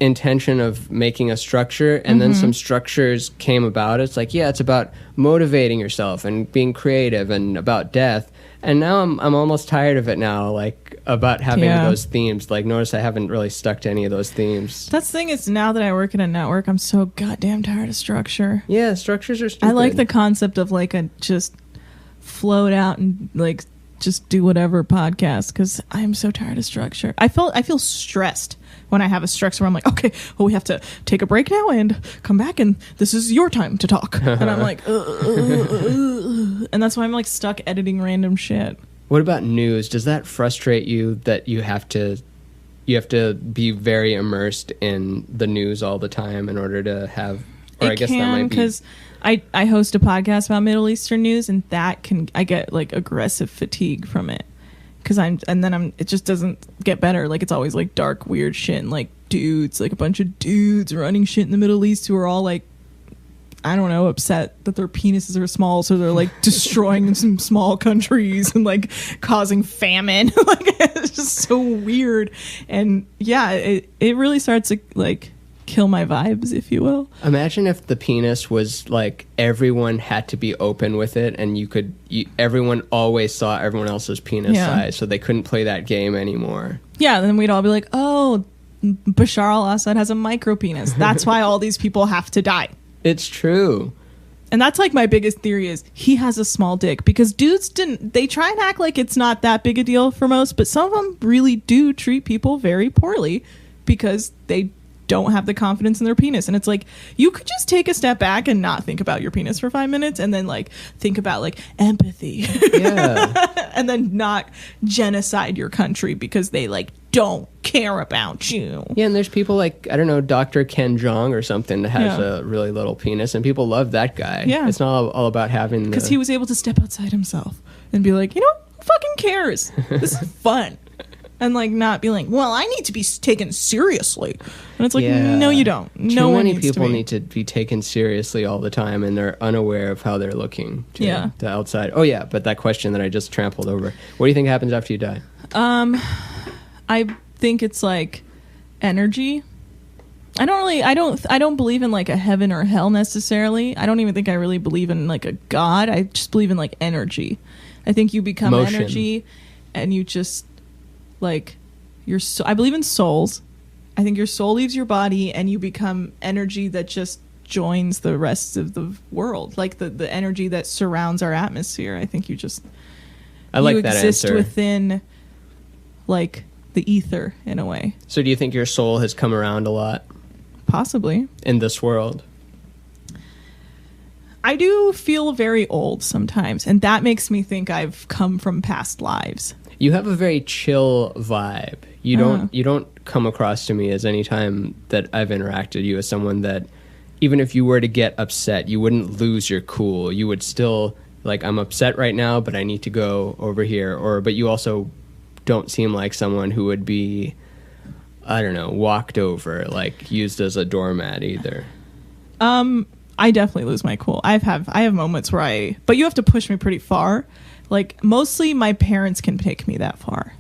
intention of making a structure, and then some structures came about. It's like, it's about motivating yourself and being creative and about death. And now I'm almost tired of it now, like about having those themes. Like, notice I haven't really stuck to any of those themes.
That's the thing is, now that I work in a network, I'm so goddamn tired of structure.
Yeah, structures are stupid.
I like the concept of like a just float out and like just do whatever podcast, because I'm so tired of structure. I feel stressed when I have a structure where I'm like, okay, well, we have to take a break now and come back, and this is your time to talk. And I'm like, and that's why I'm like stuck editing random shit.
What about news? Does that frustrate you that you have to be very immersed in the news all the time in order to have? Or I guess that might be
because I host a podcast about Middle Eastern news, and I get like aggressive fatigue from it. It just doesn't get better. Like, it's always like dark, weird shit, and like dudes, like a bunch of dudes running shit in the Middle East who are all like, I don't know, upset that their penises are small, so they're like destroying some small countries and like causing famine. Like, it's just so weird. And yeah, it really starts to like kill my vibes, if you will.
Imagine if the penis was like everyone had to be open with it, and everyone always saw everyone else's penis size, so they couldn't play that game anymore.
Yeah, then we'd all be like, oh, Bashar al-Assad has a micro penis. That's why all these people have to die.
It's true.
And that's like my biggest theory is he has a small dick, because dudes they try and act like it's not that big a deal for most, but some of them really do treat people very poorly because they don't have the confidence in their penis. And it's like, you could just take a step back and not think about your penis for 5 minutes, and then like think about like empathy.
Yeah.
And then not genocide your country because they like don't care about you.
Yeah, and there's people like, I don't know, Dr. Ken Jeong or something that has a really little penis, and people love that guy. Yeah. It's not all about having
because he was able to step outside himself and be like, you know, who fucking cares? This is fun. And like not be like, well, I need to be taken seriously. And it's like, no, you don't.
Too many people need to be taken seriously all the time, and they're unaware of how they're looking to the outside. Oh yeah, but that question that I just trampled over. What do you think happens after you die?
I think it's like energy. I don't believe in like a heaven or hell necessarily. I don't even think I really believe in like a God. I just believe in like energy. I think you become energy, and you just like I believe in souls. I think your soul leaves your body and you become energy that just joins the rest of the world, like the energy that surrounds our atmosphere. I think you like that exist
answer.
Within like the ether in a way.
So do you think your soul has come around a lot?
Possibly.
In this world?
I do feel very old sometimes, and that makes me think I've come from past lives.
You have a very chill vibe. You don't come across to me as any time that I've interacted you as someone that even if you were to get upset, you wouldn't lose your cool. You would still, like, I'm upset right now, but I need to go over here. But you also don't seem like someone who would be, I don't know, walked over, like used as a doormat either.
I definitely lose my cool. I have moments where but you have to push me pretty far. Like, mostly my parents can take me that far,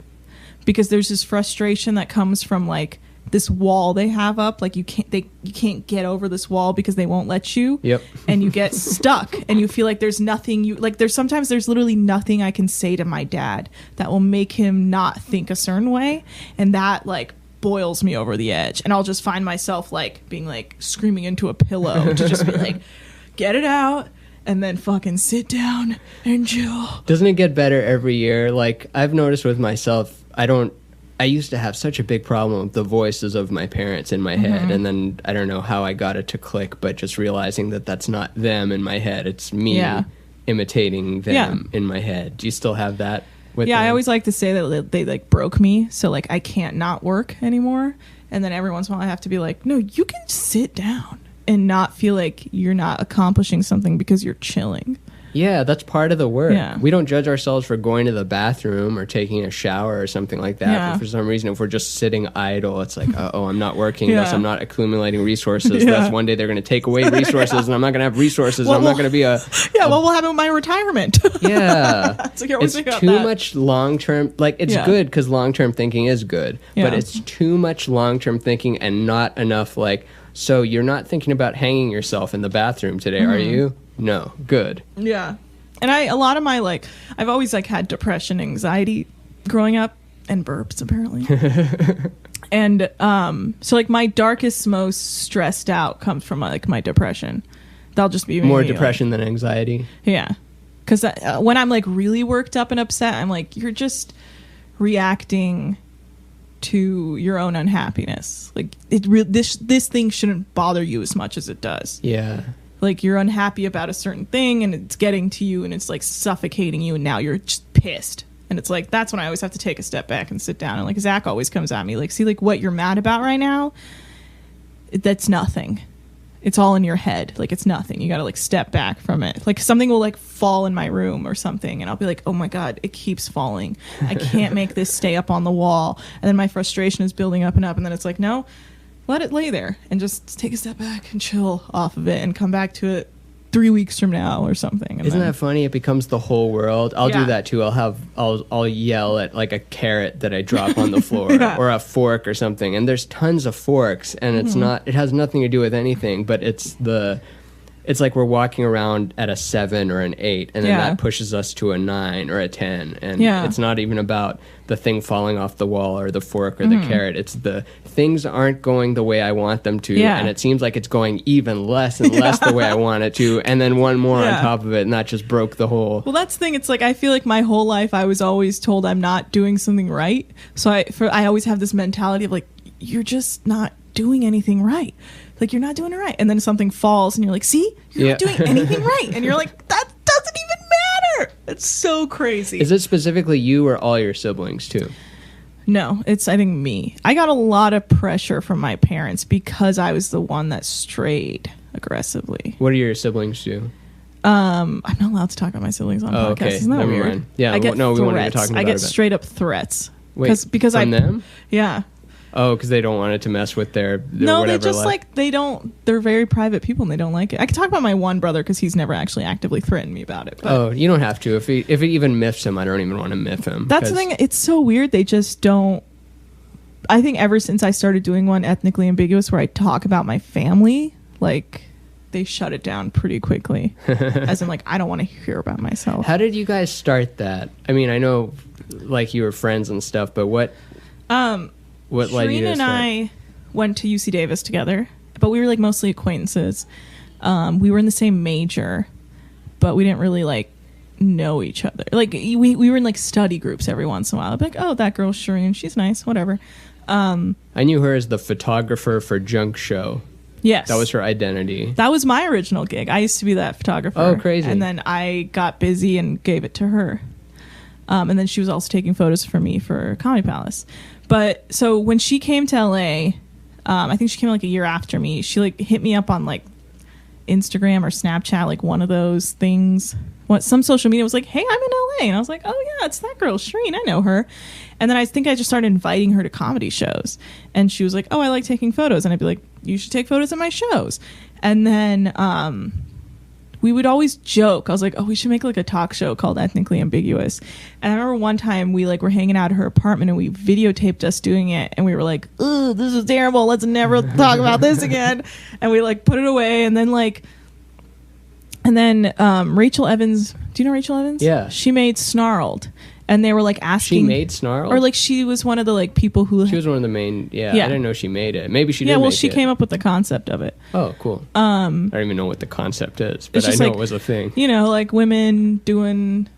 because there's this frustration that comes from like this wall they have up. Like, you can't get over this wall because they won't let you.
Yep.
And you get stuck, and you feel like there's nothing there's literally nothing I can say to my dad that will make him not think a certain way, and that like boils me over the edge, and I'll just find myself like being like screaming into a pillow to just be like, get it out, and then fucking sit down and chill.
Doesn't it get better every year? Like, I've noticed with myself, I used to have such a big problem with the voices of my parents in my head, and then I don't know how I got it to click, but just realizing that that's not them in my head, it's me imitating them in my head. Do you still have that?
I always like to say that they like broke me, so like I can't not work anymore, and then every once in a while I have to be like, no, you can sit down and not feel like you're not accomplishing something because you're chilling.
Yeah, that's part of the work.
Yeah.
We don't judge ourselves for going to the bathroom or taking a shower or something like that.
Yeah.
But for some reason, if we're just sitting idle, it's like, oh, I'm not working.
Yeah.
Thus, I'm not accumulating resources.
Yeah.
Thus, one day they're going to take away resources, and I'm not going to have resources. And I'm not going to be a...
what will happen with my retirement?
Yeah.
So you always
It's
think about
too
that.
much long-term... Like, it's good because long-term thinking is good.
Yeah.
But it's too much long-term thinking and not enough, like... So you're not thinking about hanging yourself in the bathroom today, are you? No. Good.
Yeah. And a lot of my, like, I've always, like, had depression, anxiety growing up, and burps, apparently. And, so, like, my darkest, most stressed out comes from, like, my depression. That'll just be
More
me,
depression than anxiety.
Yeah. Because when I'm, like, really worked up and upset, I'm like, you're just reacting to your own unhappiness. Like, this thing shouldn't bother you as much as it does.
Yeah.
Like, you're unhappy about a certain thing, and it's getting to you, and it's like suffocating you, and now you're just pissed. And it's like, that's when I always have to take a step back and sit down. And like, Zach always comes at me like, see, like, what you're mad about right now, that's nothing. It's all in your head. Like, it's nothing. You gotta like step back from it. Like, something will like fall in my room or something, and I'll be like, oh my god, it keeps falling. I can't make this stay up on the wall. And then my frustration is building up, and then it's like, no, let it lay there and just take a step back and chill off of it and come back to it 3 weeks from now or something. And
Isn't that funny? It becomes the whole world. I'll do
Yeah.
that too. I'll yell at like a carrot that I drop on the floor
Yeah.
or a fork or something. And there's tons of forks, and it has nothing to do with anything, but it's like we're walking around at a 7 or an 8, and then
Yeah.
that pushes us to a 9 or a 10. And
Yeah.
it's not even about the thing falling off the wall or the fork or the carrot. It's the things aren't going the way I want them to,
Yeah.
and it seems like it's going even less and less the way I want it to, and then one more
Yeah.
on top of it, and that just broke the whole...
Well, that's the thing. It's like, I feel like my whole life I was always told I'm not doing something right. So I always have this mentality of like, you're just not doing anything right. Like, you're not doing it right. And then something falls and you're like, see, you're not doing anything right. And you're like, that doesn't even matter. It's so crazy.
Is it specifically you or all your siblings too?
No, it's, I think, me. I got a lot of pressure from my parents because I was the one that strayed aggressively.
What do your siblings do?
I'm not allowed to talk about my siblings on podcasts.
Okay.
Isn't that
Never
weird?
mind. Yeah,
I get
no, we won't even
threats.
talk about
I get
it.
straight up threats.
Wait,
because
from them?
Yeah.
Oh, because they don't want it to mess with their
No,
whatever
they just
life.
like, they're very private people and they don't like it. I can talk about my one brother because he's never actually actively threatened me about it. But
Oh, you don't have to. If it even miffs him, I don't even want to miff him.
that's the
'cause-
thing. It's so weird. They just don't. I think ever since I started doing one, Ethnically Ambiguous, where I talk about my family, like, they shut it down pretty quickly. As in, like, I don't want to hear about myself.
How did you guys start that? I mean, I know, like, you were friends and stuff, but what led you to
Shereen and
start?
I went to UC Davis together, but we were like mostly acquaintances. We were in the same major, but we didn't really like know each other. Like, we were in like study groups every once in a while. I'd be like, oh, that girl's Shereen, she's nice, whatever.
I knew her as the photographer for Junk Show.
Yes,
That was her identity.
that was my original gig. I used to be that photographer.
Oh, crazy.
And then I got busy and gave it to her. And then she was also taking photos for me for Comedy Palace. But so when she came to LA, I think she came like a year after me. She like hit me up on like Instagram or Snapchat, like one of those things. Some social media was like, hey, I'm in LA. And I was like, oh yeah, it's that girl, Shreen. I know her. And then I think I just started inviting her to comedy shows. And she was like, oh, I like taking photos. And I'd be like, you should take photos at my shows. And then we would always joke. I was like, oh, we should make like a talk show called Ethnically Ambiguous. And I remember one time we like were hanging out at her apartment and we videotaped us doing it. And we were like, oh, this is terrible. Let's never talk about this again. And we like put it away. And then Rachel Evans, do you know Rachel Evans?
Yeah.
She made Snarled. And they were like asking.
She made Snarled?
Or like she was one of the like people who.
She was one of the main. Yeah. I didn't know she made it. Maybe she did.
Yeah, well,
make
she
it.
came up with the concept of it.
Oh, cool. I don't even know what the concept is, but I know
like,
it was a thing.
You know, like women doing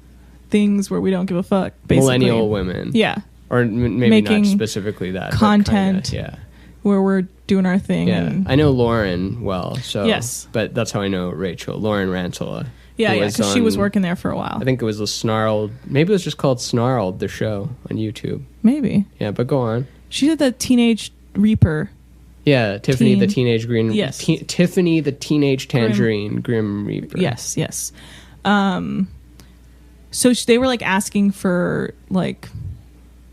things where we don't give a fuck, basically.
Millennial women.
Yeah.
Or maybe
Making
not specifically that.
content.
But kinda, yeah.
Where we're doing our thing.
Yeah.
And
I know Lauren well, so.
Yes.
But that's how I know Rachel. Lauren Rantola.
Yeah, because she was working there for a while.
I think it was the Snarled. Maybe it was just called Snarled, the show on YouTube.
Maybe.
Yeah, but go on.
She did the Teenage Reaper.
Yeah, Tiffany the Teenage Green.
Yes.
Tiffany the Teenage Tangerine Grim Reaper.
Yes. So they were like asking for like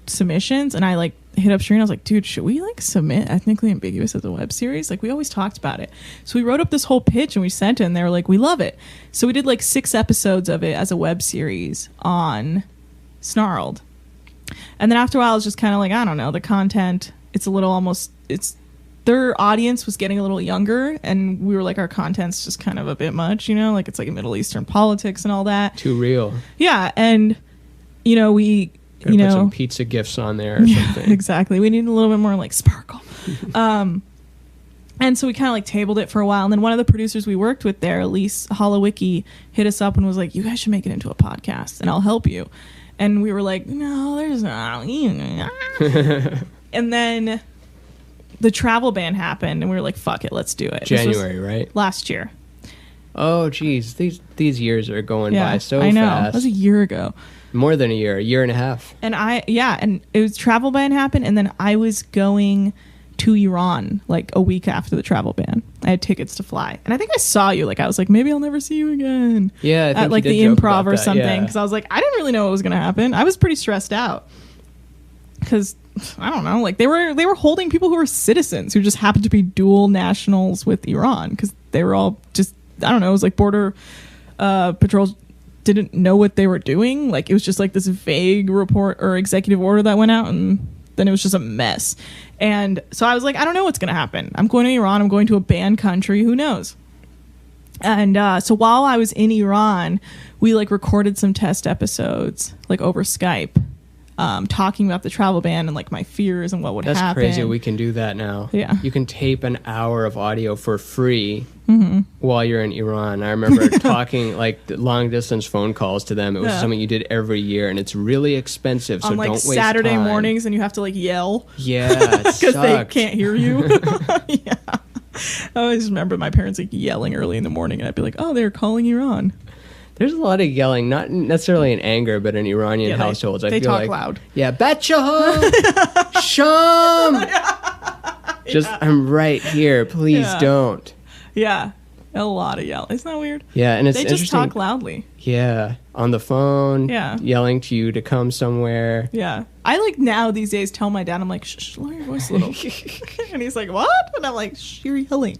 submissions, and I like hit up Shereen. I was like, dude, should we like submit Ethnically Ambiguous as a web series? Like we always talked about it. So we wrote up this whole pitch and we sent it, and they were like, we love it. So we did like 6 episodes of it as a web series on Snarled. And then after a while, it's just kind of like, I don't know, the content, it's a little almost, it's, their audience was getting a little younger, and we were like, our content's just kind of a bit much, you know, like it's like Middle Eastern politics and all that.
Too real.
Yeah. And, you know, we,
Gotta put some pizza gifts on there or something.
Exactly. We need a little bit more like sparkle. And so we kind of like tabled it for a while. And then one of the producers we worked with there, Elise Holowicki, hit us up and was like, you guys should make it into a podcast and I'll help you. And we were like, no, there's not. And then the travel ban happened and we were like, fuck it, let's do it.
January, right?
Last year.
Oh, geez. These years are going by so fast.
I know. That was a year ago.
More than a year and a half.
And and it was travel ban happened, and then I was going to Iran like a week after the travel ban. I had tickets to fly, and I think I saw you. Like I was like, maybe I'll never see you again.
Yeah, I think
at like
you did
the
joke
improv
about
or
that,
something. Because I was like, I didn't really know what was going to happen. I was pretty stressed out because I don't know. Like they were holding people who were citizens who just happened to be dual nationals with Iran because they were all just, I don't know. It was like border patrols didn't know what they were doing. Like it was just like this vague report or executive order that went out, and then it was just a mess. And so I was like, I don't know what's gonna happen. I'm going to Iran, I'm going to a banned country, who knows. And so while I was in Iran, we like recorded some test episodes like over Skype, talking about the travel ban and like my fears and what would happen.
That's crazy. We can do that now.
Yeah.
You can tape an hour of audio for free while you're in Iran. I remember talking like long distance phone calls to them. It was something you did every year, and it's really expensive. So
on like
don't waste
Saturday
time.
mornings, and you have to like yell.
Yeah,
because they can't hear you. Yeah. I always remember my parents like yelling early in the morning, and I'd be like, "Oh, they're calling Iran."
There's a lot of yelling, not necessarily in anger, but in Iranian households. I
they
feel
talk
like,
loud.
Yeah, Betcha, Sham. Just, I'm right here. Please don't.
Yeah, a lot of yelling. Isn't that weird?
Yeah, and it's
they
interesting.
just talk loudly.
Yeah, on the phone.
Yeah,
yelling to you to come somewhere.
Yeah, I like now these days tell my dad, I'm like, shh, lower your voice a little. And he's like, what? And I'm like, shh, you're yelling.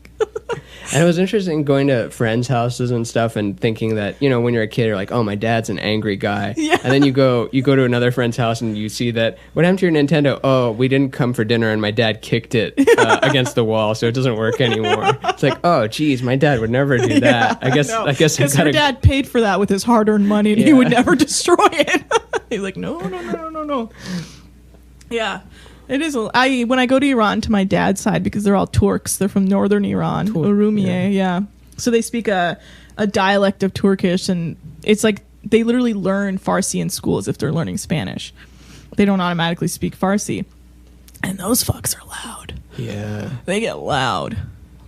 And it was interesting going to friends' houses and stuff and thinking that, you know, when you're a kid, you're like, oh, my dad's an angry guy. Yeah. And then you go to another friend's house and you see that, what happened to your Nintendo? Oh, we didn't come for dinner and my dad kicked it against the wall, so it doesn't work anymore. It's like, oh, geez, my dad would never do that. I guess
because your dad paid for that with his hard-earned money and he would never destroy it. He's like, no. Yeah. It is. When I go to Iran to my dad's side, because they're all Turks, they're from northern Iran, Urumiyeh, yeah. So they speak a dialect of Turkish, and it's like they literally learn Farsi in school as if they're learning Spanish. They don't automatically speak Farsi, and those fucks are loud.
Yeah,
they get loud.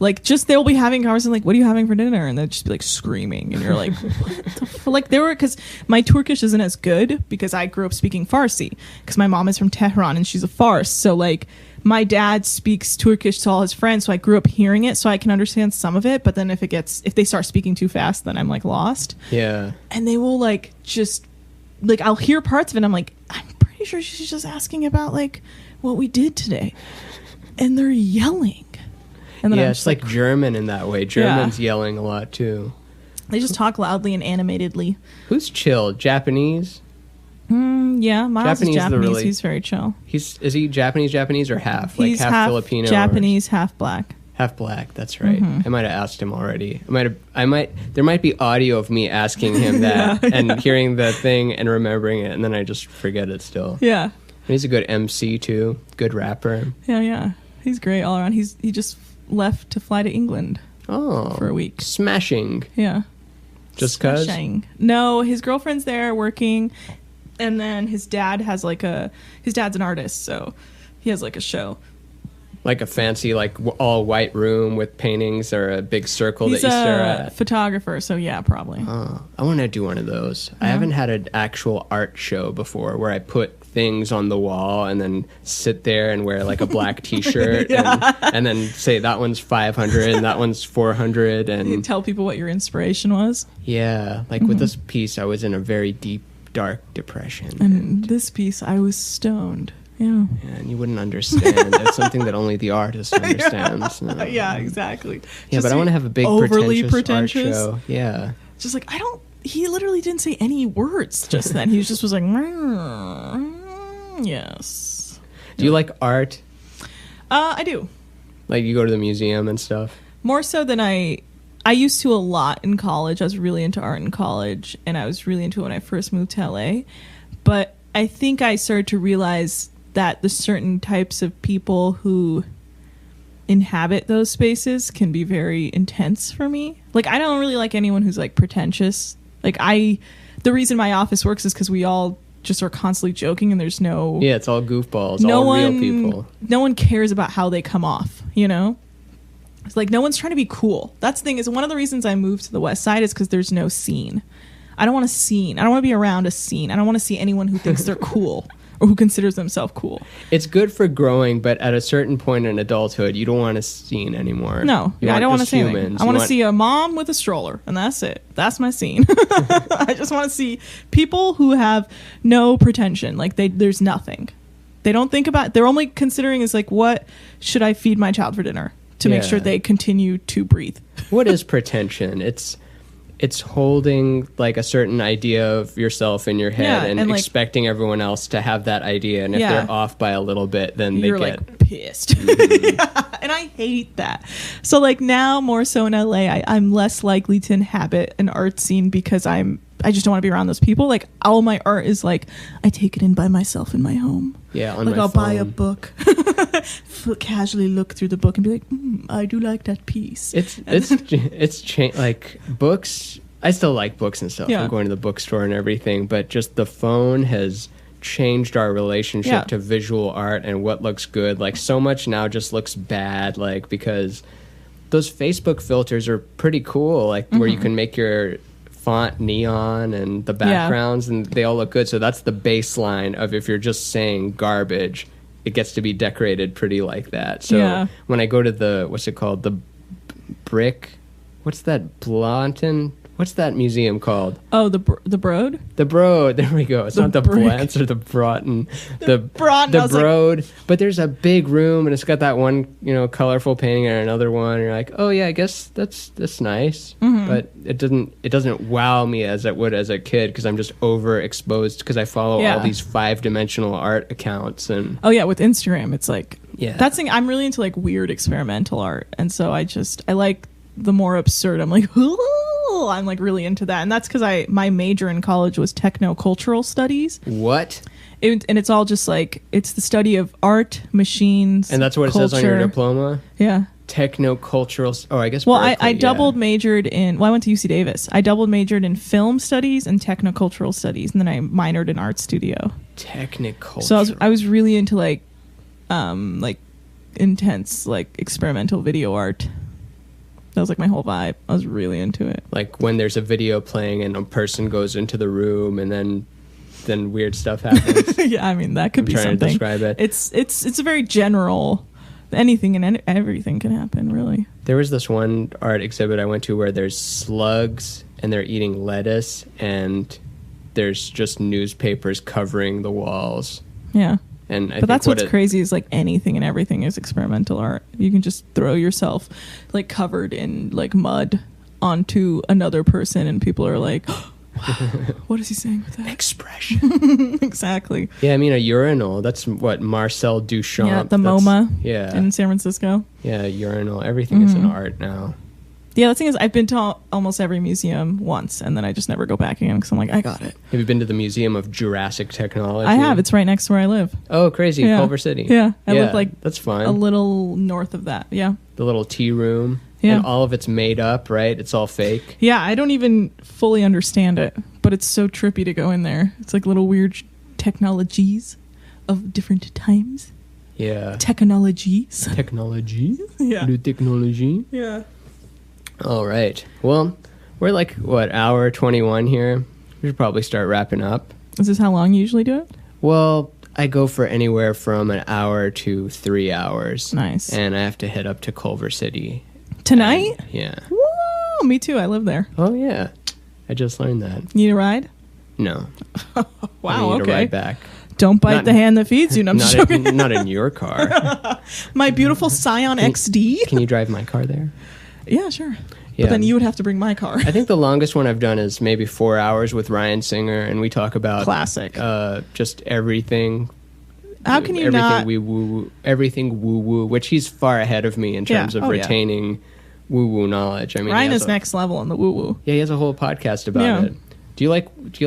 Like, just they'll be having conversation like, "What are you having for dinner?" And they'll just be like screaming, and you're like, "What the fuck?" Like they were, because my Turkish isn't as good because I grew up speaking Farsi because my mom is from Tehran and she's a Fars. So like my dad speaks Turkish to all his friends, so I grew up hearing it, so I can understand some of it. But then if they start speaking too fast, then I'm like lost.
Yeah.
And they will like just like I'll hear parts of it and I'm like, I'm pretty sure she's just asking about like what we did today. And they're yelling. And then
Yeah,
I'm
it's
just
like German in that way. German's yelling a lot too.
they just talk loudly and animatedly.
Who's chill? Japanese?
Yeah, Miles
Japanese
is
is the
Japanese.
really-
He's very chill.
Is he Japanese or half? Like
He's
half Filipino or
Japanese, half black.
half black. That's right. I might have asked him already. There might be audio of me asking him that and hearing the thing and remembering it, and then I just forget it still.
Yeah.
And he's a good MC too. Good rapper.
Yeah. He's great all around. He just left to fly to England
Oh.
for a week.
Smashing.
Yeah.
Just 'cause?
Smashing. No, his girlfriend's there working, and then his dad has his dad's an artist, so he has like a show.
Like a fancy, like all white room with paintings or a big circle
He's
that you stare
a
at.
photographer, so yeah, probably.
Oh, I want to do one of those. I haven't had an actual art show before where I put things on the wall and then sit there and wear like a black t-shirt and then say that one's 500 and that one's 400
You
and
tell people what your inspiration was.
yeah, like with this piece I was in a very deep dark depression
And this piece, I was stoned. Yeah.
and you wouldn't understand. It's something that only the artist understands. No.
Yeah, exactly.
Yeah,
Just
but I want to have a big
overly
pretentious art show. Yeah.
Just like he literally didn't say any words just then. He just was like, yes.
Do you like art?
I do.
Like you go to the museum and stuff?
More so than I used to a lot in college. I was really into art in college, and I was really into it when I first moved to LA. But I think I started to realize that the certain types of people who inhabit those spaces can be very intense for me. Like, I don't really like anyone who's like pretentious. Like, the reason my office works is because we all just are constantly joking, and there's no
Yeah, it's all goofballs, all real people.
No one cares about how they come off, you know? It's like no one's trying to be cool. That's the thing, is one of the reasons I moved to the West Side is because there's no scene. I don't want a scene. I don't want to be around a scene. I don't want to see anyone who thinks they're cool or who considers themselves cool.
It's good for growing, but at a certain point in adulthood, you don't want a scene anymore.
No,
You
I don't want to
just
see anything.
humans.
I
You
want to see a mom with a stroller, and that's it. That's my scene. I just want to see people who have no pretension. Like there's nothing. They don't think about. They're only considering is like, what should I feed my child for dinner to make
Yeah.
sure they continue to breathe.
What is pretension? It's holding like a certain idea of yourself in your head
Yeah,
and
and, like-
expecting everyone else to have that idea. And if
Yeah.
they're off by a little bit, then
You're
they get
like pissed. Yeah, and I hate that. So like now more so in LA, I'm less likely to inhabit an art scene because I just don't want to be around those people. Like all my art is like I take it in by myself in my home.
yeah on
Like
my
I'll buy a
phone.
book, casually look through the book and be like, I do like that piece.
Like books. I still like books and stuff.
Yeah.
I'm going to the bookstore and everything, but just the phone has changed our relationship
Yeah.
to visual art and what looks good. Like so much now just looks bad, like because those Facebook filters are pretty cool, like where you can make your font neon and the backgrounds and they all look good. So that's the baseline of if you're just saying garbage, it gets to be decorated pretty like that. So
Yeah.
when I go to the, what's it called? The brick, what's that? Blanton? What's that museum called?
Oh, the Broad?
The Broad. There we go. It's
The
not the
brick.
Blantz or the Broughton. The
Broughton, I
The
was like-
Broad. But there's a big room and it's got that one, colorful painting and another one. And you're like, oh yeah, I guess that's nice.
Mm-hmm.
But it doesn't wow me as it would as a kid because I'm just overexposed because I follow
Yeah.
all these 5-dimensional art accounts and
Oh yeah, with Instagram, it's like
Yeah.
That's the thing. I'm really into like weird experimental art, and so I like the more absurd. I'm like, I'm like really into that, and that's because my major in college was techno-cultural studies.
what?
And it's all just like it's the study of art, machines,
And that's what it says on your
culture.
diploma?
Yeah.
Techno-cultural. Oh, I guess.
Well,
Berkeley,
I
yeah.
doubled majored in. Well, I went to UC Davis. I doubled majored in film studies and techno-cultural studies, and then I minored in art studio.
Technicultural.
So I was really into like intense like experimental video art. That was like my whole vibe. I was really into it.
like when there's a video playing and a person goes into the room and then then weird stuff happens.
Yeah, I mean that could be
trying to
something.
describe it.
It's a very general. Anything and everything can happen, really.
There was this one art exhibit I went to where there's slugs and they're eating lettuce, and there's just newspapers covering the walls.
Yeah.
And I
But that's
think
what's crazy is like anything and everything is experimental art. You can just throw yourself like covered in like mud onto another person and people are like, what is he saying with that?
expression.
Exactly.
Yeah, I mean a urinal. That's what Marcel Duchamp.
Yeah, the
that's-
MoMA
Yeah,
in San Francisco.
yeah, urinal. Everything is an art now.
Yeah, the thing is, I've been to almost every museum once, and then I just never go back again because I'm like, I got it.
Have you been to the Museum of Jurassic Technology?
I have. It's right next to where I live.
Oh, crazy!
Yeah.
Culver City.
Yeah, I live like
that's fun.
a little north of that. Yeah.
The little tea room.
Yeah.
And all of it's made up, right? It's all fake.
Yeah, I don't even fully understand it, but it's so trippy to go in there. It's like little weird technologies of different times.
Yeah.
Technologies.
Technology.
Yeah.
New technology.
Yeah.
All right. Well, we're like, what, hour 21 here? We should probably start wrapping up.
Is this how long you usually do it?
Well, I go for anywhere from an hour to 3 hours.
Nice.
And I have to head up to Culver City.
Tonight?
Yeah.
Whoa, me too. I live there.
Oh, yeah. I just learned that.
Need a ride?
No.
Wow,
I need
okay.
to ride back.
Don't bite
Not-
the hand that feeds you. No, I'm just joking.
Not in your car.
My beautiful Scion XD.
Can you drive my car there?
Yeah, sure.
Yeah.
But then you would have to bring my car.
I think the longest one I've done is maybe 4 hours with Ryan Singer, and we talk about
Classic.
just everything.
How can you
everything
not?
everything woo woo, which he's far ahead of me in terms
Yeah.
of
Oh, yeah.
retaining woo woo knowledge. I mean,
Ryan
he has
is next level on the woo woo.
Yeah, he has a whole podcast about
Yeah.
it. Do you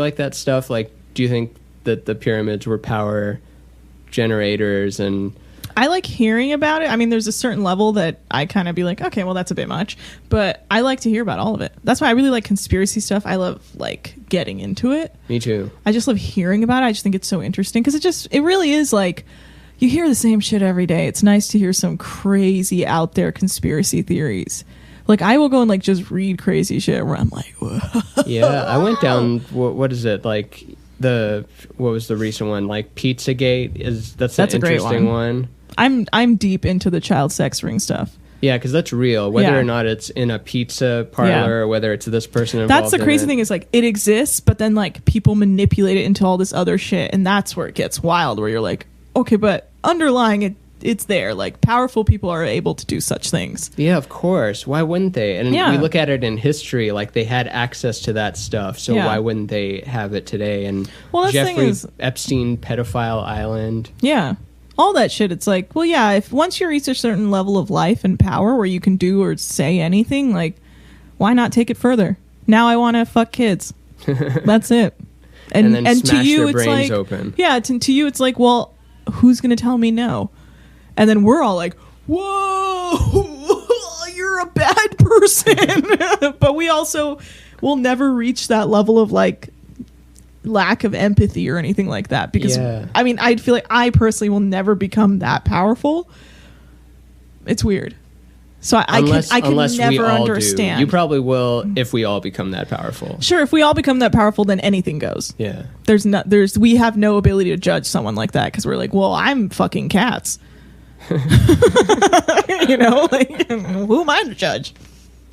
like that stuff? Like, do you think that the pyramids were power generators and?
I like hearing about it. I mean, there's a certain level that I kind of be like, okay, well, that's a bit much. But I like to hear about all of it. That's why I really like conspiracy stuff. I love like getting into it.
Me too.
I just love hearing about it. I just think it's so interesting because it really is like you hear the same shit every day. It's nice to hear some crazy out there conspiracy theories. Like I will go and like just read crazy shit where I'm like, whoa.
Yeah, I went down. What is it like? What was the recent one? Like Pizzagate that's an
a great
interesting one.
I'm deep into the child sex ring stuff.
Yeah, because that's real. Whether
Yeah.
or not it's in a pizza parlor
Yeah.
or whether it's this person involved.
That's the crazy thing is like it exists, but then like people manipulate it into all this other shit, and that's where it gets wild. Where you're like, okay, but underlying it, it's there. Like powerful people are able to do such things.
Yeah, of course. Why wouldn't they? And
Yeah.
we look at it in history, like they had access to that stuff. So
Yeah.
why wouldn't they have it today? And
Well, that's the thing
Jeffrey
is-
Epstein pedophile island.
Yeah. All that shit. It's like, well, yeah, if once you reach a certain level of life and power where you can do or say anything, like, why not take it further? Now I want to fuck kids. That's it.
And then
to
smash
you,
their
it's
brains
like,
open.
yeah, to you, it's like, well, who's going to tell me no? And then we're all like, whoa, you're a bad person. But we also will never reach that level of like lack of empathy or anything like that because
Yeah.
I mean I feel like I personally will never become that powerful. It's weird. So I can
unless we
never
all
understand.
do. You probably will if we all become that powerful.
Sure, if we all become that powerful, then anything goes.
Yeah.
We have no ability to judge someone like that because we're like, well, I'm fucking cats. You know, like who am I to judge?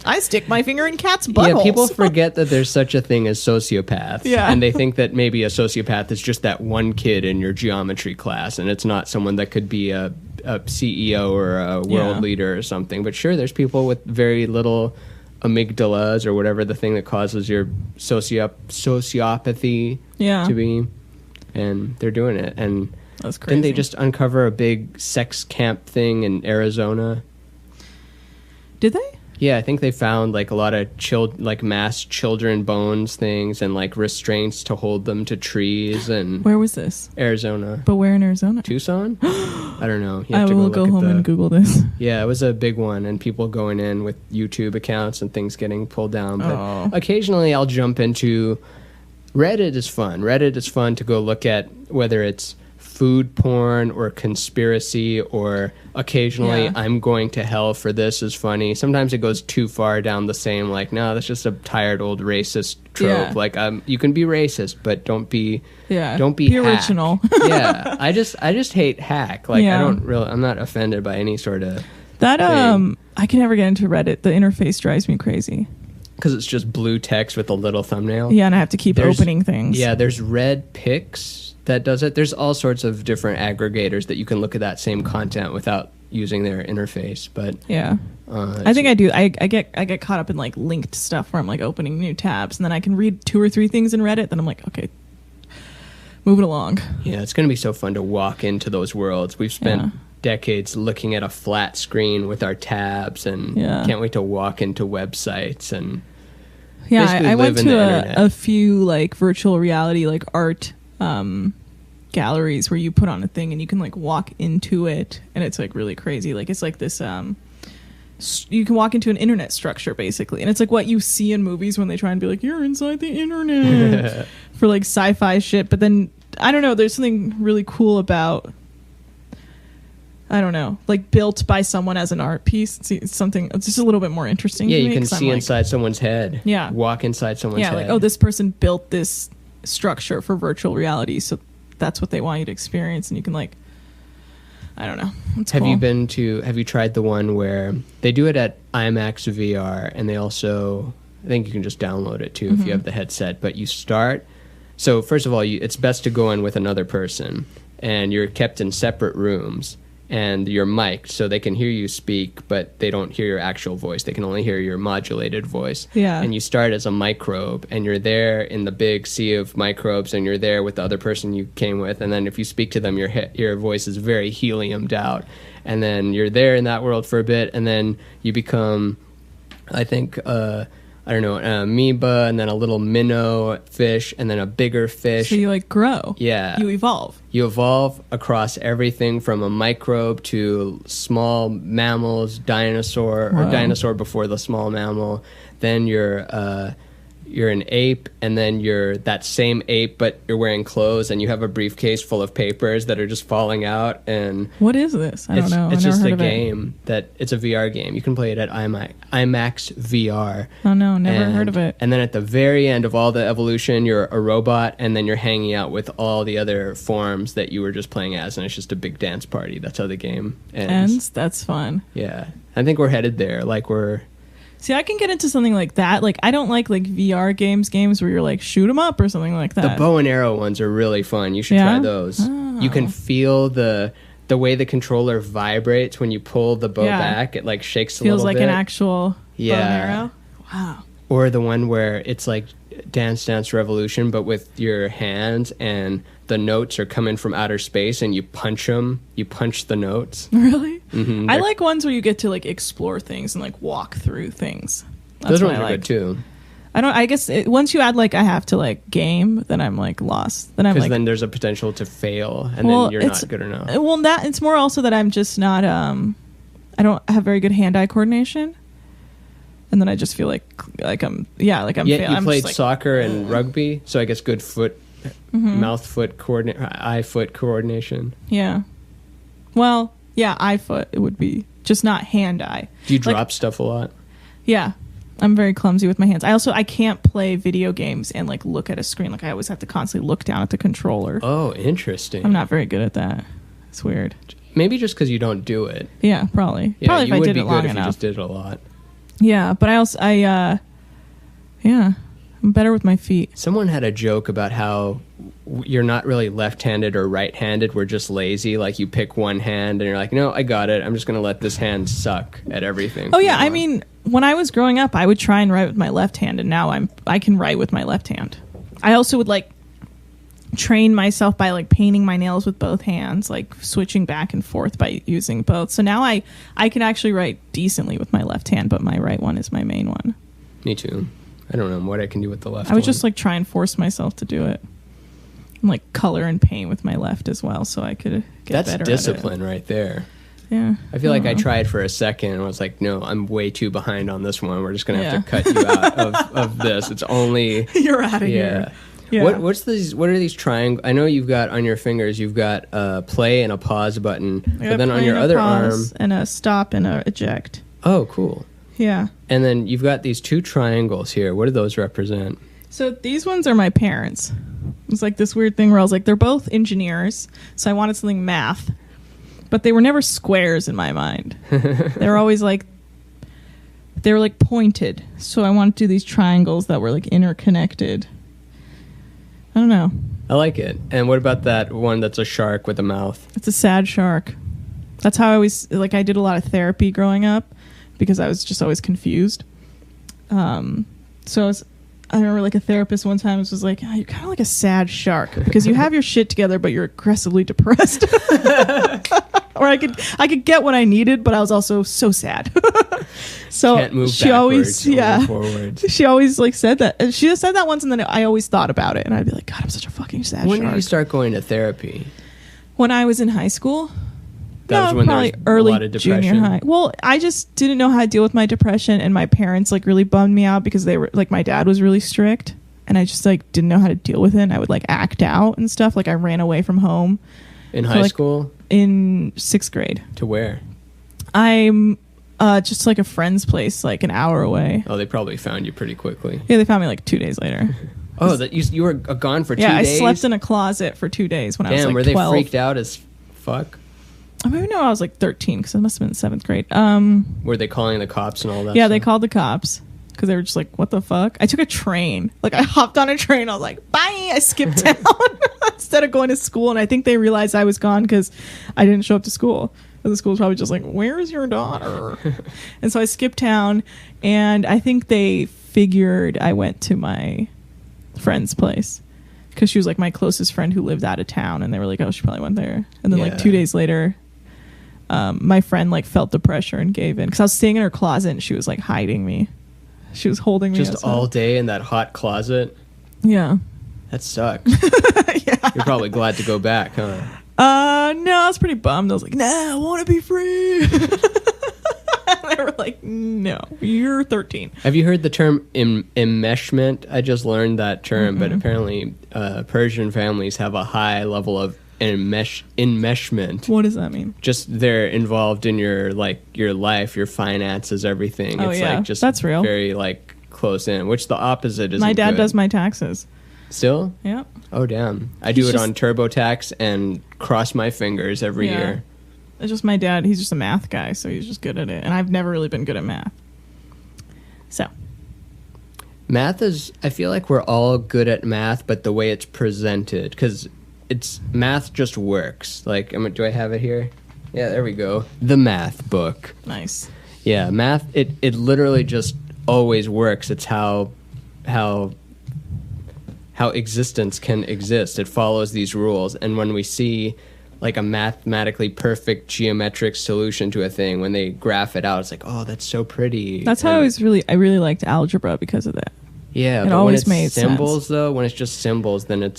I stick my finger in cats' buttholes.
Yeah, people forget that there's such a thing as sociopaths.
Yeah.
And they think that maybe a sociopath is just that one kid in your geometry class, and it's not someone that could be a CEO or a world
Yeah.
leader or something. But sure, there's people with very little amygdalas or whatever the thing that causes your sociopathy
Yeah.
to be, and they're doing it. And
That's crazy.
didn't they just uncover a big sex camp thing in Arizona?
Did they?
Yeah, I think they found like a lot of mass children bones things and like restraints to hold them to trees and
Where was this?
Arizona.
But where in Arizona?
Tucson? I don't know. You
I
have to
will
look
go
at
home and Google this.
Yeah, it was a big one, and people going in with YouTube accounts and things getting pulled down. But
Oh.
occasionally I'll jump into Reddit is fun. Reddit is fun to go look at whether it's food porn or conspiracy, or occasionally
Yeah.
I'm going to hell for this is funny. Sometimes it goes too far down the same, like, no, that's just a tired old racist trope.
Yeah.
Like, you can be racist, but don't be
Yeah.
don't be hack.
original.
Yeah, I just hate hack. Like,
Yeah.
I'm not offended by any sort of
That
thing.
I can never get into Reddit. The interface drives me crazy.
because it's just blue text with a little thumbnail.
Yeah, and I have to keep
There's-
opening things.
Yeah, there's Red Pix that does it. There's all sorts of different aggregators that you can look at that same content without using their interface. But
Yeah. I think I do. I get caught up in like linked stuff where I'm like opening new tabs, and then I can read 2 or 3 things in Reddit. Then I'm like, okay, moving along.
yeah, it's going to be so fun to walk into those worlds. We've spent
Yeah.
decades looking at a flat screen with our tabs, and
Yeah.
can't wait to walk into websites and
Yeah,
basically
I
live
went
in
to
the internet.
a few like virtual reality like art galleries where you put on a thing and you can like walk into it, and it's like really crazy. Like it's like this you can walk into an internet structure basically, and it's like what you see in movies when they try and be like, you're inside the internet for like sci-fi shit. But then I don't know, there's something really cool about, I don't know, like built by someone as an art piece. It's something, it's just a little bit more interesting.
yeah,
to
you
me,
can
'cause I'm
see
like,
inside someone's head.
Yeah.
Walk inside someone's
yeah,
head.
like, oh, this person built this structure for virtual reality, so that's what they want you to experience, and you can like, I don't know. It's
Have
cool.
have you tried the one where they do it at IMAX VR, and they also, I think you can just download it too if you have the headset, but you start, so first of all, it's best to go in with another person, and you're kept in separate rooms, and you're mic'd so they can hear you speak, but they don't hear your actual voice. They can only hear your modulated voice.
Yeah.
And you start as a microbe, and you're there in the big sea of microbes, and you're there with the other person you came with. And then if you speak to them, your voice is very heliumed out. And then you're there in that world for a bit, and then you become, I think, I don't know, an amoeba, and then a little minnow fish, and then a bigger fish.
So you like grow.
Yeah.
You evolve.
You evolve across everything from a microbe to small mammals, dinosaur, or
Wow.
dinosaur before the small mammal. Then you're an ape, and then you're that same ape, but you're wearing clothes, and you have a briefcase full of papers that are just falling out. And
What is this? I don't know.
it's
I never
just
heard
a
of it.
game it's a VR game. You can play it at IMAX VR.
Oh no, never heard of it.
And then at the very end of all the evolution, you're a robot, and then you're hanging out with all the other forms that you were just playing as, and it's just a big dance party. That's how the game ends.
That's fun.
Yeah. I think we're headed there. Like, we're...
See, I can get into something like that. Like, I don't like VR games where you're like shoot 'em up or something like that.
The bow and arrow ones are really fun. You should
Yeah?
try those. You can feel the way the controller vibrates when you pull the bow
Yeah.
back. It, like, shakes a
Feels
little
like
bit.
an actual bow and
Yeah.
arrow. Wow.
Or the one where it's like Dance Dance Revolution, but with your hands, and the notes are coming from outer space, and you punch them. You punch the notes.
Really?
Mhm.
I like ones where you get to like explore things and like walk through things. That's
Those
what
ones
I
are
like.
good too.
I guess once you add like I have to like game, then I'm like lost. Then I'm
Because
like,
then there's a potential to fail, and
well,
then you're
it's-
not good enough.
well, that it's more also that I'm just not I don't have very good hand-eye coordination, and then I just feel like I'm
Yeah,
I'm
you
just
played
like,
soccer and rugby, so I guess good mouth-foot eye-foot coordination.
yeah. Well, yeah, eye foot it would be just not hand-eye.
Do you
Like-
drop stuff a lot?
Yeah. I'm very clumsy with my hands. I can't play video games and like look at a screen. Like I always have to constantly look down at the controller.
Oh, interesting.
I'm not very good at that. It's weird.
Maybe just because you don't do it.
Yeah, probably.
Yeah,
Probably
you
if I
would
did
be
it
good
long
if
enough.
you just did it a lot.
Yeah, but yeah, I'm better with my feet.
Someone had a joke about how you're not really left-handed or right-handed. We're just lazy. Like, you pick one hand and you're like, no, I got it. I'm just going to let this hand suck at everything.
Oh
from
yeah,
now
I
on."
mean, when I was growing up, I would try and write with my left hand, and now I can write with my left hand. I also would like train myself by like painting my nails with both hands, like switching back and forth by using both. So now I can actually write decently with my left hand, but my right one is my main one.
Me too. I don't know what I can do with the left
I would
one.
just like try and force myself to do it, and like color and paint with my left as well, so I could get
That's
better
discipline right there.
At it. Yeah,
I feel like I
don't know.
tried for a second and was like, no, I'm way too behind on this one. We're just going to have to
Yeah.
cut you out of this. It's only...
You're out of
Yeah.
here. Yeah.
What are these triangles? I know you've got on your fingers. You've got a play and a pause button, but then on your other arm,
and a stop and a eject.
Oh, cool.
Yeah.
And then you've got these two triangles here. What do those represent?
So these ones are my parents. It's like this weird thing where I was like, they're both engineers, so I wanted something math, but they were never squares in my mind. They were always like, they were like pointed. So I wanted to do these triangles that were like interconnected. I don't know.
I like it. And what about that one that's a shark with a mouth?
It's a sad shark. That's how I always, like, I did a lot of therapy growing up because I was just always confused. So I remember like a therapist one time was like, oh, you're kind of like a sad shark because you have your shit together, but you're aggressively depressed. Or I could get what I needed, but I was also so sad. So
Can't move
she always,
only forwards.
she always like said that. And she just said that once, and then I always thought about it, and I'd be like, God, I'm such a fucking sad
When
shark.
did you start going to therapy?
When I was in high school.
That was when there was
early
a lot of depression.
junior high. Well, I just didn't know how to deal with my depression, and my parents like really bummed me out because they were like, my dad was really strict, and I just like didn't know how to deal with it. And I would like act out and stuff. Like I ran away from home.
In high school?
In 6th grade.
To where?
I'm just like a friend's place, like an hour away.
Oh, they probably found you pretty quickly.
Yeah, they found me like 2 days later.
Oh, that you were gone for 2 days?
Yeah, I slept in a closet for 2 days when I was like 12.
Damn, were they freaked out as fuck?
I mean, no, I was like 13 because it must have been 7th grade.
Were they calling the cops and all that
Yeah,
stuff?
they called the cops because they were just like, what the fuck? I took a train. Like, I hopped on a train. I was like, bye. I skipped town instead of going to school. And I think they realized I was gone because I didn't show up to school. And the school was probably just like, where's your daughter? And so I skipped town. And I think they figured I went to my friend's place because she was like my closest friend who lived out of town. And they were like, oh, she probably went there. And then like 2 days later, my friend like felt the pressure and gave in because I was staying in her closet and she was like hiding me. She was holding me
just
outside.
all day in that hot closet.
Yeah.
That sucks.
Yeah.
You're probably glad to go back, huh?
No, I was pretty bummed. I was like, nah, I want to be free. They were like, no, you're 13.
Have you heard the term enmeshment? I just learned that term, but apparently Persian families have a high level of enmeshment.
What does that mean?
Just they're involved in your life, your finances, everything.
Oh,
It's
yeah.
like just
That's real.
very like close in, which the opposite is.
My dad does my taxes.
Still?
Yep.
Oh damn. I do
He's
it
just-
on TurboTax and cross my fingers every
Yeah.
year.
It's just my dad. He's just a math guy, so he's just good at it. And I've never really been good at math. So.
Math is, I feel like we're all good at math, but the way it's presented, because math just works. Like, do I have it here? Yeah, there we go. The math book.
Nice.
Yeah, math, it literally just always works. It's how existence can exist. It follows these rules. And when we see like a mathematically perfect geometric solution to a thing, when they graph it out, it's like, oh, that's so pretty.
That's how I really liked algebra because of that.
Yeah,
It
but
always
when
made
it's symbols,
sense.
though, when it's just symbols, then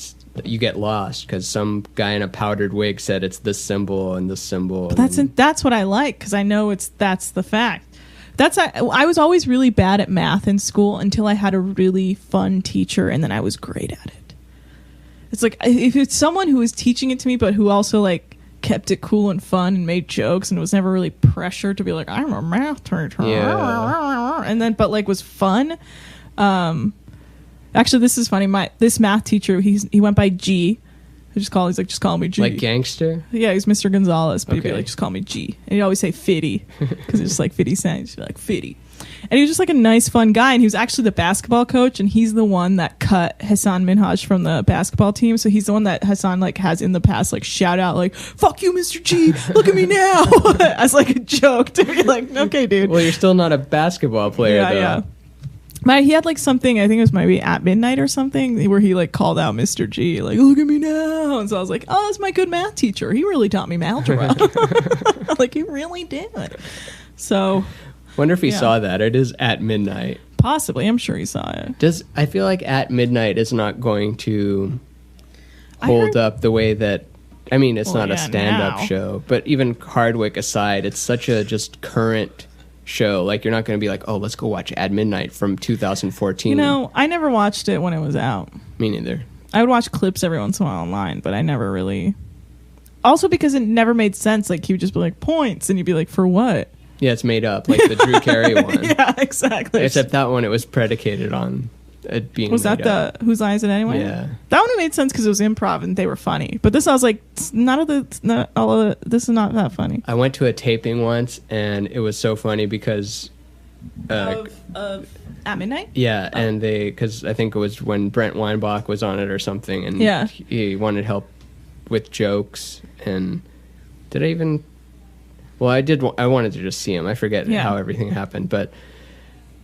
you get lost because some guy in a powdered wig said it's this symbol and this symbol.
But that's what I like because I know that's the fact. I was always really bad at math in school until I had a really fun teacher, and then I was great at it. It's like if it's someone who was teaching it to me, but who also like kept it cool and fun and made jokes and was never really pressured to be like, I'm a math teacher.
Yeah.
And then, but like was fun. Actually, this is funny. This math teacher, he went by G. He's like, just call me G.
Like gangster?
Yeah, he's Mr. Gonzalez, but he'd be
Okay.
like, just call me G. And he'd always say Fitty, because it's just like 50 Cent. He'd be like, Fitty. And he was just like a nice, fun guy. And he was actually the basketball coach, and he's the one that cut Hassan Minhaj from the basketball team. So he's the one that Hassan like has in the past like shout out like, fuck you, Mr. G, look at me now, as like a joke to be like, okay, dude.
Well, you're still not a basketball player, though.
Yeah. But he had like something, I think it was maybe at midnight or something, where he like called out Mr. G, like, look at me now. And so I was like, oh, that's my good math teacher. He really taught me algebra. Like, he really did. So,
Wonder if he
Yeah.
saw that. It is at midnight.
possibly, I'm sure he saw it.
I feel like at midnight is not going to
I
hold
heard-
up the way that. I mean, it's
Well,
not a
yeah,
stand-up
now.
show, but even Hardwick aside, it's such a just current show. Like, you're not going to be like, oh, let's go watch At Midnight from 2014.
You know, I never watched it when it was out.
Me neither.
I would watch clips every once in a while online, but I never really. Also, because it never made sense. Like, he would just be like, points, and you'd be like, for what?
Yeah, it's made up, like the Drew Carey one.
Yeah, exactly.
Except that one, it was predicated on it being.
Was that
made up.
the Whose Line Is It Anyway?
Yeah.
That one made sense because it was improv and they were funny. But this, I was like, not all of this is not that funny.
I went to a taping once, and it was so funny because.
Of At Midnight?
Yeah, and because I think it was when Brent Weinbach was on it or something, and
Yeah.
he wanted help with jokes, and did I even? Well, I wanted to just see him. I forget how everything happened, but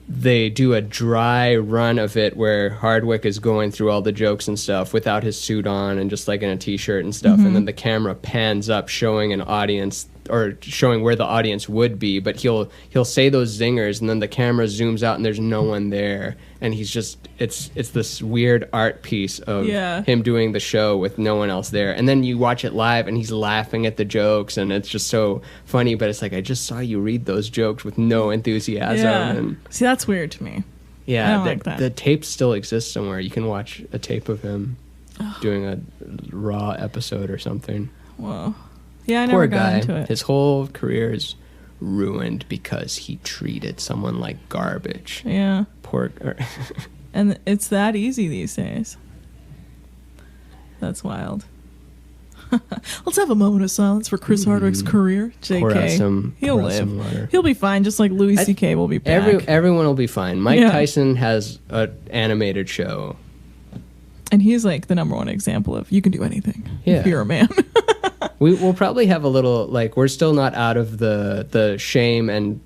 they do a dry run of it where Hardwick is going through all the jokes and stuff without his suit on and just like in a t-shirt and stuff, and then the camera pans up showing an audience or showing where the audience would be, but he'll say those zingers, and then the camera zooms out and there's no one there, and he's just it's this weird art piece of him doing the show with no one else there, and then you watch it live and he's laughing at the jokes, and it's just so funny, but it's like, I just saw you read those jokes with no enthusiasm. And
see, that's weird to me.
yeah,
I don't like that.
The tape still exists somewhere. You can watch a tape of him doing a raw episode or something.
Whoa. Yeah, I
Poor
never got
guy.
into it.
His whole career is ruined because he treated someone like garbage.
Yeah.
Poor.
And it's that easy these days. That's wild. Let's have a moment of silence for Chris Hardwick's career. JK. He'll live. He'll be fine, just like Louis C.K. will be back.
Everyone will be fine. Mike Tyson has an animated show.
And he's like the number one example of you can do anything if you're a man.
We'll probably have a little, like, we're still not out of the shame and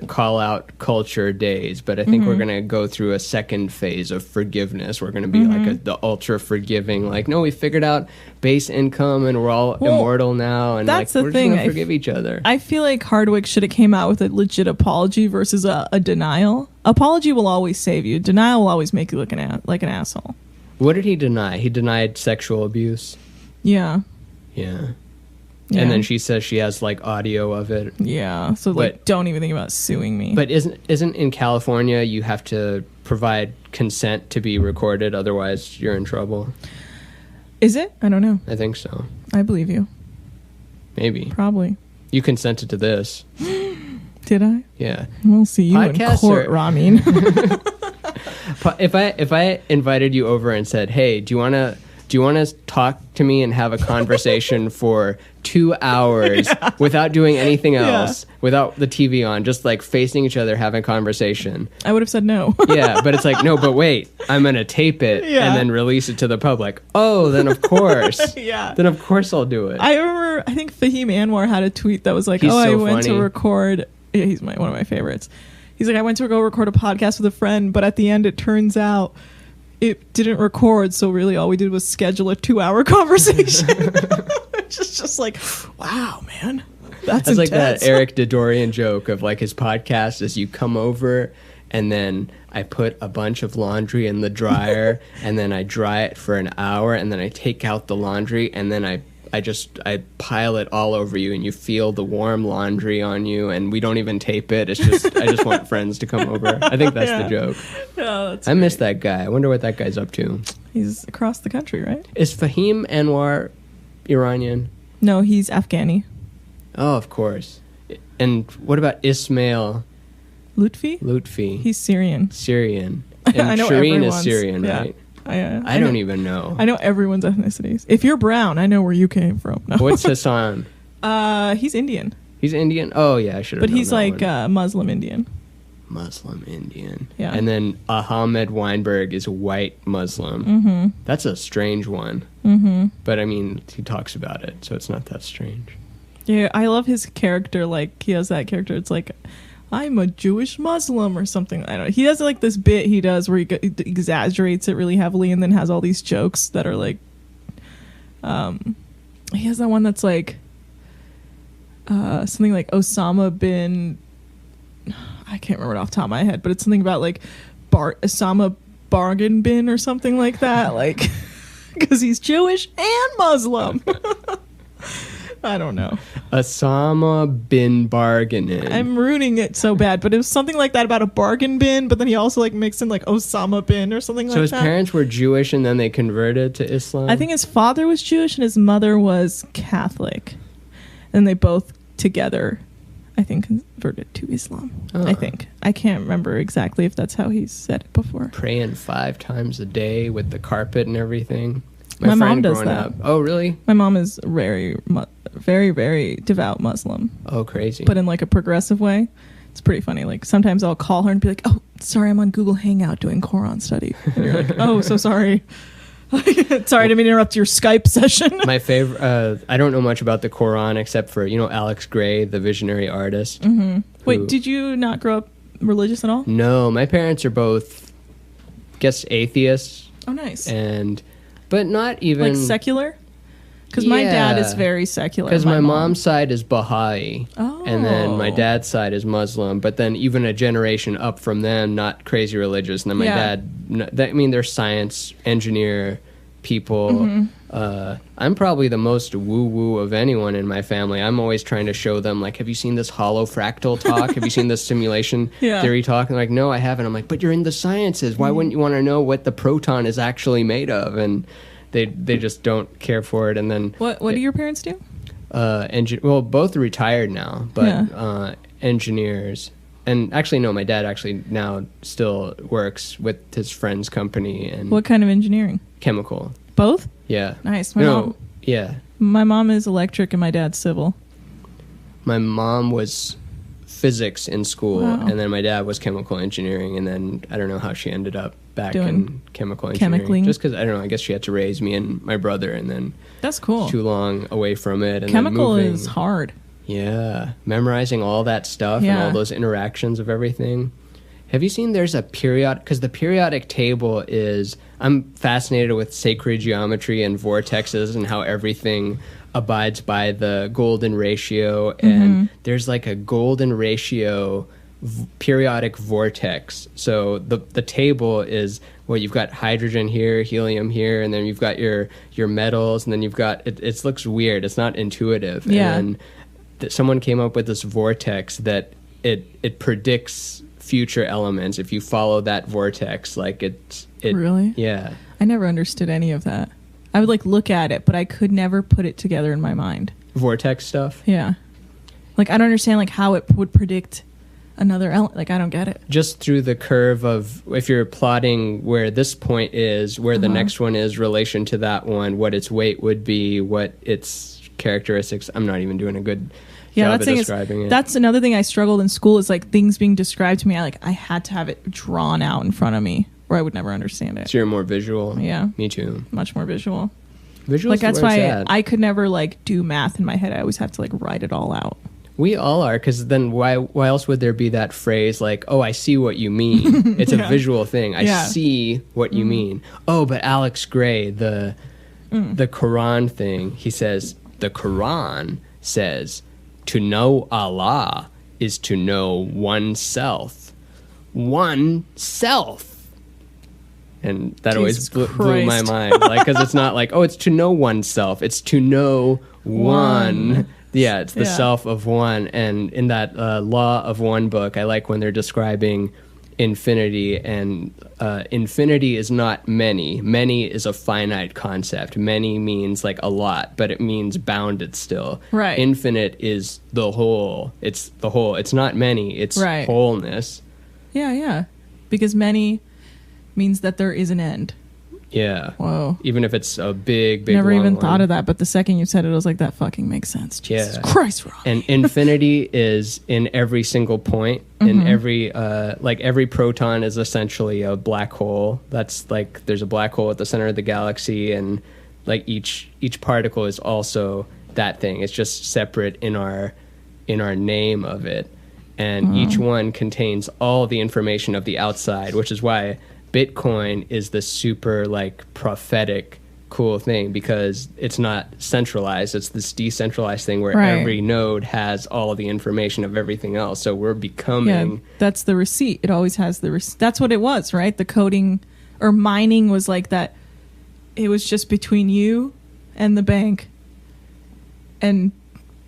call out culture days, but I think we're gonna go through a second phase of forgiveness. We're gonna be like the ultra forgiving, like, no, we figured out base income and we're all immortal now, and
that's
like
the
we're
thing.
just gonna forgive each other.
I feel like Hardwick should have came out with a legit apology versus a denial. Apology will always save you. Denial will always make you look like an asshole.
What did he deny? He denied sexual abuse.
Yeah.
Yeah. And then she says she has like audio of it.
Yeah. So like, don't even think about suing me.
But isn't in California you have to provide consent to be recorded, otherwise you're in trouble?
Is it? I don't know.
I think so.
I believe you.
Maybe.
Probably.
You consented to this.
Did I?
Yeah.
We'll see you in court, Ramin.
If I invited you over and said, "Hey, do you want to talk to me and have a conversation for 2 hours without doing anything else, without the TV on, just like facing each other, having a conversation?"
I would have said no.
Yeah, but it's like, no, but wait, I'm going to tape it and then release it to the public. Oh, then of course. Then of course I'll do it.
I remember, I think Fahim Anwar had a tweet that was like, I went to record. Yeah, he's one of my favorites. He's like, I went to go record a podcast with a friend, but at the end it turns out it didn't record, so really all we did was schedule a 2-hour conversation. It's just like, wow, man. That's intense.
Like that Eric Dodorian joke of like his podcast is you come over and then I put a bunch of laundry in the dryer and then I dry it for an hour and then I take out the laundry and then I pile it all over you and you feel the warm laundry on you and we don't even tape it. It's just I just want friends to come over. I think that's the joke.
Oh,
I miss that guy. I wonder what that guy's up to.
He's across the country, right?
Is Fahim Anwar Iranian?
No, he's Afghani.
Oh, of course. And what about Ismail Lutfi?
He's Syrian.
And
I know
Shireen is Syrian, right?
I
don't even know.
I know everyone's ethnicities. If you're brown, I know where you came from. No.
What's Hassan?
He's Indian.
He's Indian? Oh, yeah, I should have known.
But he's like Muslim Indian.
Muslim Indian.
Yeah.
And then Ahmed Weinberg is white Muslim.
Mm-hmm.
That's a strange one.
Mm-hmm.
But, I mean, he talks about it, so it's not that strange.
Yeah, I love his character. Like, he has that character. It's like, I'm a Jewish Muslim or something. I don't know. He has like this bit he does where he exaggerates it really heavily and then has all these jokes that are like, he has that one that's like, something like Osama bin, I can't remember it off the top of my head, but it's something about like Osama bargain bin or something like that. Like, because he's Jewish and Muslim. I don't know.
Osama bin bargainin.
I'm ruining it so bad, but it was something like that about a bargain bin, but then he also like mixed in like Osama bin or something like
So
that.
his parents were Jewish and then they converted to Islam?
I think his father was Jewish and his mother was Catholic. And they both together, I think, converted to Islam.
Oh.
I think. I can't remember exactly if that's how he said it before.
Praying 5 times a day with the carpet and everything.
My mom
friend
does
growing
that.
up. Oh, really?
My mom is very, very devout Muslim,
Oh, crazy.
but in like a progressive way. It's pretty funny. Like sometimes I'll call her and be like, "Oh, sorry, I'm on Google Hangout doing Quran study." And you're like, "Oh, so sorry." Sorry, I didn't mean to interrupt your Skype session.
My favorite, I don't know much about the Quran except for, Alex Gray, the visionary artist.
Mm-hmm. Wait,
who-
did you not grow up religious at all?
No, my parents are both, I guess, atheists,
Oh, nice.
but not even...
Like secular? Because my dad is
Yeah.
very secular.
Because my mom's side is Baha'i,
Oh.
and then my dad's side is Muslim, but then even a generation up from them, not crazy religious. And then my
Yeah.
dad, they're science, engineer people.
Mm-hmm.
I'm probably the most woo-woo of anyone in my family. I'm always trying to show them, like, have you seen this hollow fractal talk? Have you seen this simulation
Yeah.
theory talk? And they're like, no, I haven't. I'm like, but you're in the sciences. Why wouldn't you want to know what the proton is actually made of? And they just don't care for it. And then
What do your parents do?
well, both are retired now, but
Yeah.
engineers. And actually, no, my dad actually now still works with his friend's company and
What kind of engineering?
chemical.
Both?
Yeah.
Nice.
Yeah.
My mom is electric and my dad's civil.
My mom was physics in school,
Wow.
and then my dad was chemical engineering, and then I don't know how she ended up back
Doing
in chemical engineering.
chemicling.
Just because, I don't know, I guess she had to raise me and my brother, and then
That's cool.
too long away from it. And
Chemical
then moving.
is hard.
Yeah, memorizing all that stuff and
Yeah.
all those interactions of everything. Have you seen there's a periodic, because the periodic table is, I'm fascinated with sacred geometry and vortexes and how everything abides by the golden ratio. And there's like a golden ratio periodic vortex. So the table is, well, you've got hydrogen here, helium here, and then you've got your metals, and then you've got, it looks weird. It's not intuitive.
Yeah.
And someone came up with this vortex that it predicts future elements if you follow that vortex. Like it
Really?
Yeah.
I never understood any of that. I would like look at it, but I could never put it together in my mind.
Vortex stuff.
Yeah. Like I don't understand like how it would predict another element. Like I don't get it.
Just through the curve of, if you're plotting where this point is, where the next one is relation to that one, what its weight would be, what its characteristics. I'm not even doing a good
Yeah,
job
that
of
thing is,
describing it.
that's another thing I struggled in school is like things being described to me. I had to have it drawn out in front of me or I would never understand it.
So you're more visual.
Yeah.
Me too.
Much more visual.
Visual.
Like that's why I could never like do math in my head. I always have to like write it all out.
We all are, because then why else would there be that phrase like, oh, I see what you mean? It's
Yeah.
a visual thing. I
Yeah.
see what you mean. Oh, but Alex Gray, the Quran thing, he says, the Quran says, to know Allah is to know oneself. Oneself. And that always
Jesus
blew my
Christ.
mind. Like, because it's not like, oh, it's to know oneself. It's to know one. Yeah, it's the
Yeah.
self of one. And in that Law of One book, I like when they're describing infinity, and infinity is not many. Many is a finite concept. Many means like a lot, but it means bounded still.
Right.
Infinite is the whole. It's the whole. It's not many. It's
Right.
wholeness.
Yeah, yeah. Because many means that there is an end.
Yeah.
Whoa.
Even if it's a big, big,
Never
long
even
one.
thought of that, but the second you said it, I was like, that fucking makes sense. Jesus Christ, Ron.
And infinity is in every single point. In every like every proton is essentially a black hole. That's like, there's a black hole at the center of the galaxy, and like each particle is also that thing. It's just separate in our name of it, and each one contains all the information of the outside, which is why Bitcoin is the super like prophetic cool thing, because it's not centralized. It's this decentralized thing where
Right.
every node has all the information of everything else. So we're becoming
Yeah, that's the receipt. It always has the receipt. That's what it was, right? The coding or mining was like that. It was just between you and the bank. And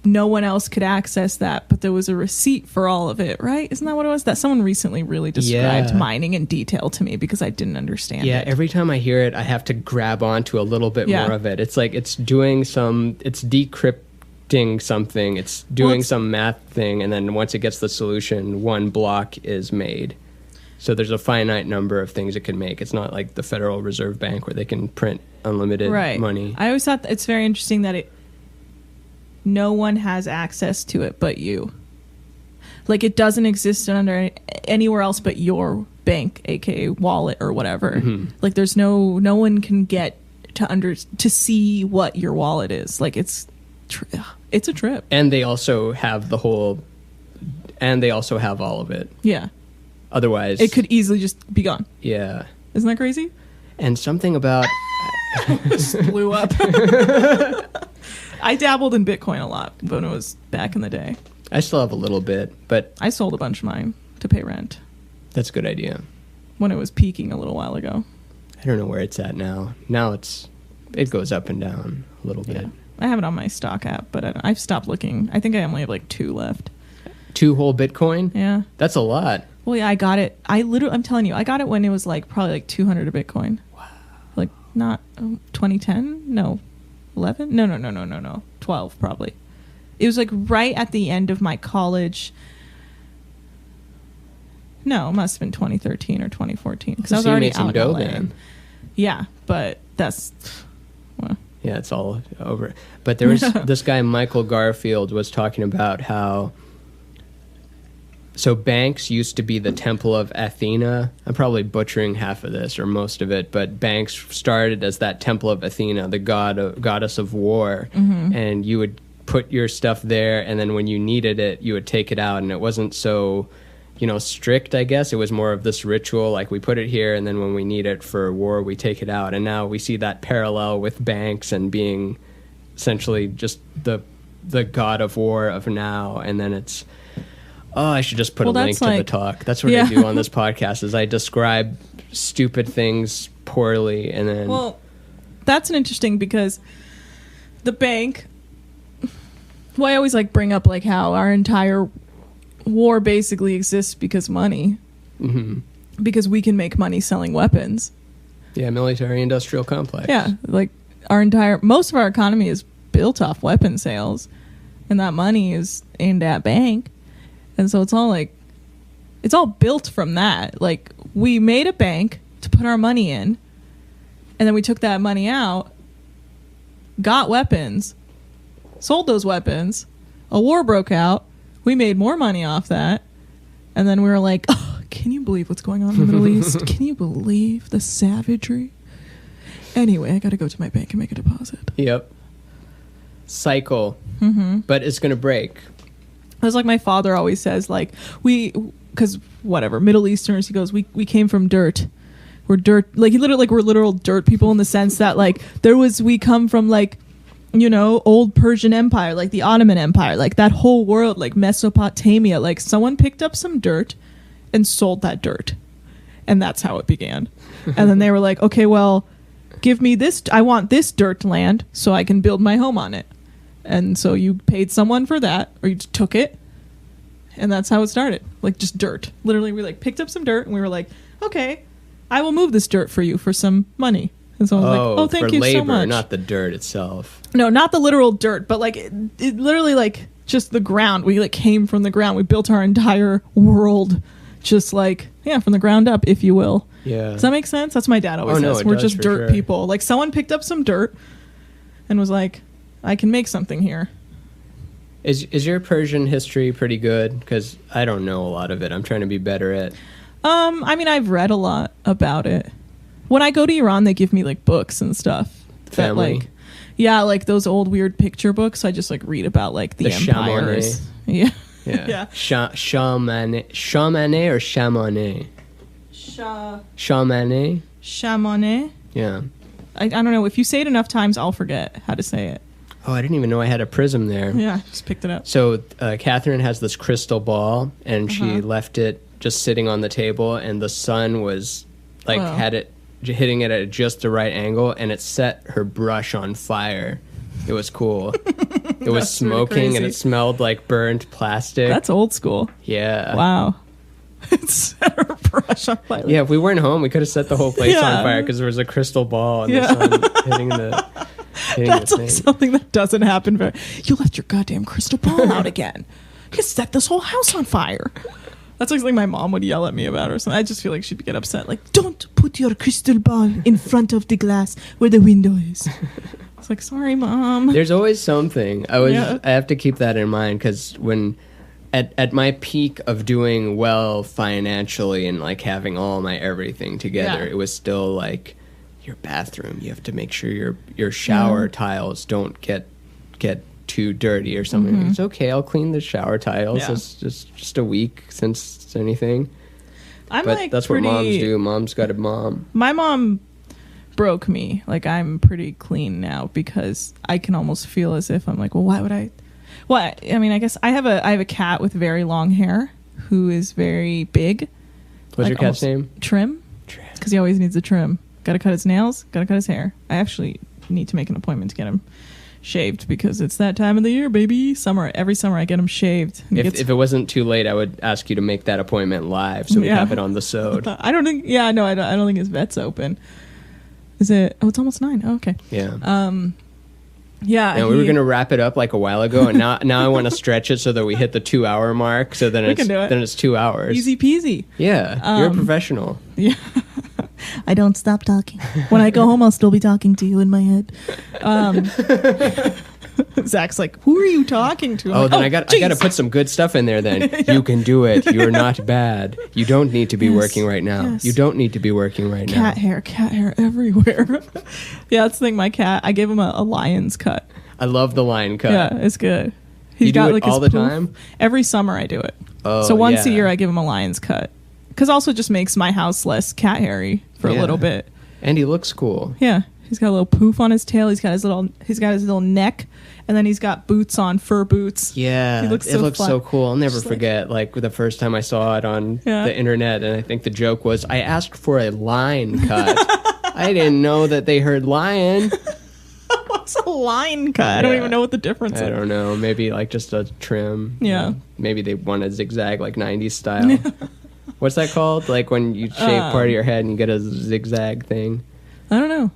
no one else could access that, but there was a receipt for all of it, right? Isn't that what it was? That someone recently really described
Yeah.
mining in detail to me because I didn't understand
Yeah,
it.
every time I hear it, I have to grab onto a little bit
Yeah.
more of it. It's like it's decrypting something, it's doing
it's-
some math thing, and then once it gets the solution, one block is made. So there's a finite number of things it can make. It's not like the Federal Reserve Bank where they can print unlimited
Right.
money.
I always thought it's very interesting that no one has access to it but you. Like it doesn't exist under anywhere else but your bank, aka wallet or whatever.
Mm-hmm.
Like there's no one can get to see what your wallet is. Like it's a trip.
And they also have all of it.
Yeah.
Otherwise,
It could easily just be gone.
yeah.
Isn't that crazy?
And something about
Blew up. I dabbled in Bitcoin a lot when it was back in the day.
I still have a little bit, but
I sold a bunch of mine to pay rent
that's a good idea.
when it was peaking a little while ago.
I don't know where it's at now. Now it goes up and down a little bit.
Yeah. I have it on my stock app, but I've stopped looking. I think I only have like 2 left.
2 whole Bitcoin?
Yeah.
That's a lot.
Well, yeah, I got it. I'm telling you, I got it when it was like probably like 200 a Bitcoin. Wow. Like not 2010? No. 11? No. 12 probably. It was like right at the end of my college. No, it must have been 2013 or 2014 because I was
So you
already
made some
out
dough
in LA.
then.
Yeah, but that's well,
Yeah, it's all over. But there was this guy, Michael Garfield, was talking about how. So banks used to be the temple of Athena. I'm probably butchering half of this or most of it, but banks started as that temple of Athena, the goddess of war, and you would put your stuff there, and then when you needed it, you would take it out, and it wasn't so, strict. I guess it was more of this ritual, like we put it here, and then when we need it for war, we take it out. And now we see that parallel with banks and being essentially just the god of war of now, and then it's. Oh, I should just put a link to the talk. That's what I do on this podcast is I describe stupid things poorly and then...
Well, that's an interesting because the bank... Well, I always bring up how our entire war basically exists because money.
Mm-hmm.
Because we can make money selling weapons.
Yeah, military-industrial complex.
Yeah, most of our economy is built off weapon sales. And that money is aimed at bank. And so it's all built from that. Like, we made a bank to put our money in, and then we took that money out, got weapons, sold those weapons, a war broke out, we made more money off that, and then we were like, oh, can you believe what's going on in the Middle East? Can you believe the savagery? Anyway, I gotta go to my bank and make a deposit.
Yep. Cycle. Mm-hmm. But it's going to break.
It's like my father always says, because whatever, Middle Easterners, he goes, we came from dirt. We're dirt, we're literal dirt people in the sense that we come from old Persian Empire, like the Ottoman Empire, like that whole world, like Mesopotamia, like someone picked up some dirt and sold that dirt. And that's how it began. And then they were like, okay, well, give me this, I want this dirt land so I can build my home on it. And so you paid someone for that, or you just took it, and that's how it started. Just dirt. Literally, we picked up some dirt, and we were like, okay, I will move this dirt for you for some money. And so I was like, oh, thank you
labor,
so much.
Not the dirt itself.
No, not the literal dirt, but it literally just the ground. We came from the ground. We built our entire world just from the ground up, if you will.
Yeah.
Does that make sense? That's what my dad always says.
It
We're
does,
just
for
dirt
sure.
people. Someone picked up some dirt and was like, I can make something here.
Is your Persian history pretty good? Because I don't know a lot of it. I'm trying to be better at...
I mean, I've read a lot about it. When I go to Iran, they give me books and stuff.
Family?
Those old weird picture books. I just read about the empires.
Chamonix.
Yeah.
Yeah.
Yeah.
Shamaneh or Chamonix? Chamonix?
Chamonix.
Yeah.
I don't know. If you say it enough times, I'll forget how to say it.
Oh, I didn't even know I had a prism there.
Yeah, just picked it up.
So Catherine has this crystal ball, and she left it just sitting on the table, and the sun was had it hitting it at just the right angle, and it set her brush on fire. It was cool. It was
That's really
smoking and
crazy.
it smelled like burnt plastic.
That's old school.
Yeah.
Wow. Set her brush on fire.
Yeah, if we weren't home, we could have set the whole place
Yeah.
on fire because there was a crystal ball and
Yeah.
the sun hitting the
That's
the
like
thing.
something that doesn't happen very. You left your goddamn crystal ball out again. You set this whole house on fire. That's like something my mom would yell at me about or something. I just feel like she'd get upset. Like, don't put your crystal ball in front of the glass where the window is. It's like, sorry, Mom.
There's always something.
Yeah.
I have to keep that in mind because when at my peak of doing well financially and like having all my everything together,
Yeah.
it was still like your bathroom. You have to make sure your shower tiles don't get too dirty or something. It's okay. I'll clean the shower tiles.
Mm-hmm. Yeah.
It's just a week since anything.
I'm
But
like
that's
pretty,
what moms do. Mom's got a mom.
My mom broke me. Like, I'm pretty clean now because I can almost feel as if I'm like, well, why would I? Well, I mean, I guess I have a cat with very long hair who is very big.
What's
like
your cat's
almost
name?
Trim.
Trim.
Because he always needs a trim. Got to cut his nails. Got to cut his hair. I actually need to make an appointment to get him shaved because it's that time of the year, baby. Summer. Every summer I get him shaved. And he
If,
gets-
if it wasn't too late, I would ask you to make that appointment live so we
Yeah.
have it on the sode.
I don't think. Yeah, no, I don't think his vet's open. Is it? Oh, it's almost 9. Oh, okay.
Yeah.
Yeah.
And we were
he-
going to wrap it up like a while ago, and now I want to stretch it so that we hit the 2-hour mark. So then
We can do it.
then it's 2 hours.
Easy peasy.
Yeah, you're a professional.
Yeah. I don't stop talking. When I go home, I'll still be talking to you in my head. Zach's like, who are you talking to? I'm
Oh,
like,
then I got to
jeez.
put some good stuff in there. Then you can do it. You're not bad. You don't need to be
Yes,
working right now.
yes.
You don't need to be working right
cat
now.
hair everywhere. Yeah, that's the thing. My cat, I gave him a lion's cut.
I love the line cut.
Yeah, it's good.
You do it
his
all the
poof.
time?
Every summer I do it.
Oh,
So once a
yeah.
year I give him a lion's cut. Because also just makes my house less cat hairy for a
Yeah.
little bit.
And he looks cool.
Yeah, he's got a little poof on his tail. He's got his little neck, and then he's got boots on, fur boots.
Yeah,
He looks
it
so
looks
fly.
so cool. I'll never
Just like-
forget like the first time I saw it on
Yeah.
the internet, and I think the joke was I asked for a line cut. I didn't know that they heard lion.
What's a line cut? I don't
Yeah.
even know what the difference
I
is.
don't know. Maybe like just a trim.
Yeah.
Maybe they want a zigzag like 90s style. What's that called? Like when you shave part of your head and you get a zigzag thing.
I don't know.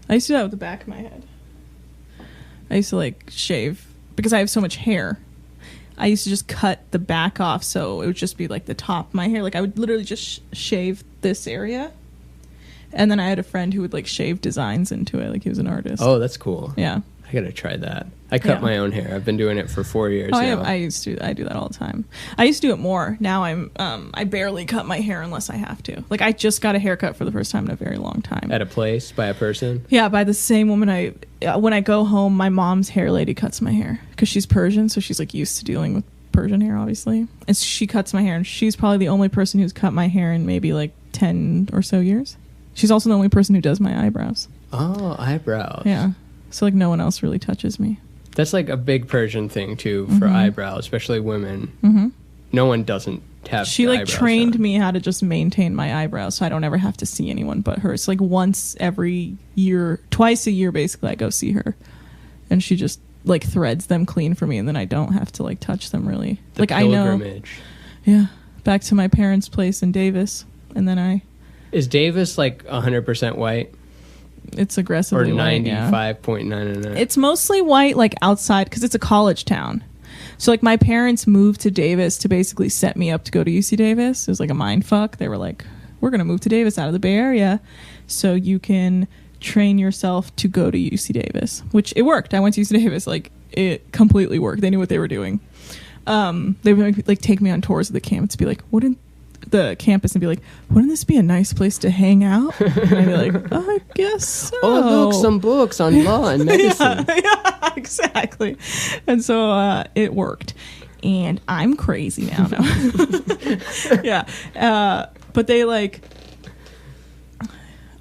I used to do that with the back of my head. I used to like shave because I have so much hair. I used to just cut the back off so it would just be like the top of my hair. Like I would literally just shave this area. And then I had a friend who would like shave designs into it. Like he was an artist.
Oh, that's cool.
Yeah.
I gotta try that. I cut
Yeah.
my own hair. I've been doing it for 4 years
Oh,
now.
I do that all the time. I used to do it more. Now I barely cut my hair unless I have to. Like I just got a haircut for the first time in a very long time.
At a place by a person.
Yeah, by the same woman. When I go home, my mom's hair lady cuts my hair because she's Persian, so she's like used to dealing with Persian hair, obviously. And she cuts my hair, and she's probably the only person who's cut my hair in maybe like 10 or so years. She's also the only person who does my eyebrows.
Oh, eyebrows.
Yeah, so like no one else really touches me.
That's like a big Persian thing too for
Mm-hmm.
eyebrows, especially women. No one doesn't have.
She like
eyebrows
trained
done.
me how to just maintain my eyebrows, so I don't ever have to see anyone but her. It's like once every year, twice a year, basically, I go see her, and she just like threads them clean for me, and then I don't have to like touch them really.
The
like I know.
pilgrimage.
Yeah, back to my parents' place in Davis, and then
Is Davis like 100% white
it's
or
aggressively white, yeah.
95.99?
It's mostly white, like outside, because it's a college town. So like my parents moved to Davis to basically set me up to go to UC Davis. It was like a mind fuck. They were like, "We're gonna move to Davis out of the Bay Area, so you can train yourself to go to UC Davis," which it worked. I went to UC Davis, like it completely worked. They knew what they were doing. They would like take me on tours of the campus to be like, "Wouldn't the campus?" and be like, "Wouldn't this be a nice place to hang out?" And I'd be like, "I guess so."
Oh, look, some books on law and medicine.
Yeah, exactly. And so it worked. And I'm crazy now. No. Yeah. But they like.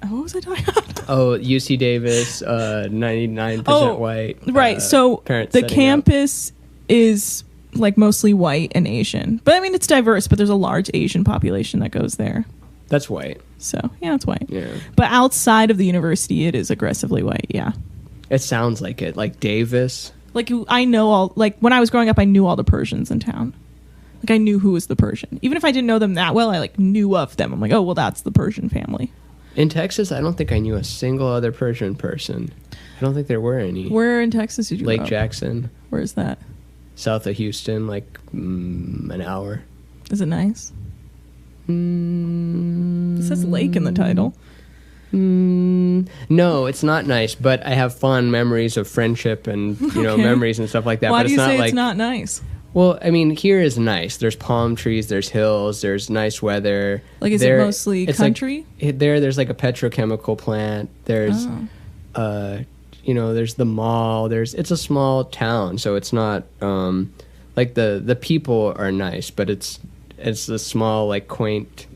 What was I talking about?
Oh, UC Davis, 99% white.
Right. So
parents
the
setting up.
campus is like mostly white and Asian. But I mean, it's diverse, but there's a large Asian population that goes there.
That's white.
So, yeah, it's white.
Yeah.
But outside of the university, it is aggressively white. Yeah.
It sounds like it. Like Davis.
Like I know all, like when I was growing up, I knew all the Persians in town. Like I knew who was the Persian. Even if I didn't know them that well, I like knew of them. I'm like, oh, well, that's the Persian family.
In Texas, I don't think I knew a single other Persian person. I don't think there were any.
Where in Texas did you
Lake
grow up?
Jackson,
Where is that?
south of Houston, like an hour.
Is it nice? It says lake in the title.
No, it's not nice, but I have fond memories of friendship and
Okay.
memories and stuff like that.
Why
but
do
it's
you
not
say
like
it's not nice?
Well, I mean, here is nice. There's palm trees, there's hills, there's nice weather.
Like, is it mostly country?
There's like a petrochemical plant. There's, there's the mall. It's a small town, so it's not like the people are nice, but it's a small, like, quaint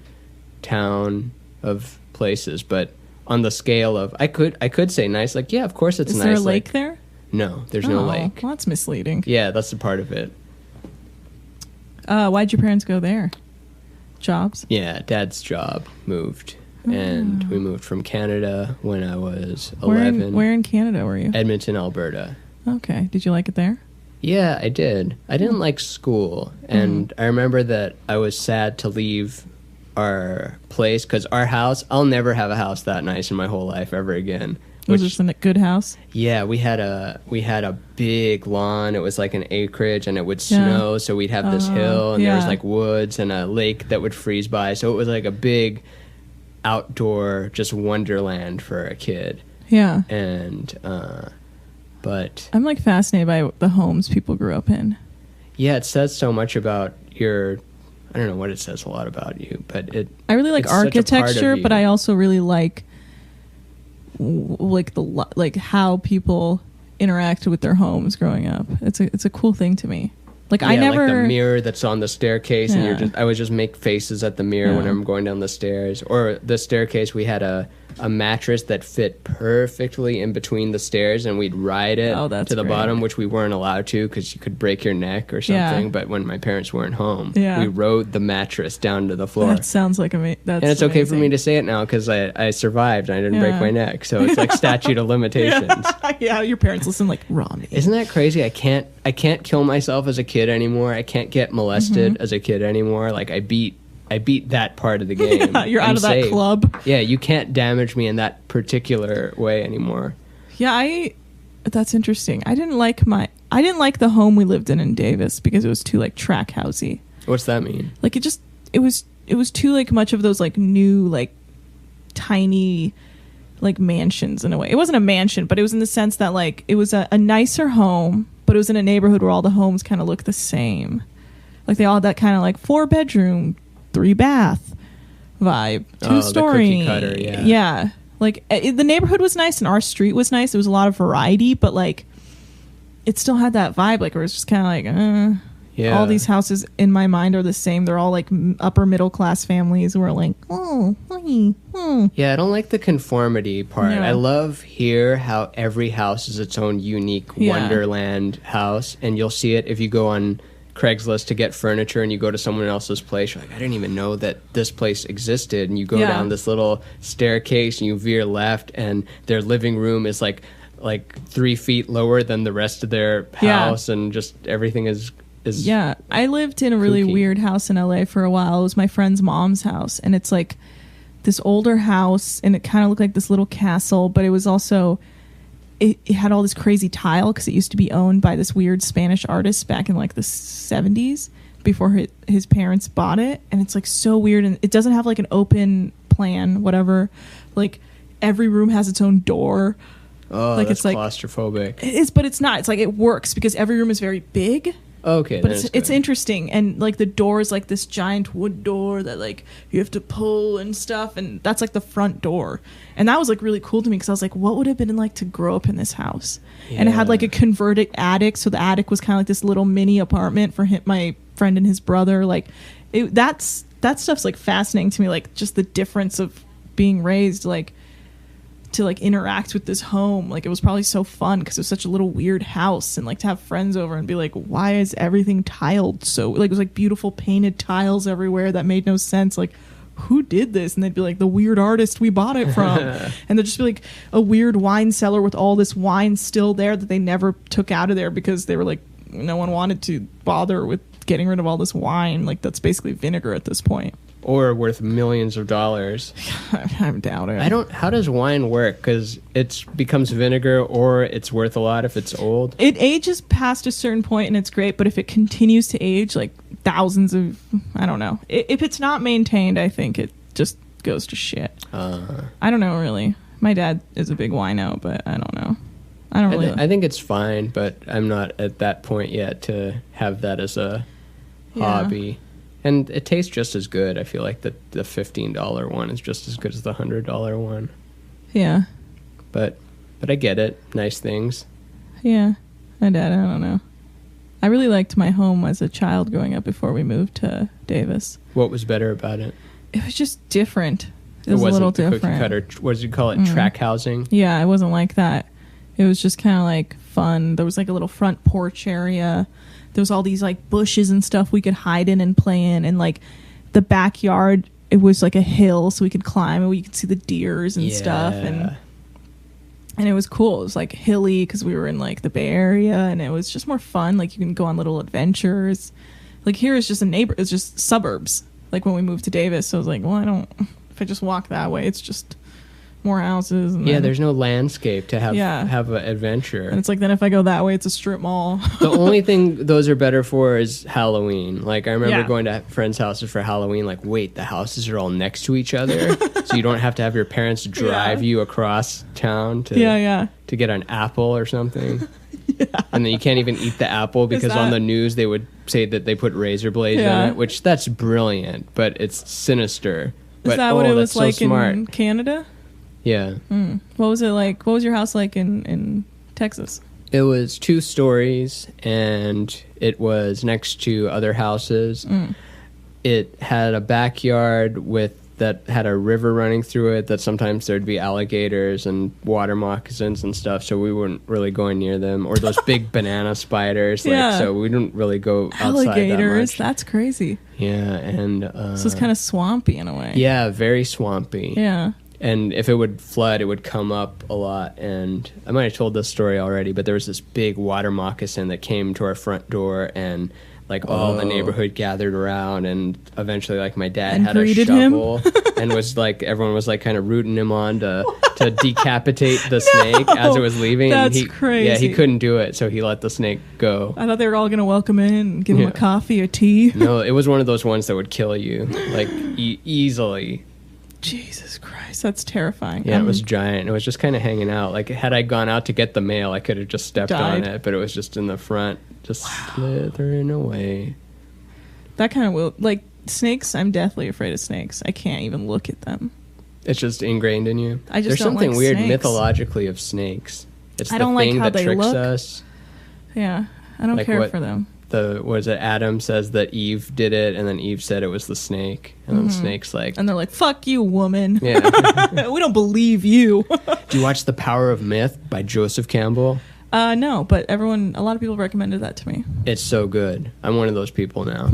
town of places. But on the scale of, I could say nice. Like, yeah, of course it's nice.
Is there a lake
like,
there?
No, there's no lake.
Well, that's misleading.
Yeah, that's the part of it.
Why'd your parents go there? Jobs?
Yeah, Dad's job moved, and we moved from Canada when I was 11.
Where in Canada were you?
Edmonton, Alberta.
Okay. Did you like it there?
Yeah, I did. I didn't like school, and I remember that I was sad to leave our place because our house. I'll never have a house that nice in my whole life ever again.
Was this a good house?
Yeah, we had a big lawn. It was like an acreage, and it would snow, so we'd have this hill, and there was like woods and a lake that would freeze by. So it was like a big outdoor just wonderland for a kid.
Yeah.
And but
I'm like fascinated by the homes people grew up in.
yeah, it says so much about your. I don't know what it says a lot about you, but
I really like
it's such a part of
architecture,
you.
but I also really like how people interact with their homes growing up. It's a cool thing to me. Like I never
like the mirror that's on the staircase,
Yeah.
and I would just make faces at the mirror when
Yeah.
I'm going down the stairs. Or the staircase, we had a mattress that fit perfectly in between the stairs, and we'd ride it
Oh, that's
to the
great.
bottom, which we weren't allowed to because you could break your neck or
Yeah.
something. But when my parents weren't home,
Yeah.
we rode the mattress down to the floor.
That sounds like amazing.
And it's okay for me to say it now because I survived and I didn't break
Yeah.
my neck. So it's like statute of limitations.
Yeah, your parents listen like Rami.
Isn't that crazy? I can't kill myself as a kid anymore. I can't get molested as a kid anymore. Like I beat that part of the game.
Yeah, you're
I'm
out of that
safe.
club.
Yeah, you can't damage me in that particular way anymore.
Yeah, that's interesting. I didn't like the home we lived in Davis because it was too like track housey.
What's that mean?
Like it was too like much of those like new like tiny like mansions in a way. It wasn't a mansion, but it was in the sense that like it was a nicer home, but it was in a neighborhood where all the homes kind of looked the same. Like they all had that kind of like 4-bedroom, 3-bath vibe, 2-story.
The cookie cutter, yeah.
Yeah. Like the neighborhood was nice and our street was nice. There was a lot of variety, but like it still had that vibe. Like it was just kind of like,
Yeah.
all these houses in my mind are the same. They're all like upper middle class families who are like, oh, honey,
Yeah, I don't like the conformity part.
Yeah.
I love here how every house is its own unique wonderland house, and you'll see it if you go on Craigslist to get furniture and you go to someone else's place. You're like, I didn't even know that this place existed. And you go down this little staircase and you veer left, and their living room is like 3 feet lower than the rest of their house, and just everything is.
Yeah, I lived in a really
kooky.
weird house in LA for a while. It was my friend's mom's house, and it's like this older house, and it kind of looked like this little castle, but it was also it had all this crazy tile because it used to be owned by this weird Spanish artist back in like the 70s before his parents bought it, and it's like so weird, and it doesn't have like an open plan, whatever. Like every room has its own door.
Oh,
like
that's
it's like
claustrophobic.
It is, but it's not. It's like it works because every room is very big.
Okay,
But
then
it's
good.
interesting, and like the door is like this giant wood door that like you have to pull and stuff, and that's like the front door, and that was like really cool to me because I was like, what would it have been like to grow up in this house? And it had like a converted attic, so the attic was kind of like this little mini apartment for him, my friend and his brother. Like that stuff's like fascinating to me, like just the difference of being raised like to like interact with this home. Like it was probably so fun because it was such a little weird house, and like to have friends over and be like, why is everything tiled so like it was like beautiful painted tiles everywhere that made no sense. Like who did this? And they'd be like, the weird artist we bought it from. And there'd just be like a weird wine cellar with all this wine still there that they never took out of there because they were like, no one wanted to bother with getting rid of all this wine. Like, that's basically vinegar at this point.
Or worth millions of dollars.
I doubt it.
How does wine work? Because it becomes vinegar, or it's worth a lot if it's old?
It ages past a certain point and it's great, but if it continues to age, like thousands of, I don't know. If it's not maintained, I think it just goes to shit. I don't know, really. My dad is a big wino, but I don't know. I don't really.
I think it's fine, but I'm not at that point yet to have that as a hobby. And it tastes just as good. I feel like the $15 one is just as good as the $100 one.
Yeah.
But I get it. Nice things.
Yeah. My dad, I don't know. I really liked my home as a child growing up before we moved to Davis.
What was better about it?
It was just different. It was a little different.
Cookie cutter. What did you call it? Track housing?
Yeah, it wasn't like that. It was just kind of like fun. There was like a little front porch area. There was all these like bushes and stuff we could hide in and play in, and like the backyard, it was like a hill so we could climb and we could see the deers and stuff, and it was cool. It was like hilly because we were in like the Bay Area, and it was just more fun. Like you can go on little adventures. Like here is just it's just suburbs. Like when we moved to Davis, so I was like, well, if I just walk that way, it's just more houses. And
there's no landscape to have an adventure.
And it's like, then if I go that way, it's a strip mall.
The only thing those are better for is Halloween. Like I remember going to friends' houses for Halloween. Like, wait, the houses are all next to each other, so you don't have to have your parents drive you across town to get an apple or something. And then you can't even eat the apple because on the news they would say that they put razor blades on it, which that's brilliant, but it's sinister.
Is that what it was like in Canada?
Yeah.
What was it like? What was your house like in Texas?
It was 2 stories, and it was next to other houses. It had a backyard that had a river running through it, that sometimes there'd be alligators and water moccasins and stuff, so we weren't really going near them. Or those big banana spiders. So we didn't really go outside
alligators,
that much.
that's crazy.
Yeah, and...
so it's kind of swampy in a way.
Yeah, very swampy.
Yeah.
And if it would flood, it would come up a lot. And I might have told this story already, but there was this big water moccasin that came to our front door, and like all the neighborhood gathered around, and eventually like my dad had a shovel and was like, everyone was like kind of rooting him on to decapitate the snake as it was leaving.
That's crazy.
Yeah, he couldn't do it, so he let the snake go.
I thought they were all going to welcome in and give him a coffee or tea.
No, it was one of those ones that would kill you, like easily.
Jesus Christ, that's terrifying.
Yeah, it was giant. It was just kind of hanging out. Like, had I gone out to get the mail, I could have just stepped on it, but it was just in the front, just slithering away.
That kind of will, like, snakes, I'm deathly afraid of snakes. I can't even look at them.
It's just ingrained in you?
I just
There's
don't
something
like
weird
snakes.
mythologically of snakes. It's
I
the
don't like
thing
how
that
they
tricks
look.
us.
Yeah, I don't
Like
care
what-
for them.
What is it? Adam says that Eve did it, and then Eve said it was the snake, and then the snake's like,
And they're like, fuck you, woman.
yeah.
We don't believe you.
Do you watch The Power of Myth by Joseph Campbell?
No, but a lot of people recommended that to me.
It's so good. I'm one of those people now.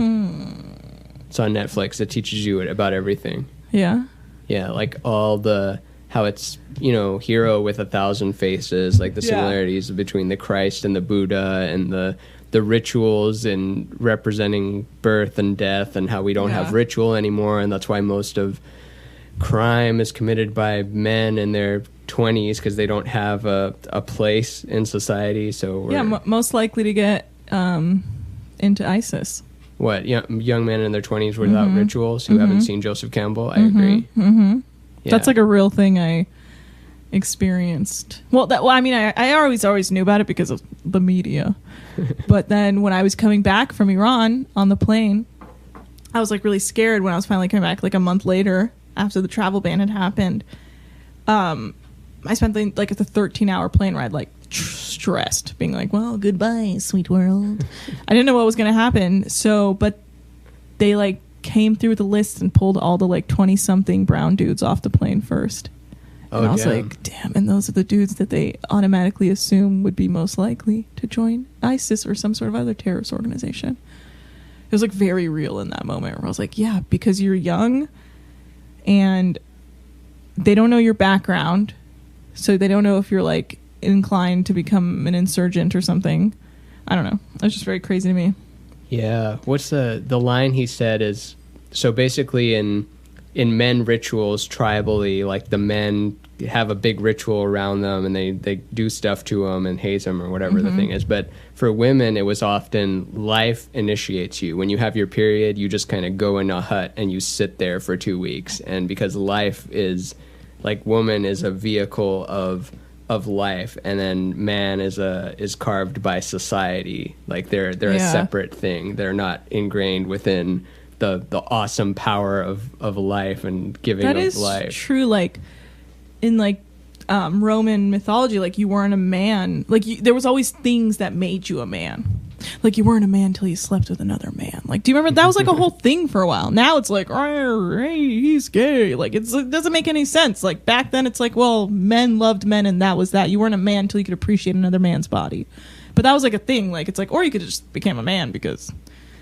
It's on Netflix. It teaches you about everything.
Yeah.
Yeah, like how it's, hero with 1,000 faces, like the similarities between the Christ and the Buddha, and the rituals and representing birth and death, and how we don't have ritual anymore, and that's why most of crime is committed by men in their 20s, because they don't have a place in society. So
most likely to get into ISIS.
What, young men in their 20s without rituals who haven't seen Joseph Campbell? I agree. Yeah.
That's like a real thing I experienced. I always knew about it because of the media. But then when I was coming back from Iran on the plane, I was like really scared when I was finally coming back, like a month later after the travel ban had happened. I spent like a 13-hour plane ride, like stressed, being like, well, goodbye, sweet world. I didn't know what was going to happen. But they like came through with the list and pulled all the like 20-something brown dudes off the plane first. And I was like, damn, and those are the dudes that they automatically assume would be most likely to join ISIS or some sort of other terrorist organization. It was like very real in that moment where I was like, yeah, because you're young, and they don't know your background, so they don't know if you're like inclined to become an insurgent or something. I don't know. That's just very crazy to me.
Yeah. What's the line he said is, so basically in men rituals, tribally, like the men have a big ritual around them and they do stuff to them and haze them or whatever the thing is. But for women, it was often life initiates you. When you have your period, you just kind of go in a hut and you sit there for 2 weeks. And because life is, like, woman is a vehicle of life, and then man is carved by society. Like they're a separate thing. They're not ingrained within the awesome power of life and giving
That
of
is
life.
true. Like in like Roman mythology, like you weren't a man. Like there was always things that made you a man. Like you weren't a man till you slept with another man. Like, do you remember that was like a whole thing for a while? Now it's like, hey, he's gay. Like it doesn't make any sense. Like back then, it's like, well, men loved men, and that was that. You weren't a man till you could appreciate another man's body. But that was like a thing. Like it's like, or you could just become a man because.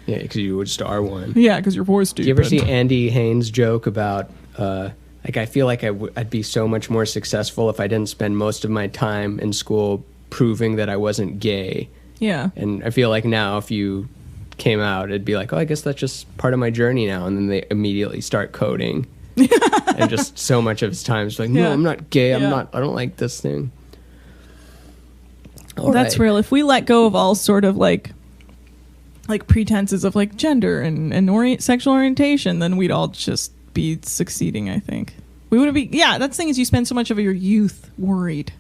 Yeah, because you would just are one.
Yeah, because you're forced to.
Do you ever see Andy Haynes' joke about, like, I feel like I'd be so much more successful if I didn't spend most of my time in school proving that I wasn't gay.
Yeah.
And I feel like now if you came out, it'd be like, oh, I guess that's just part of my journey now. And then they immediately start coding. And just so much of his time is like, no, I'm not gay. I don't like this thing.
That's real. If we let go of all sort of like pretenses of like gender and sexual orientation, then we'd all just be succeeding, I think. We wouldn't be. Yeah, that's the thing is you spend so much of your youth worried.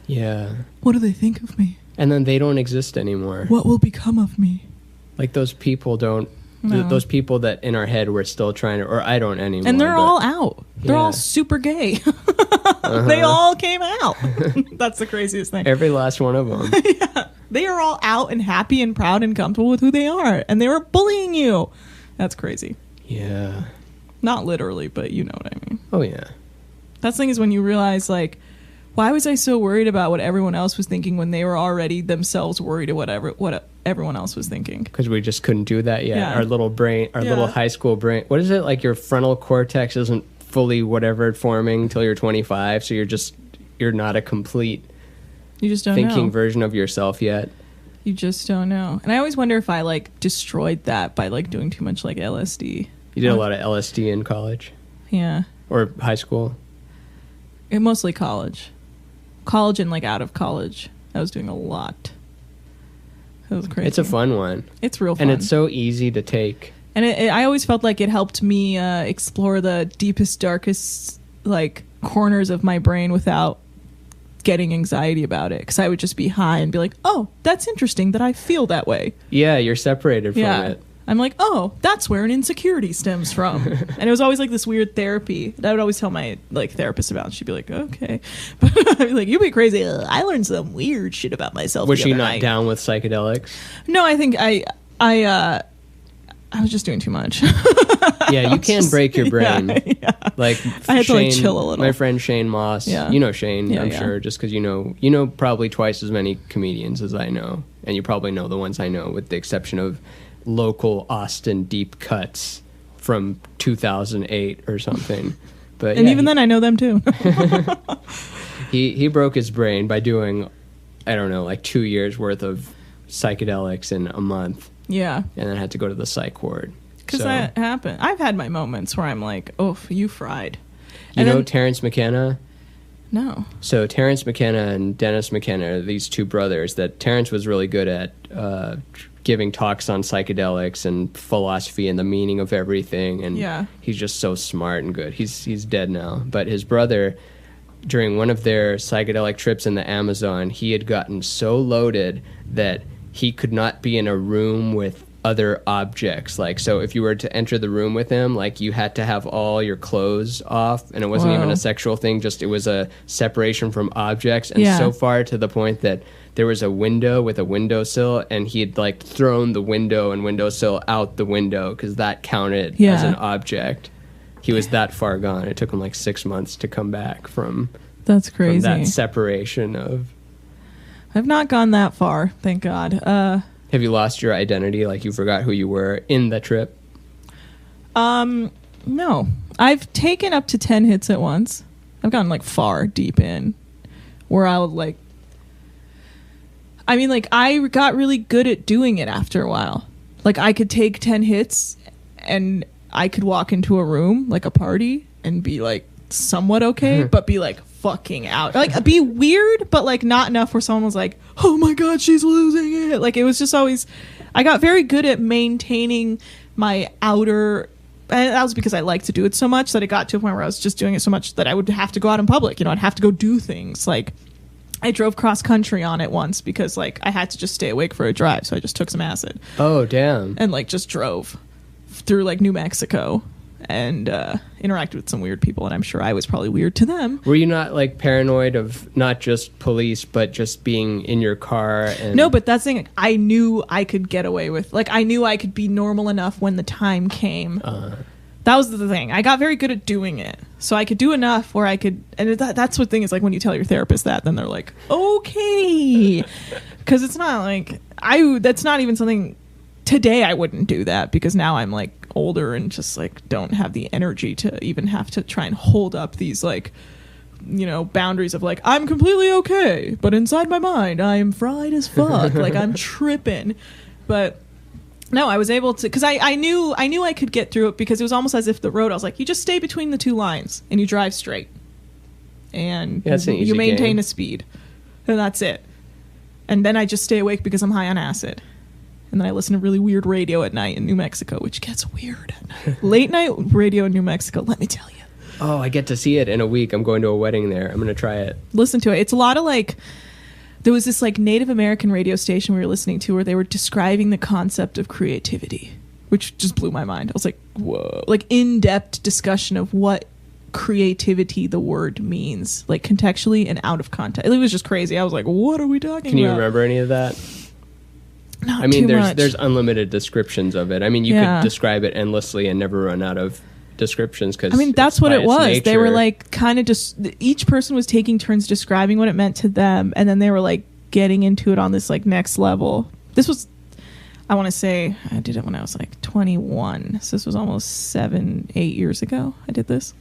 Yeah.
What do they think of me?
And then they don't exist anymore.
What will become of me?
Like those people don't.
No.
Those people that in our head we're still trying to, or I don't anymore.
And they're all out. They're all super gay. They all came out. That's the craziest thing.
Every last one of them.
Yeah. They are all out and happy and proud and comfortable with who they are. And they were bullying you. That's crazy.
Yeah.
Not literally, but you know what I mean.
Oh, yeah.
That's the thing is when you realize, like, why was I so worried about what everyone else was thinking when they were already themselves worried at what everyone else was thinking?
Because we just couldn't do that yet.
Yeah.
Our little brain, little high school brain. What is it? Like your frontal cortex isn't fully whatever forming until you're 25. So you're not a complete
you just don't
thinking
know.
Version of yourself yet.
You just don't know. And I always wonder if I like destroyed that by like doing too much like LSD.
You did a lot of LSD in college?
Yeah.
Or high school?
Mostly college. College and like out of college. I was doing a lot. It was crazy.
It's a fun one.
It's real fun.
And it's so easy to take.
And I always felt like it helped me explore the deepest, darkest like corners of my brain without getting anxiety about it. Because I would just be high and be like, oh, that's interesting that I feel that way.
Yeah, you're separated from it.
I'm like, oh, that's where an insecurity stems from. And it was always like this weird therapy that I would always tell my like therapist about. And she'd be like, okay. But I'd be like, you'd be crazy. I learned some weird shit about myself.
Was she not down with psychedelics?
No, I think I was just doing too much.
Yeah, you can break your brain.
Yeah.
Like
I had to like chill a little.
My friend Shane Moss.
Yeah.
You know Shane,
Yeah,
I'm
yeah.
sure, just because you know probably twice as many comedians as I know, and you probably know the ones I know, with the exception of local Austin deep cuts from 2008 or something. But
And even then, I know them too.
he broke his brain by doing, I don't know, like 2 years worth of psychedelics in a month.
Yeah.
And then had to go to the psych ward.
Because that happened. I've had my moments where I'm like, oh, you fried.
You know Terrence McKenna?
No.
So Terrence McKenna and Dennis McKenna are these two brothers that Terrence was really good at giving talks on psychedelics and philosophy and the meaning of everything. And he's just so smart and good. He's dead now. But his brother, during one of their psychedelic trips in the Amazon, he had gotten so loaded that he could not be in a room with other objects. Like, so if you were to enter the room with him, like, you had to have all your clothes off, and it wasn't even a sexual thing, just it was a separation from objects. And so far to the point that there was a window with a windowsill, and he had like thrown the window and windowsill out the window because that counted as an object. He was that far gone. It took him like 6 months to come back from
That's crazy.
From that separation of.
I've not gone that far, thank God.
Have you lost your identity? Like, you forgot who you were in the trip?
No. I've taken up to 10 hits at once. I've gotten like far deep in where I would like, I mean, like I got really good at doing it after a while. Like I could take 10 hits and I could walk into a room, like a party, and be like somewhat okay, but be like fucking out. Like be weird, but like not enough where someone was like, oh my God, she's losing it. Like it was just always, I got very good at maintaining my outer, and that was because I like to do it so much that it got to a point where I was just doing it so much that I would have to go out in public. You know, I'd have to go do things. Like I drove cross country on it once because like I had to just stay awake for a drive. So I just took some acid.
Oh, damn.
And like just drove through like New Mexico and interacted with some weird people. And I'm sure I was probably weird to them.
Were you not like paranoid of not just police, but just being in your car? And
No, but that's the thing. I knew I could get away with, like, I knew I could be normal enough when the time came. That was the thing. I got very good at doing it. So I could do enough where I could, and that's what thing is, like when you tell your therapist that, then they're like, okay. Because it's not like, that's not even something, today I wouldn't do that because now I'm like older and just like don't have the energy to even have to try and hold up these like, you know, boundaries of like, I'm completely okay, but inside my mind, I'm fried as fuck. Like I'm tripping. But no, I was able to, because I knew I could get through it because it was almost as if the road, I was like, you just stay between the two lines and you drive straight. And
Yeah, that's an easy
you maintain
game.
a speed. And that's it. And then I just stay awake because I'm high on acid. And then I listen to really weird radio at night in New Mexico, which gets weird at night. Late night radio in New Mexico, let me tell you.
Oh, I get to see it in a week. I'm going to a wedding there. I'm going to try it.
Listen to it. It's a lot of like, there was this like Native American radio station we were listening to where they were describing the concept of creativity, which just blew my mind. I was like, whoa. Like in-depth discussion of what creativity the word means, like contextually and out of context. It was just crazy. I was like, what are we talking
Can you
about?
remember any of that?
Not
I mean,
too much.
there's unlimited descriptions of it. I mean, you could describe it endlessly and never run out of descriptions. Because
I mean, that's what it was. They were like kind of just, each person was taking turns describing what it meant to them, and then they were like getting into it on this like next level. This was, I want to say, I did it when I was like 21. So this was almost 7-8 years ago I did this.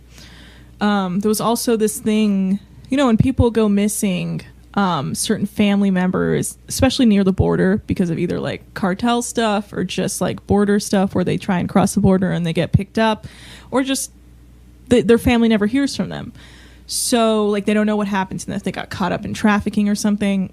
There was also this thing, you know, when people go missing, certain family members, especially near the border, because of either like cartel stuff or just like border stuff where they try and cross the border and they get picked up, or just their family never hears from them. So like they don't know what happened to them. If they got caught up in trafficking or something,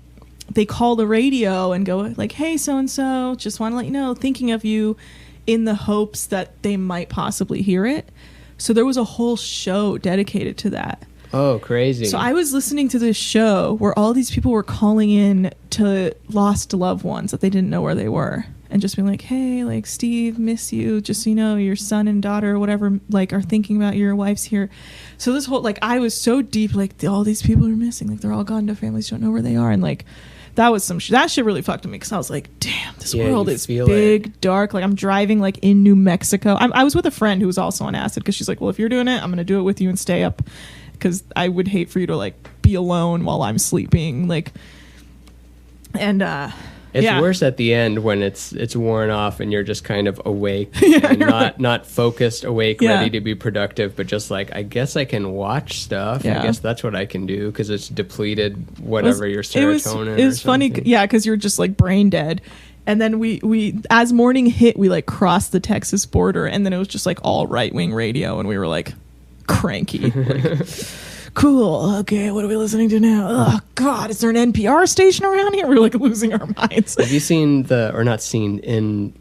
they call the radio and go like, hey, so-and-so, just want to let you know, thinking of you, in the hopes that they might possibly hear it. So there was a whole show dedicated to that.
Oh, crazy.
So I was listening to this show where all these people were calling in to lost loved ones that they didn't know where they were, and just being like, hey, like, Steve, miss you, just so you know, your son and daughter or whatever, like, are thinking about you, your wife's here. So this whole, like, I was so deep, like, all these people are missing, like, they're all gone to families, don't know where they are. And like, that was some that shit really fucked with me, because I was like, damn, this world is big, dark. Like, I'm driving like in New Mexico. I was with a friend who was also on acid, because she's like, well, if you're doing it, I'm gonna do it with you and stay up, because I would hate for you to like be alone while I'm sleeping. Like, and
it's
yeah.
worse at the end when it's worn off and you're just kind of awake, and not focused, awake, ready to be productive, but just like, I guess I can watch stuff. I guess that's what I can do, because it's depleted whatever your serotonin.
It was funny, yeah, because you're just like brain dead. And then we as morning hit, we like crossed the Texas border, and then it was just like all right wing radio, and we were like cranky. Like, cool, okay, what are we listening to now? Oh god, is there an NPR station around here? We're like losing our minds.
Have you seen in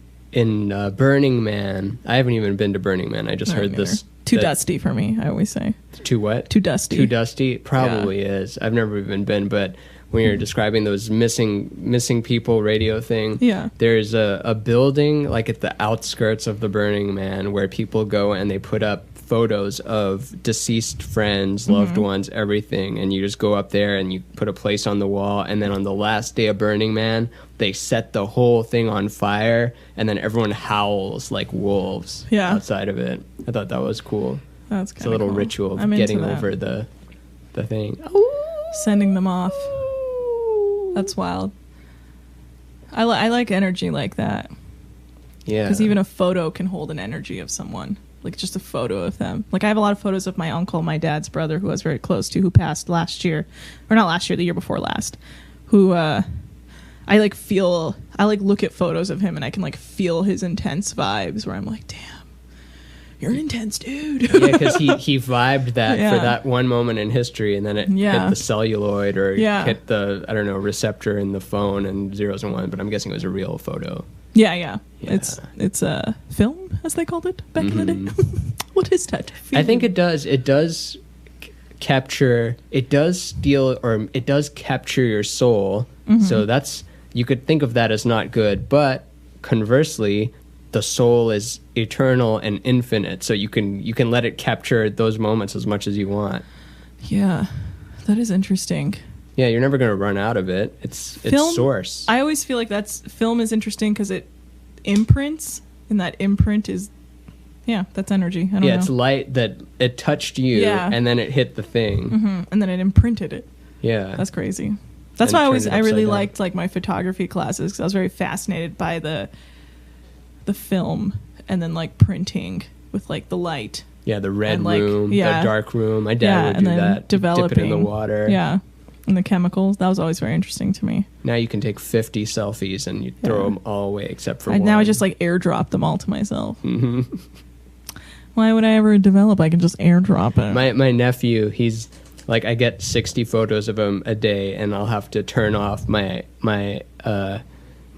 Burning Man? I haven't even been to Burning Man. I just heard this.
Too dusty for me, I always say.
Too what?
Too dusty.
Too dusty? Probably is. I've never even been, but when you're describing those missing people radio thing, there's a building like at the outskirts of the Burning Man where people go and they put up photos of deceased friends, loved ones, everything, and you just go up there and you put a place on the wall, and then on the last day of Burning Man they set the whole thing on fire, and then everyone howls like wolves outside of it. I thought that was cool.
That's
it's a little
cool.
ritual
I'm
of getting
into that.
over the thing.
Sending them off. That's wild. I like energy like that.
Yeah,
because even a photo can hold an energy of someone. like just a photo of them. Like I have a lot of photos of my uncle, my dad's brother, who I was very close to, who passed last year, or not last year, the year before last, who I look at photos of him and I can like feel his intense vibes where I'm like, damn, you're an intense dude.
Yeah, because he vibed that
Yeah.
for that one moment in history, and then it
Yeah.
hit the celluloid or
Yeah.
hit the, I don't know, receptor in the phone and zeros and ones, but I'm guessing it was a real photo.
Yeah.
Yeah.
It's a film, as they called it back in the day. What is that?
I think it does capture, it does steal, or it does capture your soul. So that's, you could think of that as not good, but conversely, the soul is eternal and infinite, so you can let it capture those moments as much as you want.
Yeah, that is interesting.
Yeah, you're never going to run out of it. It's source.
I always feel like film is interesting because it imprints, and that imprint is, that's energy. I don't know.
It's light that it touched you,
Yeah.
and then it hit the thing.
And then it imprinted it.
Yeah,
That's crazy. That's
And
why
turned it
I really
upside down.
liked like my photography classes, because I was very fascinated by the film and then like printing with like the light.
yeah. The red
and, like,
room,
yeah.
the dark room. My dad would
and
do
then
that.
developing
Dip it in the water.
Yeah, and the chemicals. That was always very interesting to me.
Now you can take 50 selfies and you throw them all away except for one.
Now I just like airdrop them all to myself.
hmm
Why would I ever develop? I can just airdrop it.
My nephew, he's like, I get 60 photos of him a day, and I'll have to turn off my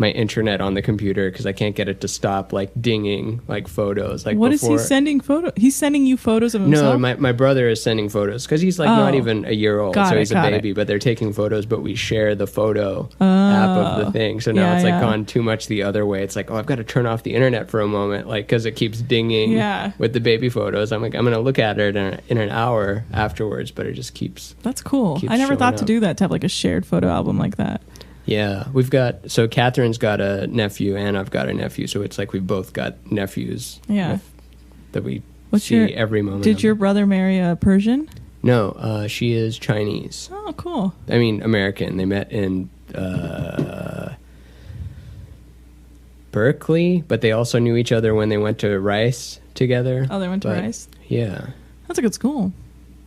internet on the computer because I can't get it to stop like dinging like photos. Like
What
before.
is he sending photo? He's sending you photos of himself?
No, my brother is sending photos because he's like not
Oh.
even a year old,
Got
so
it,
he's a
got
baby. But they're taking photos, but we share the photo app of the thing. So now
Yeah,
it's like
yeah.
gone too much the other way. It's like, oh, I've got to turn off the internet for a moment, like because it keeps dinging
Yeah.
with the baby photos. I'm like, I'm gonna look at it in an hour afterwards, but it just keeps.
That's cool.
Keeps
I never
showing
thought to
up.
do that, to have like a shared photo album like that.
Yeah, we've got, so Catherine's got a nephew and I've got a nephew, so it's like we've both got nephews.
Yeah.
That we
What's
see
your-
every moment.
Did
of
your
it.
brother marry a Persian?
No, she is Chinese.
Oh, cool.
I mean, American. They met in Berkeley, but they also knew each other when they went to Rice together.
Oh, they went to
But,
Rice?
Yeah.
That's a good school.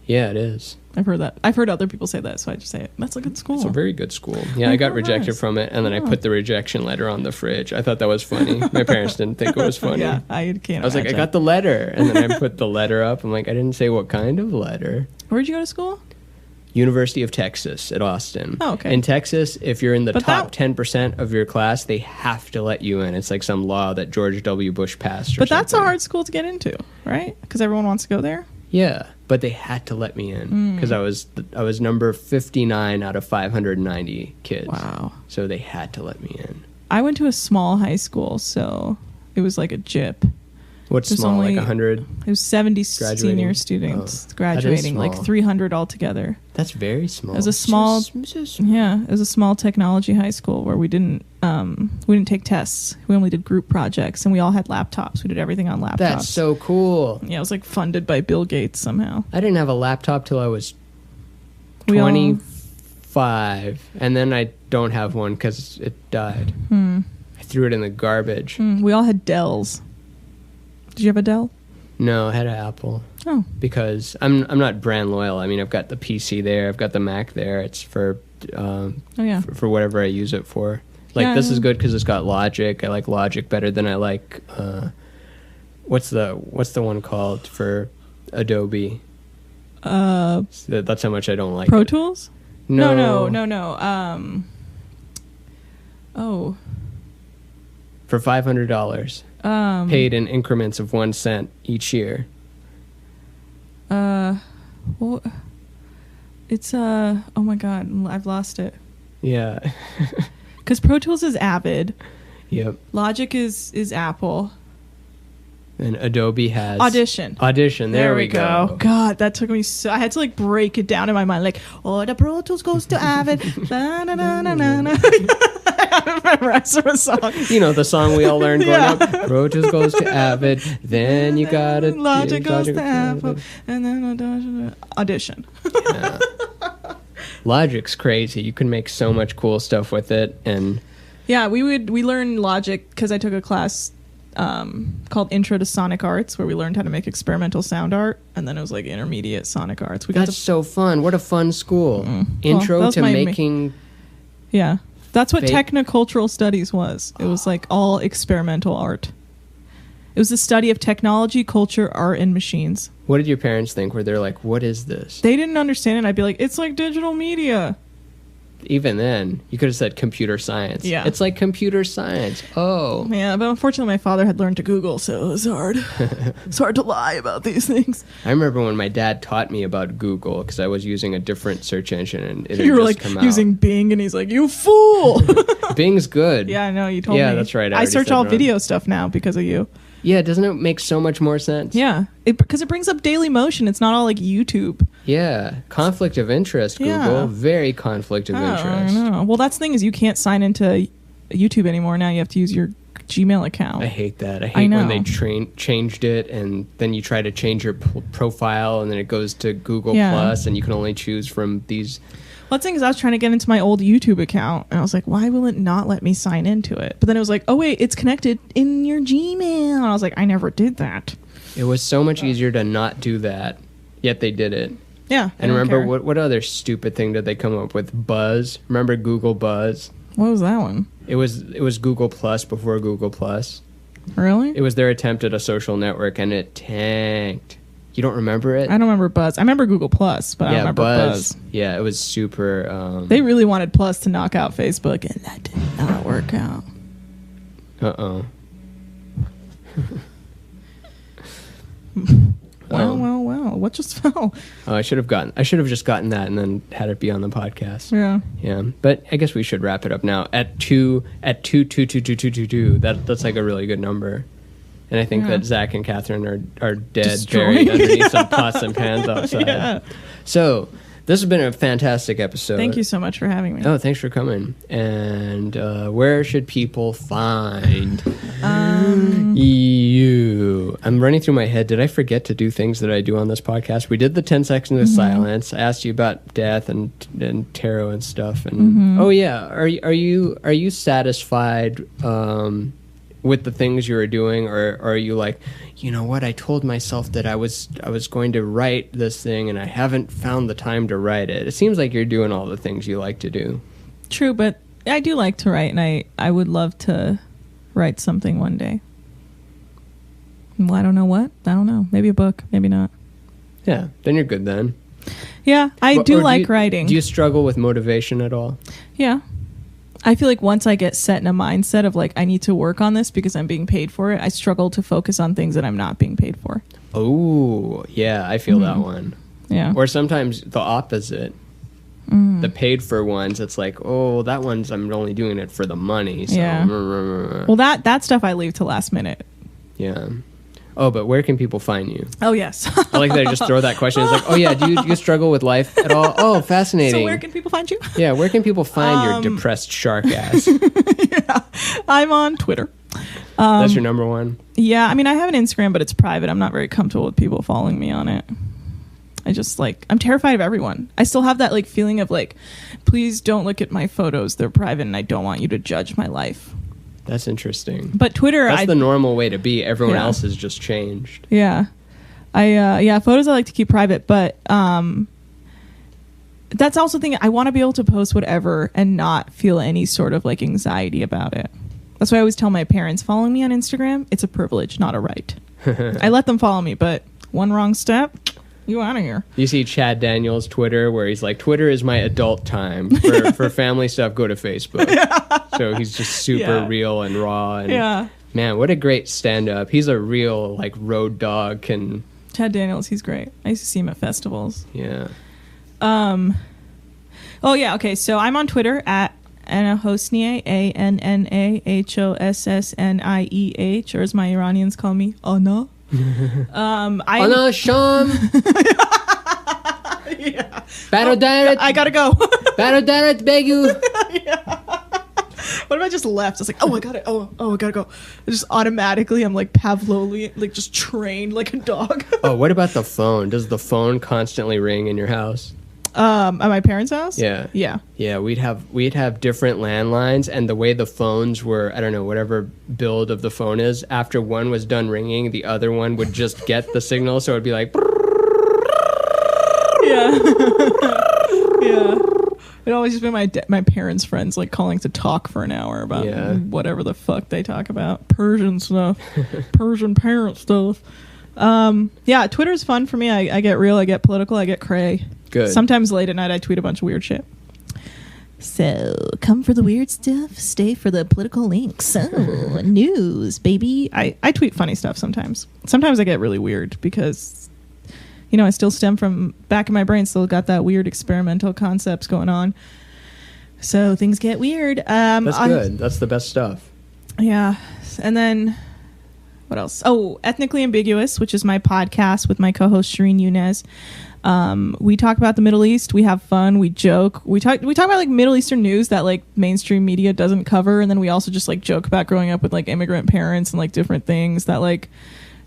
Yeah, it is.
I've heard that. I've heard other people say that, so I just say it. That's a good school.
It's a very good school. Yeah, I got
Oh,
rejected
nice.
from it, and then I
Oh.
put the rejection letter on the fridge. I thought that was funny. My parents didn't think it was funny.
Yeah, I can't
I was like, I
imagine.
got the letter. And then I put the letter up. I'm like, I didn't say what kind of letter.
Where'd you go to school?
University of Texas at Austin.
Oh, okay.
In Texas, if you're in the
But
top
that-
10% of your class, they have to let you in. It's like some law that George W. Bush passed. Or
But that's a
something.
hard school to get into, right? Because everyone wants to go there.
Yeah, but they had to let me in
Hmm.
because I was number 59 out of 590 kids.
Wow.
So they had to let me in.
I went to a small high school, so it was like a JIP.
What's
There's
small,
only-
like 100?
It was 70
Graduating?
senior students
Oh, that is
graduating, like
small.
300 altogether.
That's very small.
It was a small- Yeah, it was a small technology high school where we didn't take tests. We only did group projects, and we all had laptops. We did everything on laptops.
That's so cool.
Yeah, it was like funded by Bill Gates somehow.
I didn't have a laptop till I was
We all-
25, and then I don't have one because it died. I threw it in the garbage.
We all had Dells. Did you have a Dell?
No, I had an Apple
Oh,
because I'm not brand loyal. I mean, I've got the PC there, I've got the Mac there. It's for
oh yeah.
for whatever I use it for. Like
Yeah.
this is good because it's got Logic. I like Logic better than I like what's the one called for Adobe? That's how much I don't like
Pro
it.
Tools?
No,
No.
For $500, paid in increments of 1 cent each year.
Well, it's oh my god, I've lost it.
Yeah.
Because Pro Tools is Avid,
Yep.
Logic is Apple,
And Adobe has
Audition.
Audition. There we go.
God, that took me so. I had to like break it down in my mind, like, oh, the Pro Tools goes to Avid. Na, na, na, na, na, na. I haven't memorized the song.
You know the song we all learned growing
Yeah.
up. Pro Tools goes to Avid. Then you got it.
Logic goes to Apple, and then Audition.
Yeah. Logic's crazy. You can make so much cool stuff with it, and
Yeah, we learned Logic because I took a class called Intro to Sonic Arts, where we learned how to make experimental sound art, and then it was like intermediate Sonic Arts. We got
That's so fun. What a fun school.
Well,
Intro
that was
to
my
making...
yeah, that's what
Fake-
technocultural studies was. It was like all experimental art. It was the study of technology, culture, art, and machines.
What did your parents think? Where they're like, what is this?
They didn't understand it. I'd be like, it's like digital media.
Even then, you could have said computer science.
Yeah.
It's like computer science. Oh.
Yeah, but unfortunately my father had learned to Google, so it was hard. It's hard to lie about these things.
I remember when my dad taught me about Google because I was using a different search engine and it had
You were
just
like
come out.
using Bing, and he's like, you fool.
Bing's good.
Yeah, I know, you told me.
Yeah, that's right. I
I
already
search
said
all
wrong.
video stuff now because of you.
Yeah, doesn't it make so much more sense?
Yeah, because it brings up Daily Motion. It's not all like YouTube.
Yeah. Conflict of interest, Google.
Yeah.
Very conflict of
I
interest.
know. Well, that's the thing is you can't sign into YouTube anymore. Now you have to use your Gmail account.
I hate that. I
I
hate when
know.
they changed it and then you try to change your profile and then it goes to Google
Yeah.
Plus and you can only choose from these.
Well, the thing is I was trying to get into my old YouTube account, and I was like, why will it not let me sign into it? But then it was like, oh, wait, it's connected in your Gmail. And I was like, I never did that.
It was so much easier to not do that, yet they did it.
Yeah. I
And
don't
remember,
care.
what other stupid thing did they come up with? Buzz. Remember Google Buzz?
What was that one?
It was Google Plus before Google Plus.
Really?
It was their attempt at a social network, and it tanked. You don't remember it?
I don't remember Buzz. I remember Google Plus, but I don't remember Buzz.
Yeah, it was super.
They really wanted Plus to knock out Facebook, and that did not work out.
Uh-oh.
Well. What just fell?
Oh, I should have just gotten that and then had it be on the podcast.
Yeah.
Yeah, but I guess we should wrap it up now at 2222222. That's like a really good number. And I think
Yeah.
that Zach and Catherine are dead,
Destroyed.
buried underneath some pots and pans outside.
Yeah.
So this has been a fantastic episode.
Thank you so much for having me.
Oh, thanks for coming. And where should people find you? I'm running through my head. Did I forget to do things that I do on this podcast? We did the 10 seconds of silence. I asked you about death and tarot and stuff. And oh yeah, are you satisfied with the things you were doing, or are you like, you know what? I told myself that I was going to write this thing, and I haven't found the time to write it. It seems like you're doing all the things you like to do.
True, but I do like to write, and I would love to write something one day. Well, I don't know what. I don't know. Maybe a book. Maybe not.
Yeah, then you're good then.
Yeah, I
Or
do like writing.
Do you struggle with motivation at all?
Yeah. I feel like once I get set in a mindset of like I need to work on this because I'm being paid for it, I struggle to focus on things that I'm not being paid for.
Oh, yeah, I feel that one.
Yeah.
Or sometimes the opposite. The paid for ones, it's like, oh, that one's I'm only doing it for the money. So.
Yeah. Well, that stuff I leave to last minute.
Yeah. Oh, but where can people find you?
Oh, yes.
I like that I just throw that question. It's like, oh yeah, do you struggle with life at all? Oh, fascinating.
So where can people find you?
Yeah, where can people find your depressed shark ass?
I'm on Twitter.
That's your number one?
Yeah, I mean, I have an Instagram, but it's private. I'm not very comfortable with people following me on it. I just I'm terrified of everyone. I still have that feeling of please don't look at my photos. They're private and I don't want you to judge my life.
That's interesting.
But Twitter,
That's the normal way to be. Everyone
Yeah.
else has just changed.
Yeah. Photos I like to keep private, but that's also the thing. I want to be able to post whatever and not feel any sort of anxiety about it. That's why I always tell my parents, following me on Instagram, it's a privilege, not a right. I let them follow me, but one wrong step, you out of here.
You see Chad Daniels' Twitter where he's like, Twitter is my adult time. For family stuff, go to Facebook. So he's just super
Yeah.
real and raw. And
Yeah.
man, what a great stand-up. He's a real road dog.
Chad Daniels, he's great. I used to see him at festivals.
Yeah.
Oh yeah, okay. So I'm on Twitter at Anna Hossnieh, ANNAHOSSNIEH, or as my Iranians call me, Anna.
Anna Sham.
Yeah.
Barodaret.
I gotta go.
Barodaret Begu.
What if I just left? I was like, oh, I got it. Oh, I gotta go. Just automatically, I'm Pavlovian, just trained like a dog.
Oh, what about the phone? Does the phone constantly ring in your house?
At my parents' house?
Yeah.
Yeah.
Yeah, we'd have different landlines, and the way the phones were, I don't know, whatever build of the phone is, after one was done ringing, the other one would just get the signal, so it'd be like...
Yeah. Yeah. It'd always just be my parents' friends like calling to talk for an hour about whatever the fuck they talk about. Persian stuff. Persian parent stuff. Yeah, Twitter's fun for me. I get real, I get political, I get cray.
Good.
Sometimes late at night I tweet a bunch of weird shit. So, come for the weird stuff, stay for the political links. Oh, news, baby. I tweet funny stuff sometimes. Sometimes I get really weird because, you know, I still stem from back in my brain, still got that weird experimental concepts going on. So, things get weird.
That's good. That's the best stuff.
Yeah. And then, what else? Oh, Ethnically Ambiguous, which is my podcast with my co-host Shireen Yunez. We talk about the Middle East. We have fun. We joke. We talk about like Middle Eastern news that like mainstream media doesn't cover, and then we also just like joke about growing up with like immigrant parents and like different things that like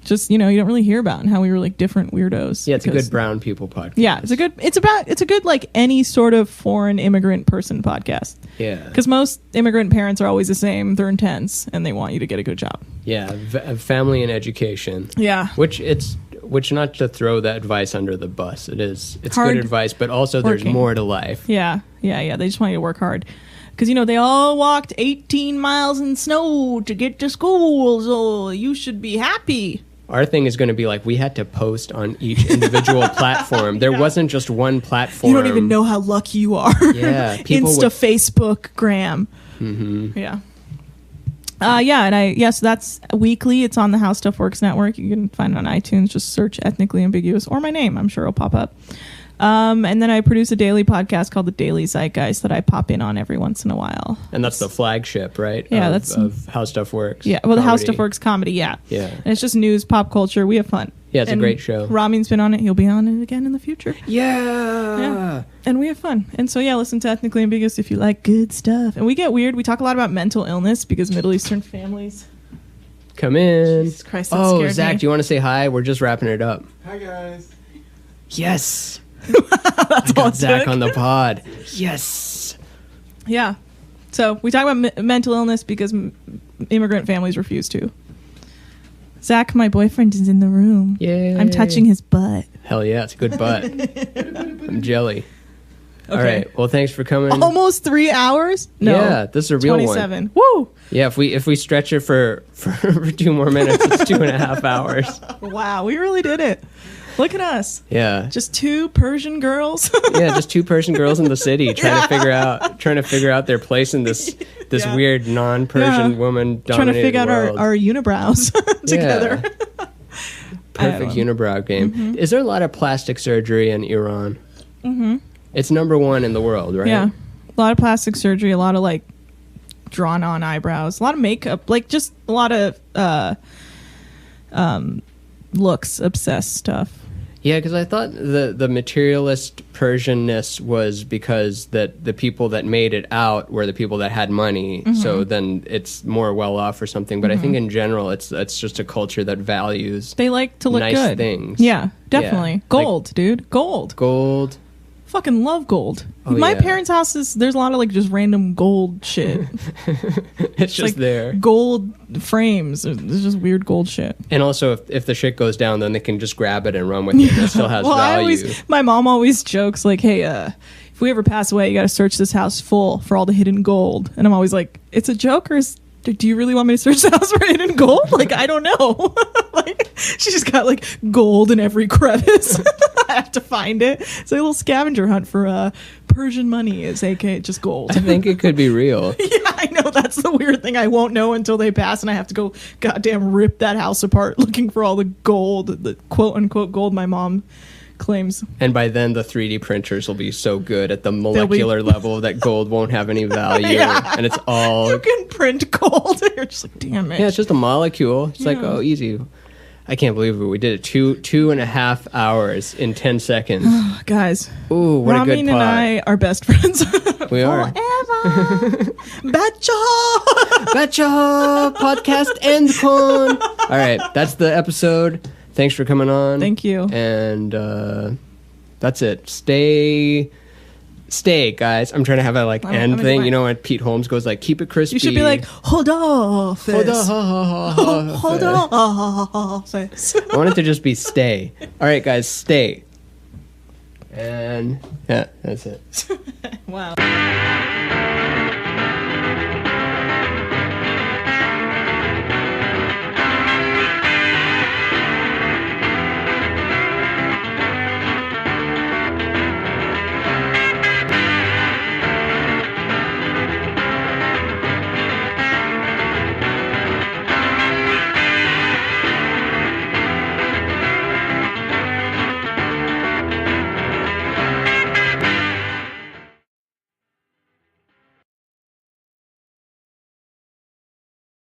just, you know, you don't really hear about, and how we were like different weirdos.
Yeah, it's a good brown people podcast.
Yeah, it's a good like any sort of foreign immigrant person podcast.
Yeah,
because most immigrant parents are always the same. They're intense and they want you to get a good job.
Yeah, family and education.
Yeah,
which not to throw that advice under the bus. It's
hard
good advice, but also there's more to life.
Yeah. They just want you to work hard. Because, you know, they all walked 18 miles in snow to get to school, so you should be happy.
Our thing is going to be like, we had to post on each individual platform. There wasn't just one platform.
You don't even know how lucky you are.
Yeah.
Insta, Facebook, Gram.
Mm-hmm.
Yeah. So that's weekly. It's on the HowStuffWorks network. You can find it on iTunes. Just search Ethnically Ambiguous or my name. I'm sure it'll pop up. And then I produce a daily podcast called The Daily Zeitgeist that I pop in on every once in a while.
And that's the flagship, right?
Yeah,
of How Stuff Works.
Yeah, well, the How Stuff Works comedy, yeah.
Yeah.
And it's just news, pop culture. We have fun.
Yeah, it's a great show.
Ramin's been on it. He'll be on it again in the future.
Yeah.
And we have fun. And so, yeah, listen to Ethnically Ambiguous if you like good stuff. And we get weird. We talk a lot about mental illness because Middle Eastern families.
Come in.
Jesus Christ, that scared
Zach,
me.
do you want to say hi? We're just wrapping it up.
Hi, guys.
Yes.
That's all it
Zach
took.
on the pod. Yes.
Yeah. So we talk about mental illness because immigrant families refuse to. Zach, my boyfriend, is in the room.
Yay.
I'm touching his butt.
Hell yeah, it's a good butt. I'm jelly. All
Okay.
right. Well, thanks for coming.
Almost 3 hours? No.
Yeah, this is a real
27.
one.
Woo!
Yeah, if we stretch it for 2 more minutes, it's 2.5 hours.
Wow, we really did it. Look at us.
Yeah.
Just 2 Persian girls.
Yeah, just 2 Persian girls in the city trying to figure out their place in this
Yeah.
weird non-Persian woman dominated
Trying to figure out
world.
our unibrows together.
Yeah. Perfect unibrow game.
Mm-hmm.
Is there a lot of plastic surgery in Iran?
Mm-hmm.
It's #1 in the world, right?
Yeah. A lot of plastic surgery, a lot of like drawn on eyebrows, a lot of makeup, like just a lot of looks obsessed stuff.
Yeah, because I thought the materialist Persianness was because that the people that made it out were the people that had money, so then it's more well off or something. But I think in general, it's just a culture that values
They like to look
nice
good.
things.
Yeah, definitely.
Yeah.
Gold, dude. Gold.
Gold.
Fucking love gold.
Oh,
My
yeah.
parents' house there's a lot of like just random gold shit.
It's just
like
there.
Gold frames. There's just weird gold shit.
And also, if the shit goes down, then they can just grab it and run with it. And it still has value.
My mom always jokes like, "Hey, if we ever pass away, you got to search this house full for all the hidden gold." And I'm always like, "It's a joke, or do you really want me to search the house for hidden gold? Like, I don't know." Like, she just got like gold in every crevice. I have to find it. It's like a little scavenger hunt for Persian money, is aka just gold.
I think it could be real.
Yeah, I know. That's the weird thing. I won't know until they pass, and I have to go goddamn rip that house apart looking for all the gold, the quote unquote gold my mom claims.
And by then, the 3D printers will be so good at the molecular level that gold won't have any value.
Yeah.
And it's all...
You can print gold. You're just like, damn it.
Yeah, it's just a molecule. It's like, oh, easy. I can't believe it. We did it 2.5 hours in 10 seconds.
Guys,
Ooh, what a good
Ramin
pod.
and I are best friends.
We are.
Forever. Betcha.
Betcha! Podcast end con. All right, that's the episode. Thanks for coming on.
Thank you.
And That's it. Stay, guys. I'm trying to have a like
I'm
end
gonna
thing.
do
You
it.
know when Pete Holmes goes like, keep it crispy.
You should be like, hold on,
hold on.
hold on.
I want it to just be stay. All right, guys, stay. And yeah, that's it.
Wow.